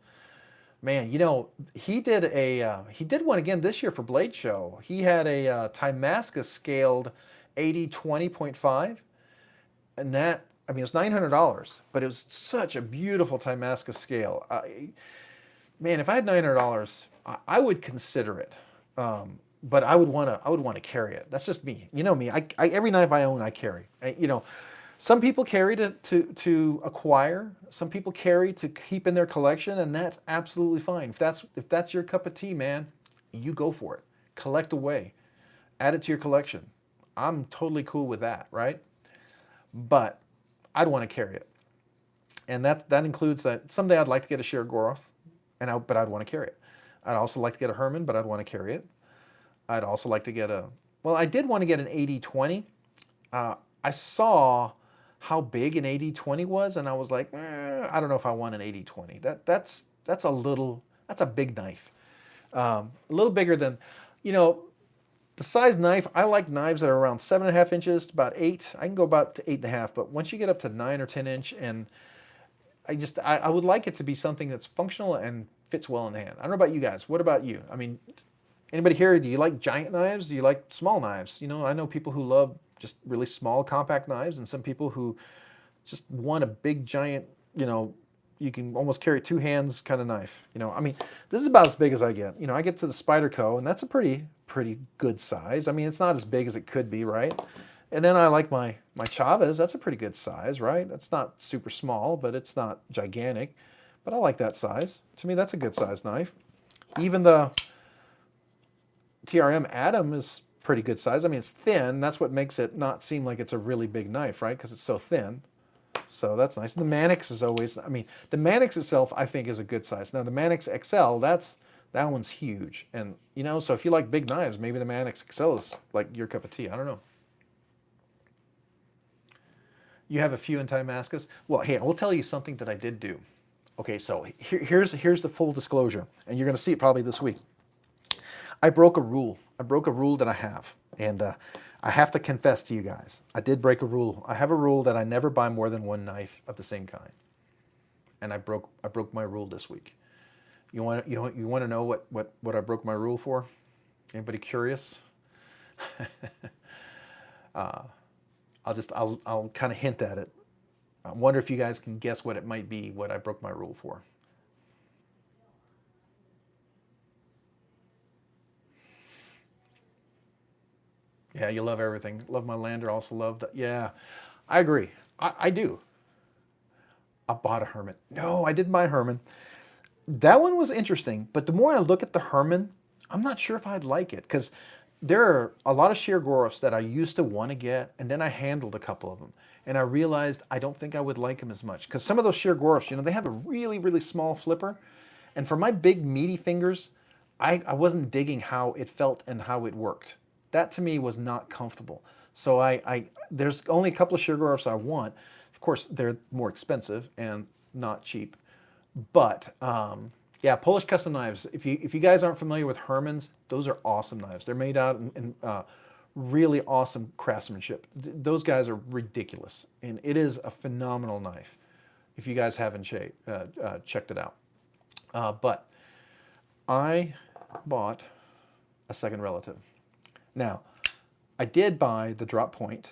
Man, he did one again this year for Blade Show. He had a Timascus scaled 80/20.5, and that, I mean, it was $900, but it was such a beautiful Timascus scale. Man, if I had $900, I would consider it. But I would want to carry it. That's just me. You know me. Every knife I own, I carry. Some people carry to acquire. Some people carry to keep in their collection, and that's absolutely fine. If that's your cup of tea, man, you go for it. Collect away, add it to your collection. I'm totally cool with that, right? But I'd want to carry it, and that includes that someday I'd like to get a Shirogorov, but I'd want to carry it. I'd also like to get a Herman, but I'd want to carry it. I'd also like to get I did want to get an 80/20. I saw how big an 80/20 was, and I was like, I don't know if I want an 80/20. That's a big knife. A little bigger than, the size knife. I like knives that are around 7.5 inches to about 8. I can go about to 8.5, but once you get up to 9 or 10 inch, and I would like it to be something that's functional and fits well in the hand. I don't know about you guys. What about you? I mean, anybody here, do you like giant knives? Do you like small knives? I know people who love just really small, compact knives, and some people who just want a big, giant, you can almost carry two hands kind of knife. I mean, this is about as big as I get. I get to the Spyderco, and that's a pretty good size. I mean, it's not as big as it could be, right? And then I like my Chavez. That's a pretty good size, right? That's not super small, but it's not gigantic. But I like that size. To me, that's a good size knife. Even the TRM Atom is pretty good size. I mean, it's thin. That's what makes it not seem like it's a really big knife, right? Because it's so thin. So that's nice. The Manix is always, I mean, the Manix itself, I think, is a good size. Now, the Manix XL, that one's huge. And, so if you like big knives, maybe the Manix XL is like your cup of tea. I don't know. You have a few in Timascus? Well, hey, I will tell you something that I did do. Okay, so here's the full disclosure, and you're going to see it probably this week. I broke a rule. I broke a rule that I have, and I have to confess to you guys. I did break a rule. I have a rule that I never buy more than one knife of the same kind, and I broke my rule this week. You want to know what I broke my rule for? Anybody curious? I'll kind of hint at it. I wonder if you guys can guess what it might be, what I broke my rule for. Yeah, you love everything. Love my lander. Also love that. Yeah, I agree. I do. I bought a Herman. No, I didn't buy a Herman. That one was interesting, but the more I look at the Herman, I'm not sure if I'd like it because there are a lot of sheer Gorofs that I used to want to get, and then I handled a couple of them, and I realized I don't think I would like them as much because some of those sheer Gorofs, you know, they have a really, really small flipper, and for my big meaty fingers, I wasn't digging how it felt and how it worked. That to me was not comfortable. So there's only a couple of sheer Gorofs I want. Of course, they're more expensive and not cheap. But yeah, Polish custom knives. If you guys aren't familiar with Hermans, those are awesome knives. They're made out in really awesome craftsmanship. Those guys are ridiculous, and it is a phenomenal knife. If you guys haven't checked it out, but I bought a second relative. Now, I did buy the drop point.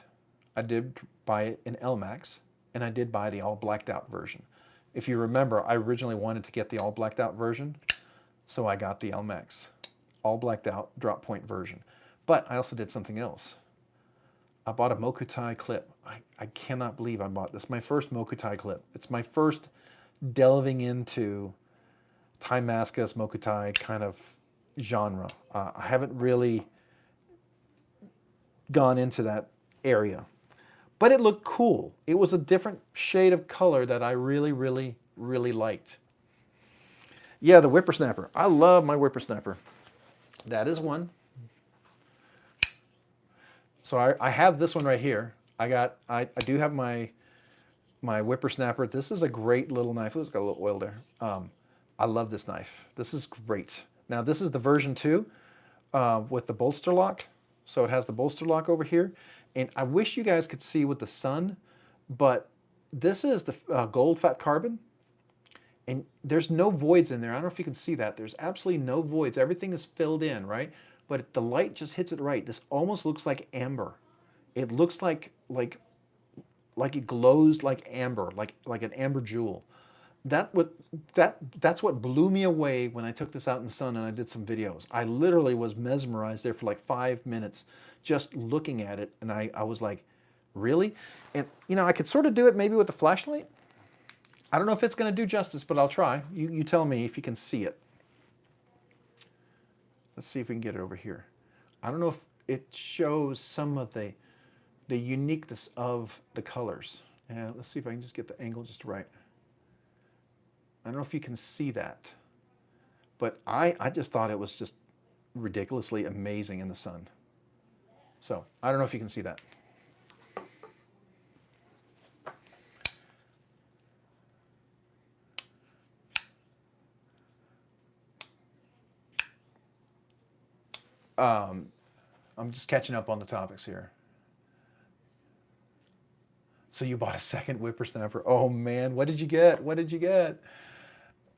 I did buy it in LMAX, and I did buy the all blacked out version. If you remember, I originally wanted to get the all blacked out version, so I got the LMAX all blacked out drop point version. But I also did something else. I bought a Mokutai clip. I cannot believe I bought this. My first Mokutai clip. It's my first delving into Taimascus Mokutai kind of genre. I haven't really gone into that area. But it looked cool. It was a different shade of color that I really, really, really liked. Yeah, the whippersnapper. I love my whippersnapper. That is one. So I have this one right here. I do have my whippersnapper. This is a great little knife. It's got a little oil there. I love this knife. This is great. Now this is the version 2 with the bolster lock. So it has the bolster lock over here. And I wish you guys could see with the sun, but this is the gold fat carbon. And there's no voids in there. I don't know if you can see that. There's absolutely no voids. Everything is filled in, right? But the light just hits it right. This almost looks like amber. It looks like it glows like amber, like an amber jewel. That's what blew me away when I took this out in the sun and I did some videos. I literally was mesmerized there for like 5 minutes just looking at it, and I was like, really? And you know, I could sort of do it maybe with the flashlight. I don't know if it's going to do justice, but I'll try. You tell me if you can see it. Let's see if we can get it over here. I don't know if it shows some of the uniqueness of the colors. Yeah, let's see if I can just get the angle just right. I don't know if you can see that, but I just thought it was just ridiculously amazing in the sun. So I don't know if you can see that. I'm just catching up on the topics here. So you bought a second whippersnapper. Oh man, what did you get? What did you get?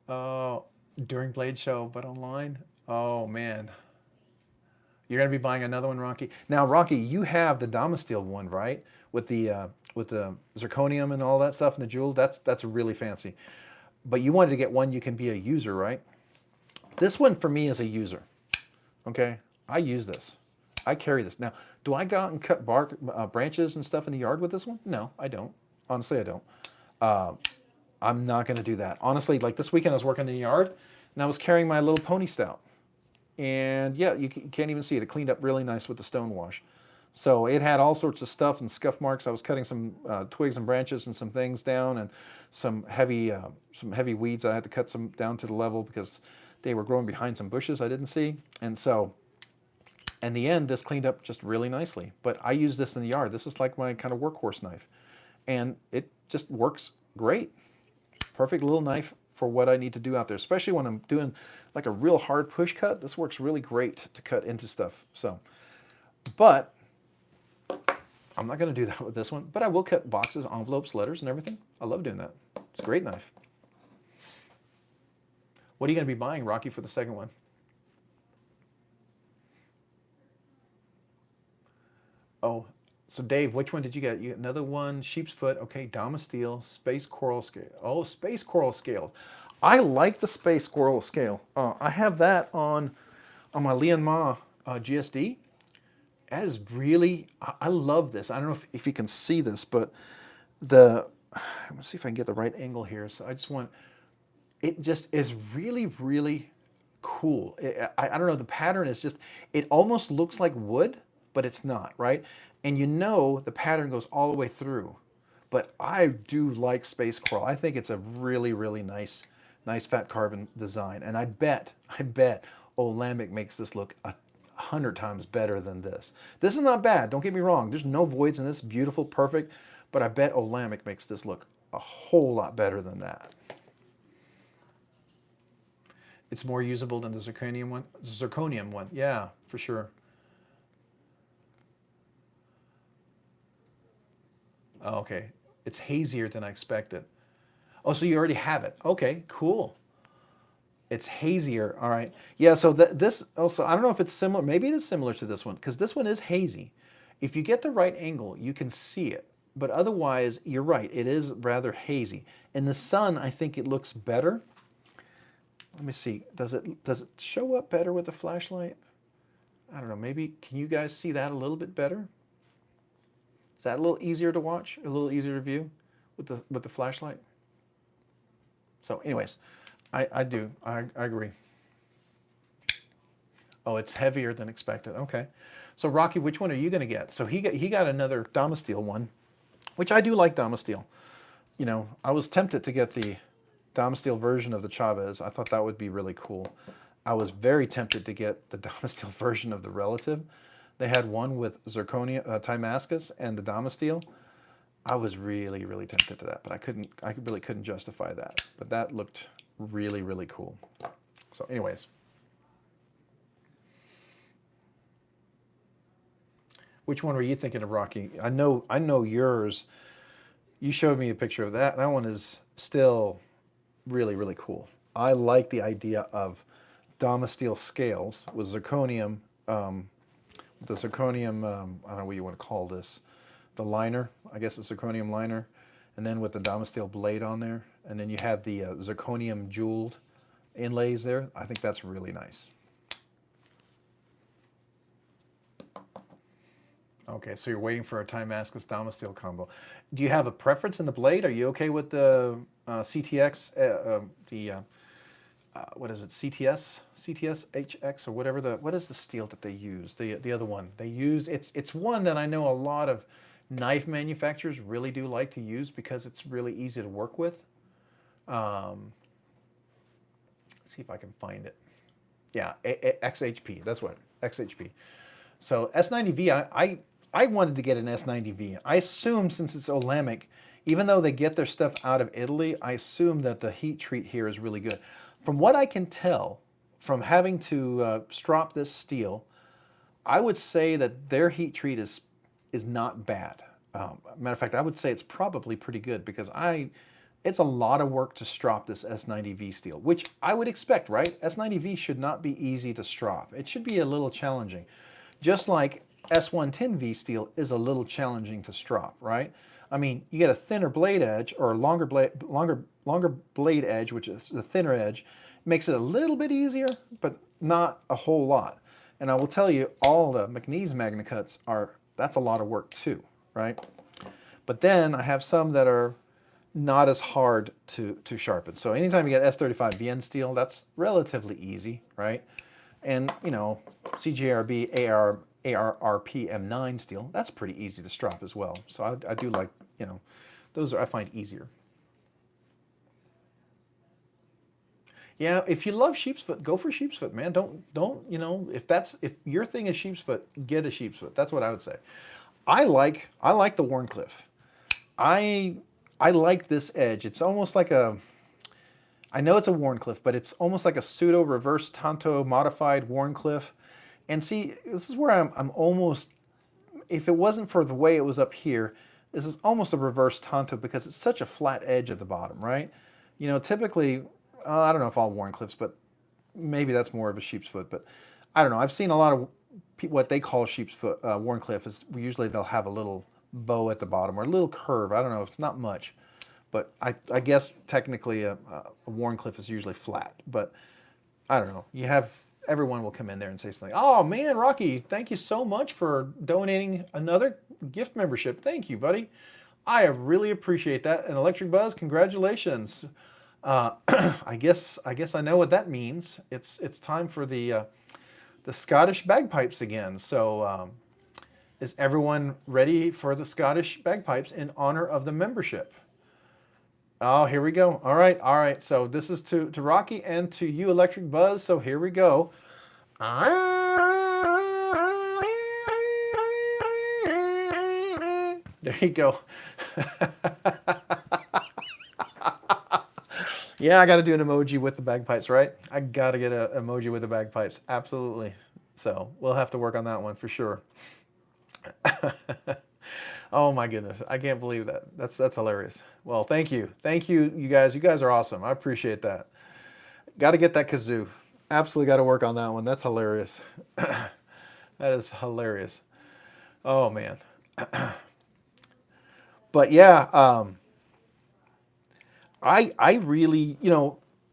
During Blade Show, but online? Oh man. You're gonna be buying another one, Rocky. Now, Rocky, you have the Damasteel one, right? With the zirconium and all that stuff and the jewel. That's really fancy. But you wanted to get one you can be a user, right? This one for me is a user. Okay, I use this. I carry this. Now, do I go out and cut bark, branches and stuff in the yard with this one? No, I don't. Honestly, I don't. I'm not going to do that. Honestly, like this weekend I was working in the yard and I was carrying my little pony stout. And yeah, you can't even see it. It cleaned up really nice with the stone wash. So it had all sorts of stuff and scuff marks. I was cutting some twigs and branches and some things down, and some heavy weeds. I had to cut some down to the level because they were growing behind some bushes I didn't see. And so in the end, this cleaned up just really nicely. But I use this in the yard. This is like my kind of workhorse knife. And it just works great. Perfect little knife for what I need to do out there, especially when I'm doing like a real hard push cut. This works really great to cut into stuff. So, but I'm not going to do that with this one, but I will cut boxes, envelopes, letters, and everything. I love doing that. It's a great knife. What are you going to be buying, Rocky, for the second one? Oh, so Dave, which one did you get? You another one, sheep's foot. Okay, Damasteel, space coral scale. Oh, space coral scale. I like the space coral scale. I have that on my Lian Ma GSD, That is really, I love this. I don't know if you can see this, but the, let me see if I can get the right angle here. So I just want, it just is really, really cool. I don't know, the pattern is just, it almost looks like wood, but it's not, right? And you know the pattern goes all the way through. But I do like space coral. I think it's a really, really nice fat carbon design. And I bet Olympic makes this look 100 times better than this. This is not bad, don't get me wrong. There's no voids in this, beautiful, perfect. But I bet Olympic makes this look a whole lot better than that. It's more usable than the zirconium one? Zirconium one, yeah, for sure. Oh, okay, it's hazier than I expected. Oh, so you already have it. Okay, cool. It's hazier, all right. Yeah, so this also, I don't know if it's similar, maybe it is similar to this one, because this one is hazy. If you get the right angle, you can see it. But otherwise, you're right, it is rather hazy. In the sun, I think it looks better. Let me see, does it show up better with the flashlight? I don't know, maybe, can you guys see that a little bit better? Is that a little easier to watch, a little easier to view with the flashlight? So anyways, I agree. Oh, it's heavier than expected. Okay. So Rocky, which one are you going to get? So he got another Damasteel one, which I do like Damasteel. You know, I was tempted to get the Damasteel version of the Chavez. I thought that would be really cool. I was very tempted to get the Damasteel version of the Relative. They had one with zirconia, Timascus, and the Damasteel. I was really, really tempted to that, but I really couldn't justify that. But that looked really, really cool. So anyways. Which one were you thinking of, Rocky? I know yours. You showed me a picture of that. That one is still really, really cool. I like the idea of Damasteel scales with zirconium, the zirconium, I don't know what you want to call this, the liner, I guess it's zirconium liner, and then with the Damasteel blade on there, and then you have the zirconium jeweled inlays there. I think that's really nice. Okay, so you're waiting for a Timascus Damasteel combo. Do you have a preference in the blade? Are you okay with the CTX, what is it, CTS HX, or whatever what is the steel that they use? The other one they use, it's one that I know a lot of knife manufacturers really do like to use because it's really easy to work with. Let's see if I can find it. Yeah, XHP, that's what, XHP. So S90V, I wanted to get an S90V. I assume since it's Olamic, even though they get their stuff out of Italy, I assume that the heat treat here is really good. From what I can tell, from having to strop this steel, I would say that their heat treat is not bad. Matter of fact, I would say it's probably pretty good because it's a lot of work to strop this S90V steel, which I would expect, right? S90V should not be easy to strop. It should be a little challenging. Just like S110V steel is a little challenging to strop, right? I mean, you get a thinner blade edge or a longer blade edge, which is the thinner edge, makes it a little bit easier, but not a whole lot. And I will tell you, all the McNeese Magna Cuts that's a lot of work too, right? But then I have some that are not as hard to sharpen. So anytime you get S35 VN steel, that's relatively easy, right? And, you know, CJRB ARRP M9 steel, that's pretty easy to strop as well. So I do like, you know, those I find easier. Yeah, if you love sheepsfoot, go for sheepsfoot, man. Don't, you know, if your thing is sheepsfoot, get a sheepsfoot. That's what I would say. I like the Wharncliffe. I like this edge. It's almost like I know it's a Wharncliffe, but it's almost like a pseudo reverse Tanto modified Wharncliffe. And see, this is where I'm almost, if it wasn't for the way it was up here, this is almost a reverse Tanto because it's such a flat edge at the bottom, right? You know, typically, I don't know if all Wharncliffes, but maybe that's more of a sheepsfoot. But I don't know. I've seen a lot of what they call sheepsfoot Wharncliffe is usually they'll have a little bow at the bottom or a little curve. I don't know. It's not much. But I guess technically a Wharncliffe is usually flat. But I don't know. You have everyone will come in there and say something. Oh man, Rocky, thank you so much for donating another gift membership. Thank you, buddy. I really appreciate that. And Electric Buzz, congratulations. I guess I know what that means. It's time for the Scottish bagpipes again. So is everyone ready for the Scottish bagpipes in honor of the membership? Oh, here we go. All right, all right. So this is to Rocky and to you, Electric Buzz. So here we go. There you go. Yeah, I got to do an emoji with the bagpipes, right? I got to get an emoji with the bagpipes. Absolutely. So we'll have to work on that one for sure. Oh my goodness, I can't believe that. That's hilarious. Well, thank you, you guys. You guys are awesome. I appreciate that. Got to get that kazoo. Absolutely got to work on that one. That's hilarious. That is hilarious. Oh man. But yeah, I really,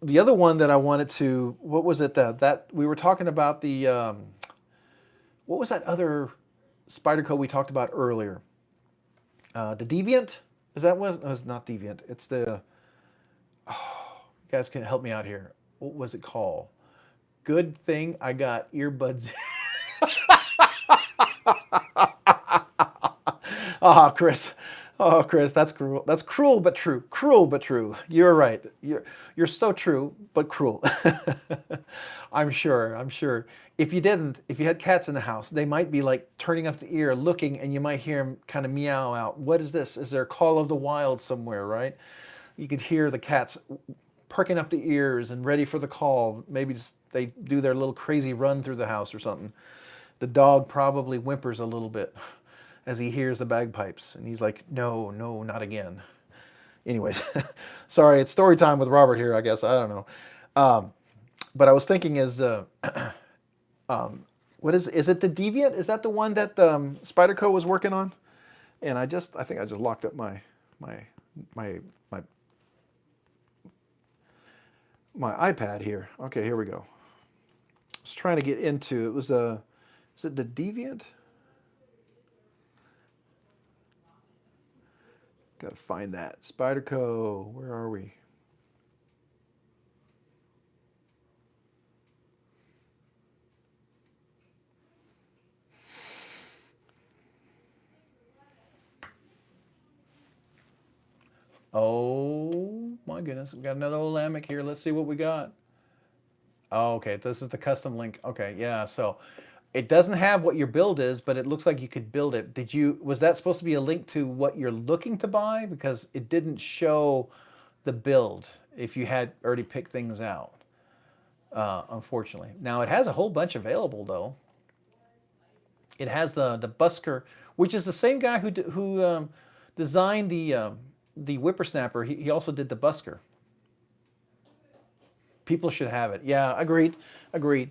the other one that I wanted to, what was it that we were talking about what was that other Spyderco we talked about earlier? The Deviant? Is that what? No, it's not Deviant. It's the, you guys can help me out here. What was it called? Good thing I got earbuds. Ah, Chris. Oh, Chris, that's cruel. That's cruel but true. Cruel but true. You're right. You're so true but cruel. I'm sure. I'm sure. If you had cats in the house, they might be like turning up the ear, looking, and you might hear them kind of meow out. What is this? Is there a call of the wild somewhere, right? You could hear the cats perking up the ears and ready for the call. Maybe just they do their little crazy run through the house or something. The dog probably whimpers a little bit as he hears the bagpipes, and he's like, no, no, not again. Anyways, sorry, it's story time with Robert here, I guess. I don't know. But I was thinking what is it the Deviant? Is that the one that Spyderco was working on? And I think I just locked up my iPad here. Okay, here we go. I was trying to get into, it was is it the Deviant? Got to find that. Spyderco, where are we? Oh my goodness, we got another old Lamech here. Let's see what we got. Oh, okay, this is the custom link. Okay, yeah, so it doesn't have what your build is, but it looks like you could build it. Was that supposed to be a link to what you're looking to buy? Because it didn't show the build if you had already picked things out, unfortunately. Now it has a whole bunch available though. It has the Busker, which is the same guy who designed the Whippersnapper. He also did the Busker. People should have it. Yeah, agreed. Agreed.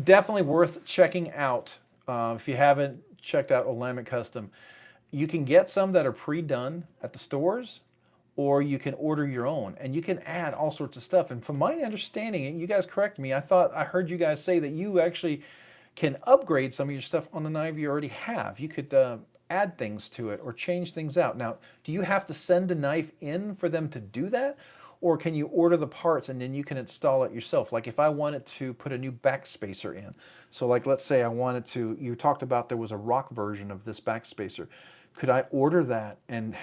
Definitely worth checking out. If you haven't checked out Olamic Custom, you can get some that are pre-done at the stores, or you can order your own, and you can add all sorts of stuff. And from my understanding, and you guys correct me, I thought I heard you guys say that you actually can upgrade some of your stuff on the knife you already have. You could add things to it or change things out. Now, do you have to send a knife in for them to do that? Or can you order the parts and then you can install it yourself? Like if I wanted to put a new backspacer in. So like let's say I wanted to, you talked about there was a rock version of this backspacer. Could I order that and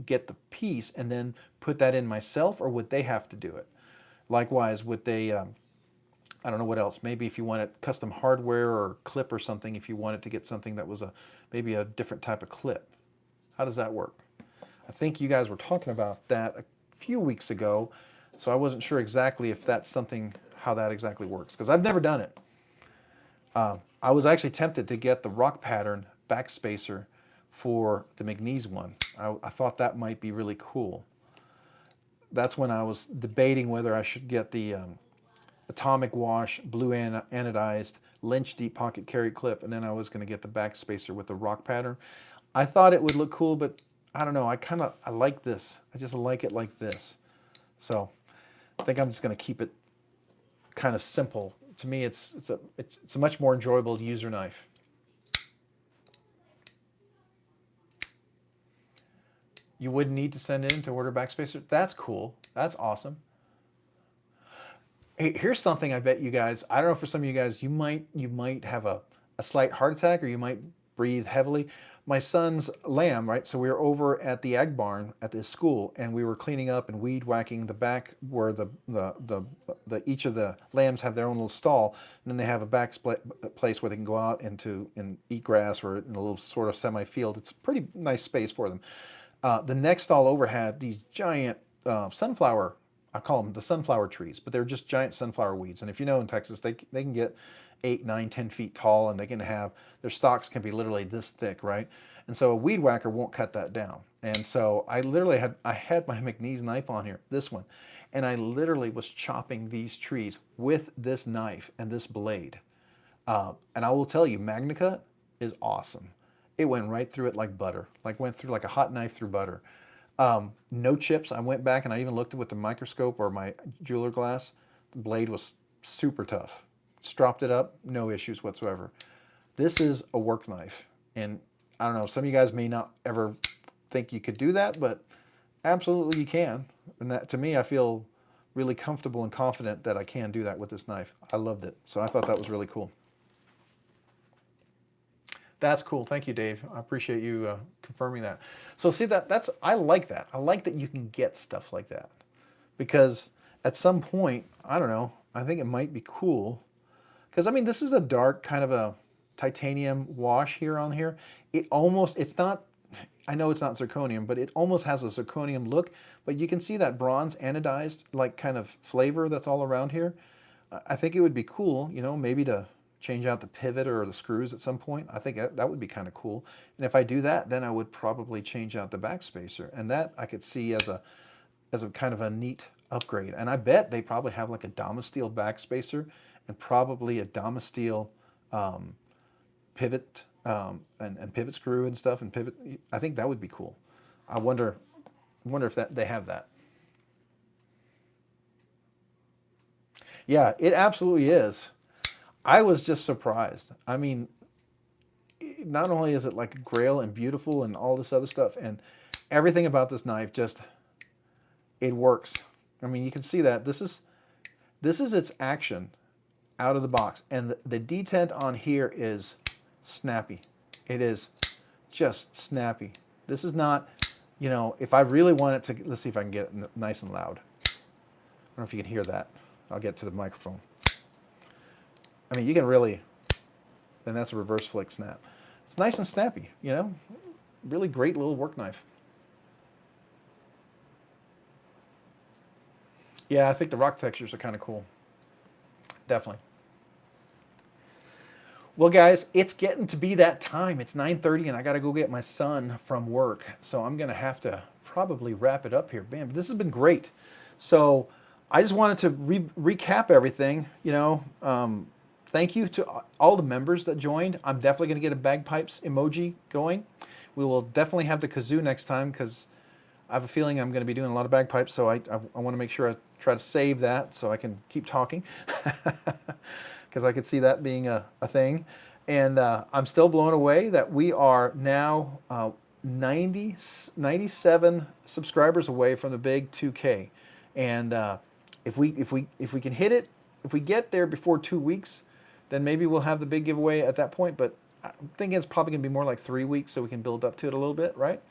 get the piece and then put that in myself, or would they have to do it? Likewise, would they, I don't know what else, maybe if you wanted custom hardware or clip or something, if you wanted to get something that was maybe a different type of clip. How does that work? I think you guys were talking about that a few weeks ago, so I wasn't sure exactly if that's something, how that exactly works, because I've never done it. I was actually tempted to get the rock pattern backspacer for the McNeese one. I thought that might be really cool. That's when I was debating whether I should get the atomic wash, blue anodized, Lynch deep pocket carry clip, and then I was going to get the backspacer with the rock pattern. I thought it would look cool, but I don't know. I like this. I just like it like this. So I think I'm just going to keep it kind of simple to me, it's a much more enjoyable user knife. You wouldn't need to send in to order backspacer. That's cool. That's awesome. Hey, here's something I bet you guys, I don't know, for some of you guys, you might have a slight heart attack, or you might breathe heavily. My son's lamb, right? So we were over at the egg barn at this school, and we were cleaning up and weed whacking the back where the each of the lambs have their own little stall, and then they have a back place where they can go out and eat grass, or in a little sort of semi field. It's a pretty nice space for them. The next stall over had these giant sunflower, I call them the sunflower trees, but they're just giant sunflower weeds. And if you know, in Texas, they can get 8, 9, 10 feet tall, and they can have, their stalks can be literally this thick, right? And so a weed whacker won't cut that down. And so I literally had my McNeese knife on here, this one, and I literally was chopping these trees with this knife and this blade. And I will tell you, MagnaCut is awesome. It went right through it like butter, like went through like a hot knife through butter. No chips. I went back and I even looked with the microscope or my jeweler glass. The blade was super tough. Stropped it up, no issues whatsoever. This is a work knife. And I don't know, some of you guys may not ever think you could do that, but absolutely you can. And that, to me, I feel really comfortable and confident that I can do that with this knife. I loved it. So I thought that was really cool. That's cool. Thank you, Dave. I appreciate you confirming that. So see, I like that. I like that you can get stuff like that, because at some point, I don't know, I think it might be cool, because I mean, this is a dark kind of a titanium wash here on here. It's not, I know it's not zirconium, but it almost has a zirconium look, but you can see that bronze anodized like kind of flavor that's all around here. I think it would be cool, you know, maybe to change out the pivot or the screws at some point. I think that would be kind of cool. And if I do that, then I would probably change out the backspacer. And that I could see as a kind of a neat upgrade. And I bet they probably have like a Damasteel backspacer and probably a Damasteel pivot and pivot screw and stuff and pivot. I think that would be cool. I wonder if they have that. Yeah, it absolutely is. I was just surprised. I mean, not only is it like grail and beautiful and all this other stuff, and everything about this knife just, it works. I mean, you can see that this is its action out of the box, and the detent on here is snappy. It is just snappy. This is not, you know, if I really want it to, let's see if I can get it nice and loud. I don't know if you can hear that. I'll get to the microphone. I mean, you can really, and that's a reverse flick snap. It's nice and snappy, you know, really great little work knife. Yeah, I think the rock textures are kind of cool. Definitely. Well, guys, it's getting to be that time. It's 9:30 and I got to go get my son from work. So I'm going to have to probably wrap it up here. Man, this has been great. So I just wanted to recap everything, you know. Thank you to all the members that joined. I'm definitely going to get a bagpipes emoji going. We will definitely have the kazoo next time, because I have a feeling I'm going to be doing a lot of bagpipes, so I want to make sure I try to save that so I can keep talking, because I could see that being a thing. And I'm still blown away that we are now 97 subscribers away from the big 2K. And if we can hit it, if we get there before 2 weeks, then maybe we'll have the big giveaway at that point. But I'm thinking it's probably going to be more like 3 weeks, so we can build up to it a little bit, right?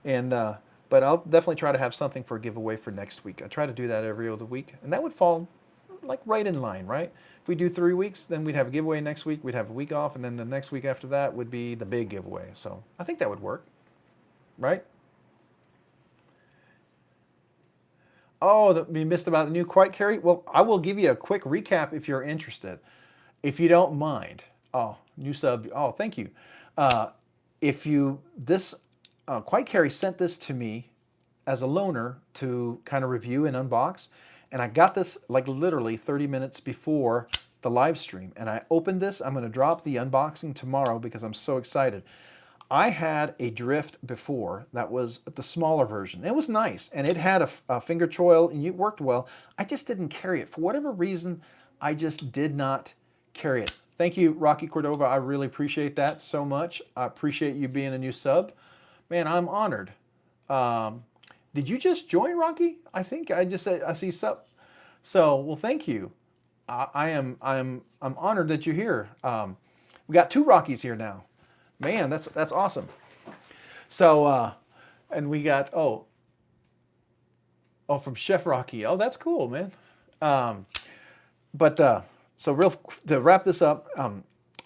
And but I'll definitely try to have something for a giveaway for next week. I try to do that every other week, and that would fall like right in line, right? If we do 3 weeks, then we'd have a giveaway next week. We'd have a week off, and then the next week after that would be the big giveaway. So I think that would work, right? Oh, you missed about the new Quiet Carry? Well, I will give you a quick recap if you're interested, if you don't mind. Oh, new sub. Oh, thank you. Quiet Carry sent this to me as a loaner to kind of review and unbox. And I got this like literally 30 minutes before the live stream. And I opened this. I'm going to drop the unboxing tomorrow because I'm so excited. I had a Drift before that was the smaller version. It was nice, and it had a finger choil, and it worked well. I just didn't carry it. For whatever reason, I just did not carry it. Thank you, Rocky Cordova. I really appreciate that so much. I appreciate you being a new sub. Man, I'm honored. Um, did you just join, Rocky? I think I just said I see sub. So, well, thank you. I'm honored that you're here. We got 2 Rockies here now. Man, that's awesome. So, and we got from Chef Rocky. Oh, that's cool, man. Um, but so real to wrap this up,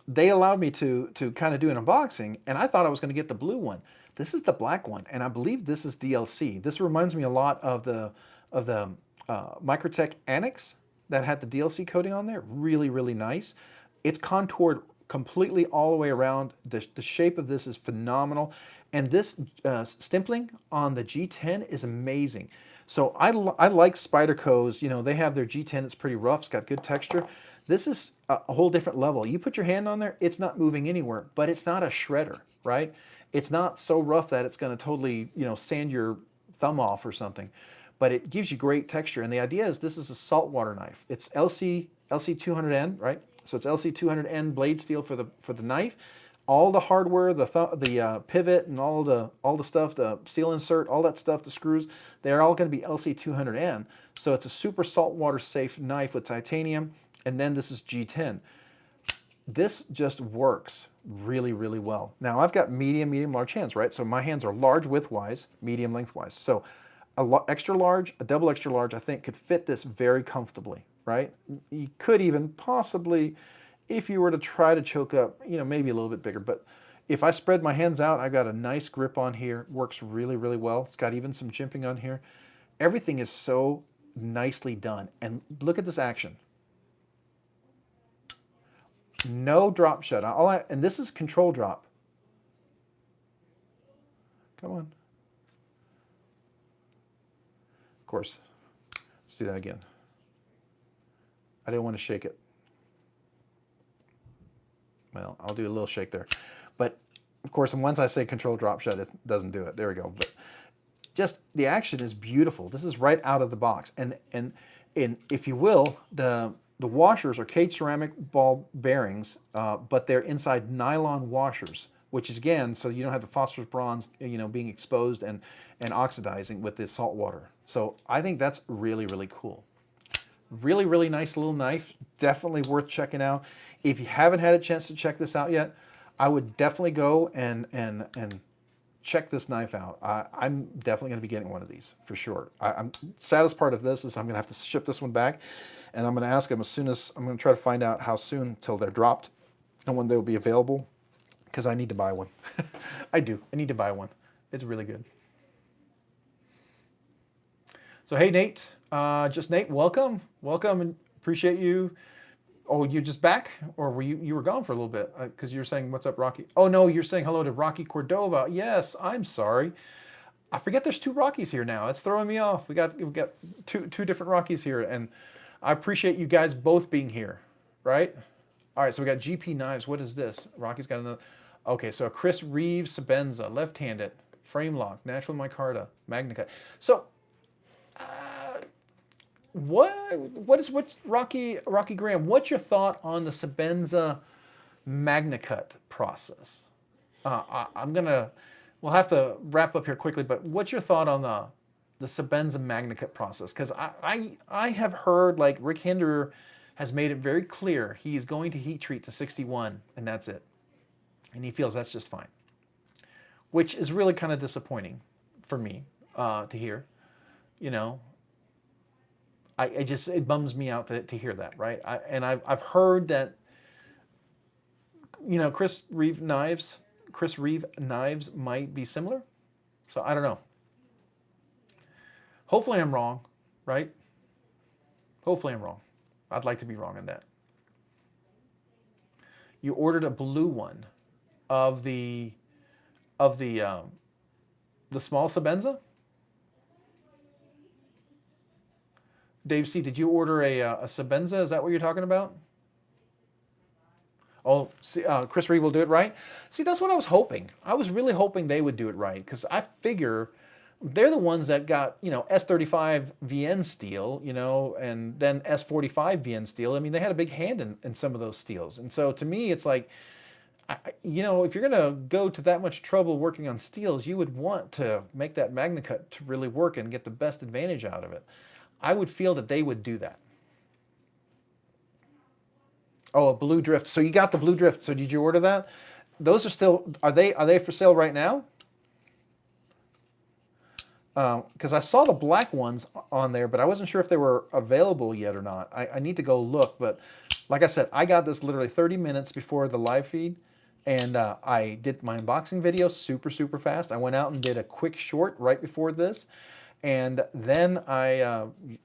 they allowed me to kind of do an unboxing, and I thought I was going to get the blue one. This is the black one, and I believe this is DLC. This reminds me a lot of the Microtech Annex that had the DLC coating on there. Really, really nice. It's contoured completely all the way around. The shape of this is phenomenal, and this stimpling on the G10 is amazing. So I like Spyderco's. You know, they have their G10. It's pretty rough. It's got good texture. This is a whole different level. You put your hand on there, it's not moving anywhere, but it's not a shredder, right? It's not so rough that it's going to totally, sand your thumb off or something. But it gives you great texture. And the idea is this is a saltwater knife. It's LC200N, right? So it's LC200N blade steel for the knife. All the hardware, the pivot, and all the stuff, the seal insert, all that stuff, the screws, they're all going to be LC200N. So it's a super saltwater safe knife with titanium. And then this is G10. This just works really, really well. Now I've got medium, large hands, right? So my hands are large widthwise, medium lengthwise. So extra large, a double extra large, I think could fit this very comfortably, right? You could even possibly, if you were to try to choke up, maybe a little bit bigger. But if I spread my hands out, I've got a nice grip on here. Works really, really well. It's got even some jimping on here. Everything is so nicely done. And look at this action. No drop shut. And this is control drop. Come on. Of course. Let's do that again. I didn't want to shake it. Well, I'll do a little shake there. But, of course, and once I say control drop shut, it doesn't do it. There we go. But just the action is beautiful. This is right out of the box. And if you will, the washers are cage ceramic ball bearings, but they're inside nylon washers, which is, again, so you don't have the phosphorus bronze, being exposed and oxidizing with the salt water. So I think that's really, really cool. Really, really nice little knife. Definitely worth checking out. If you haven't had a chance to check this out yet, I would definitely go and check this knife out. I'm definitely going to be getting one of these for sure. I'm saddest part of this is I'm going to have to ship this one back, and I'm going to ask them as soon as I'm going to try to find out how soon till they're dropped and when they will be available, because I need to buy one. I do. I need to buy one. It's really good. So hey Nate, just Nate, welcome, and appreciate you. Oh, you're just back, or were you were gone for a little bit? Because you're saying, what's up, Rocky? Oh no, you're saying hello to Rocky Cordova. Yes, I'm sorry. I forget there's 2 Rockies here now. It's throwing me off. We got two different Rockies here, and I appreciate you guys both being here, right? All right, so we got GP Knives. What is this? Rocky's got another. Okay, so Chris Reeves Sabenza, left-handed, frame lock, natural micarta, magnicut. So, what's Rocky Graham? What's your thought on the Sabenza magnicut process? We'll have to wrap up here quickly, but what's your thought on the Sabenza magnicut process? Because I have heard, like, Rick Hinderer has made it very clear he's going to heat treat to 61 and that's it. And he feels that's just fine. Which is really kind of disappointing for me to hear. It bums me out to hear that, right? I've heard that, Chris Reeve knives might be similar. So I don't know. Hopefully I'm wrong, right? Hopefully I'm wrong. I'd like to be wrong on that. You ordered a blue one of the small Sabenza? Dave C., did you order a Sabenza? Is that what you're talking about? Oh, see, Chris Reed will do it right. See, that's what I was hoping. I was really hoping they would do it right, because I figure they're the ones that got, S35 VN steel, and then S45 VN steel. I mean, they had a big hand in some of those steels. And so to me, it's like, if you're going to go to that much trouble working on steels, you would want to make that magna cut to really work and get the best advantage out of it. I would feel that they would do that. Oh, a blue drift. So you got the blue drift. So did you order that? Those are still, are they for sale right now? Because I saw the black ones on there, but I wasn't sure if they were available yet or not. I need to go look, but like I said, I got this literally 30 minutes before the live feed, and I did my unboxing video super, super fast. I went out and did a quick short right before this, and then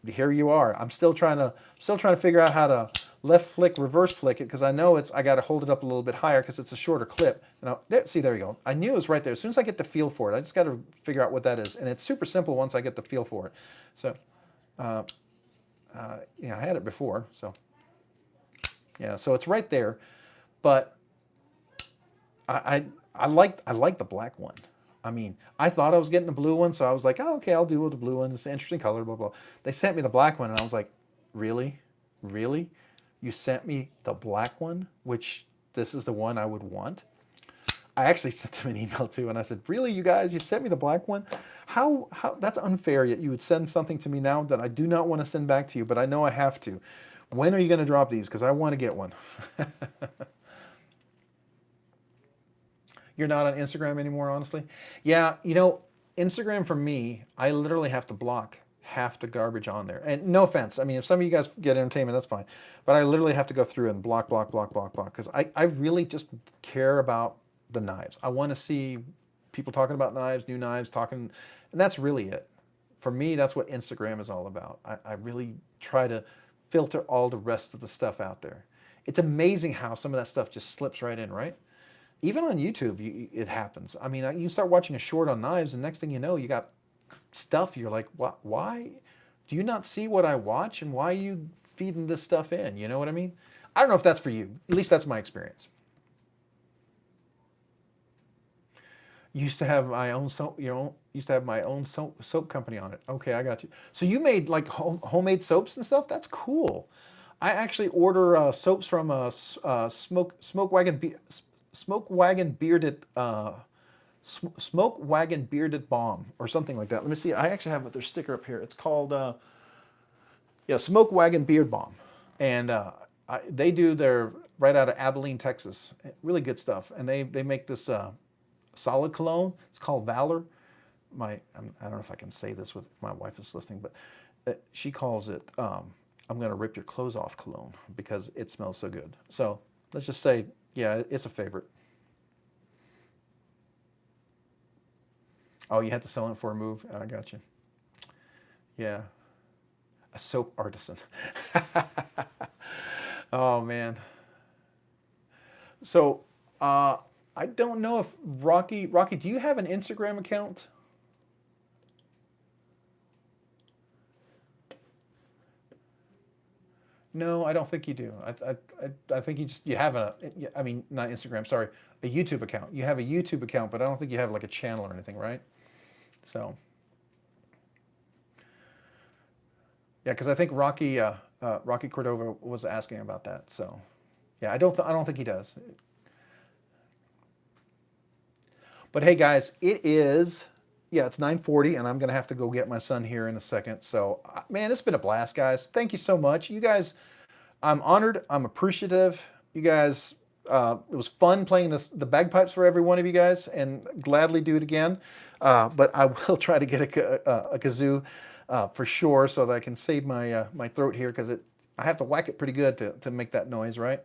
here you are. I'm still trying to figure out how to left flick, reverse flick it, because I know I got to hold it up a little bit higher because it's a shorter clip. Now, see, there you go. I knew it was right there. As soon as I get the feel for it, I just got to figure out what that is, and it's super simple once I get the feel for it. So, I had it before, so yeah, so it's right there, but I like the black one. I mean, I thought I was getting the blue one, so I was like, oh, okay, I'll do with the blue one. It's an interesting color, blah, blah. They sent me the black one, and I was like, really? Really? You sent me the black one, which this is the one I would want? I actually sent them an email too, and I said, really, you guys, you sent me the black one? How that's unfair, yet you would send something to me now that I do not want to send back to you, but I know I have to. When are you going to drop these? Because I want to get one. You're not on Instagram anymore, honestly? Yeah, Instagram for me, I literally have to block half the garbage on there. And no offense, I mean, if some of you guys get entertainment, that's fine. But I literally have to go through and block, because I really just care about the knives. I want to see people talking about knives, new knives, talking, and that's really it. For me, that's what Instagram is all about. I really try to filter all the rest of the stuff out there. It's amazing how some of that stuff just slips right in, right? Even on YouTube, it happens. I mean, you start watching a short on knives, and next thing you know, you got stuff. You're like, what? Why do you not see what I watch, and why are you feeding this stuff in? You know what I mean? I don't know if that's for you. At least that's my experience. Used to have my own soap, used to have my own soap company on it. Okay, I got you. So you made like homemade soaps and stuff? That's cool. I actually order soaps from Smoke Wagon Bearded Smoke Wagon Bearded Balm or something like that. Let me see. I actually have their sticker up here. It's called Smoke Wagon Beard Balm, and they do their right out of Abilene, Texas. Really good stuff, and they make this solid cologne. It's called Valor. I don't know if I can say this with my wife is listening, but she calls it I'm gonna rip your clothes off cologne because it smells so good. So let's just say, yeah, it's a favorite. Oh, you had to sell it for a move? I got you. Yeah. A soap artisan. Oh, man. So, I don't know if Rocky, do you have an Instagram account? No, I don't think you do. I think you have I mean, not Instagram, sorry, a YouTube account. You have a YouTube account, but I don't think you have like a channel or anything, right? So, yeah, because I think Rocky Cordova was asking about that. So, yeah, I don't think he does. But hey, guys, it's 9:40, and I'm gonna have to go get my son here in a second. So, man, it's been a blast, guys. Thank you so much, you guys. I'm honored. I'm appreciative. You guys, it was fun playing the bagpipes for every one of you guys, and gladly do it again. But I will try to get a kazoo for sure, so that I can save my throat here, because I have to whack it pretty good to make that noise, right?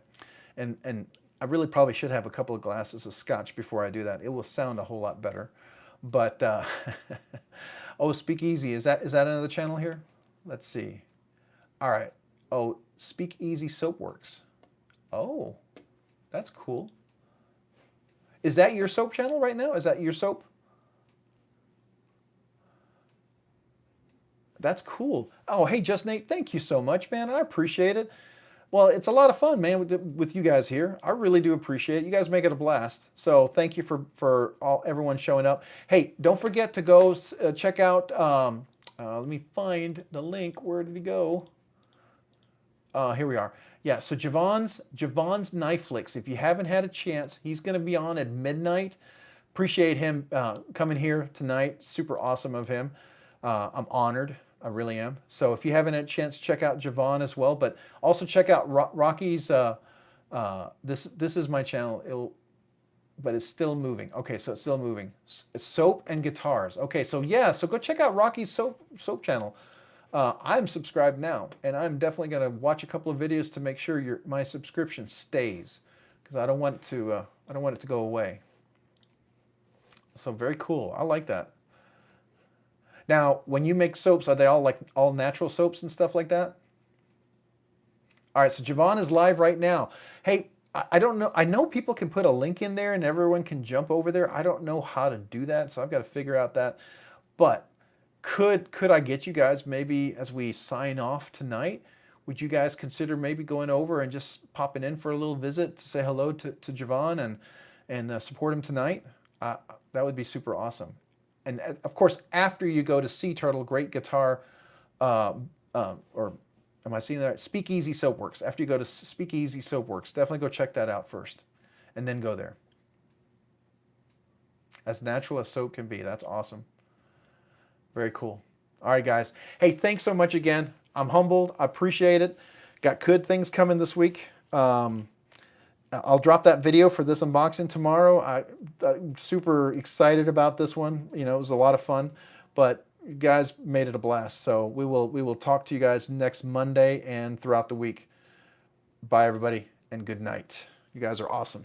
And I really probably should have a couple of glasses of scotch before I do that. It will sound a whole lot better. But oh, Speakeasy, is that another channel here? Let's see. All right. Oh, Speakeasy Soapworks. Oh, that's cool. Is that your soap channel right now? Is that your soap? That's cool. Oh, hey, Just Nate, thank you so much, man. I appreciate it. Well, it's a lot of fun, man, with you guys here. I really do appreciate it. You guys make it a blast. So thank you for everyone showing up. Hey, don't forget to go check out. Let me find the link. Where did he go? Here we are. Yeah, so Javon's Knife Flicks. If you haven't had a chance, he's going to be on at midnight. Appreciate him coming here tonight. Super awesome of him. I'm honored. I really am. So if you haven't had a chance, check out Javon as well. But also check out Rocky's. This is my channel. But it's still moving. Okay, so it's still moving. It's soap and guitars. Okay, so yeah, so go check out Rocky's soap channel. I'm subscribed now, and I'm definitely going to watch a couple of videos to make sure my subscription stays, because I don't want it to go away. So very cool. I like that. Now, when you make soaps, are they all natural soaps and stuff like that? All right, so Javon is live right now. Hey, I don't know. I know people can put a link in there and everyone can jump over there. I don't know how to do that, so I've got to figure out that. But could I get you guys maybe as we sign off tonight? Would you guys consider maybe going over and just popping in for a little visit to say hello to Javon and support him tonight? That would be super awesome. And of course, after you go to Sea Turtle, great guitar, or am I seeing that right? Speakeasy Soapworks. After you go to Speakeasy Soapworks, definitely go check that out first, and then go there. As natural as soap can be. That's awesome. Very cool. All right, guys. Hey, thanks so much again. I'm humbled. I appreciate it. Got good things coming this week. I'll drop that video for this unboxing tomorrow. I'm super excited about this one. You know, it was a lot of fun, but you guys made it a blast. So we will talk to you guys next Monday and throughout the week. Bye, everybody, and good night. You guys are awesome.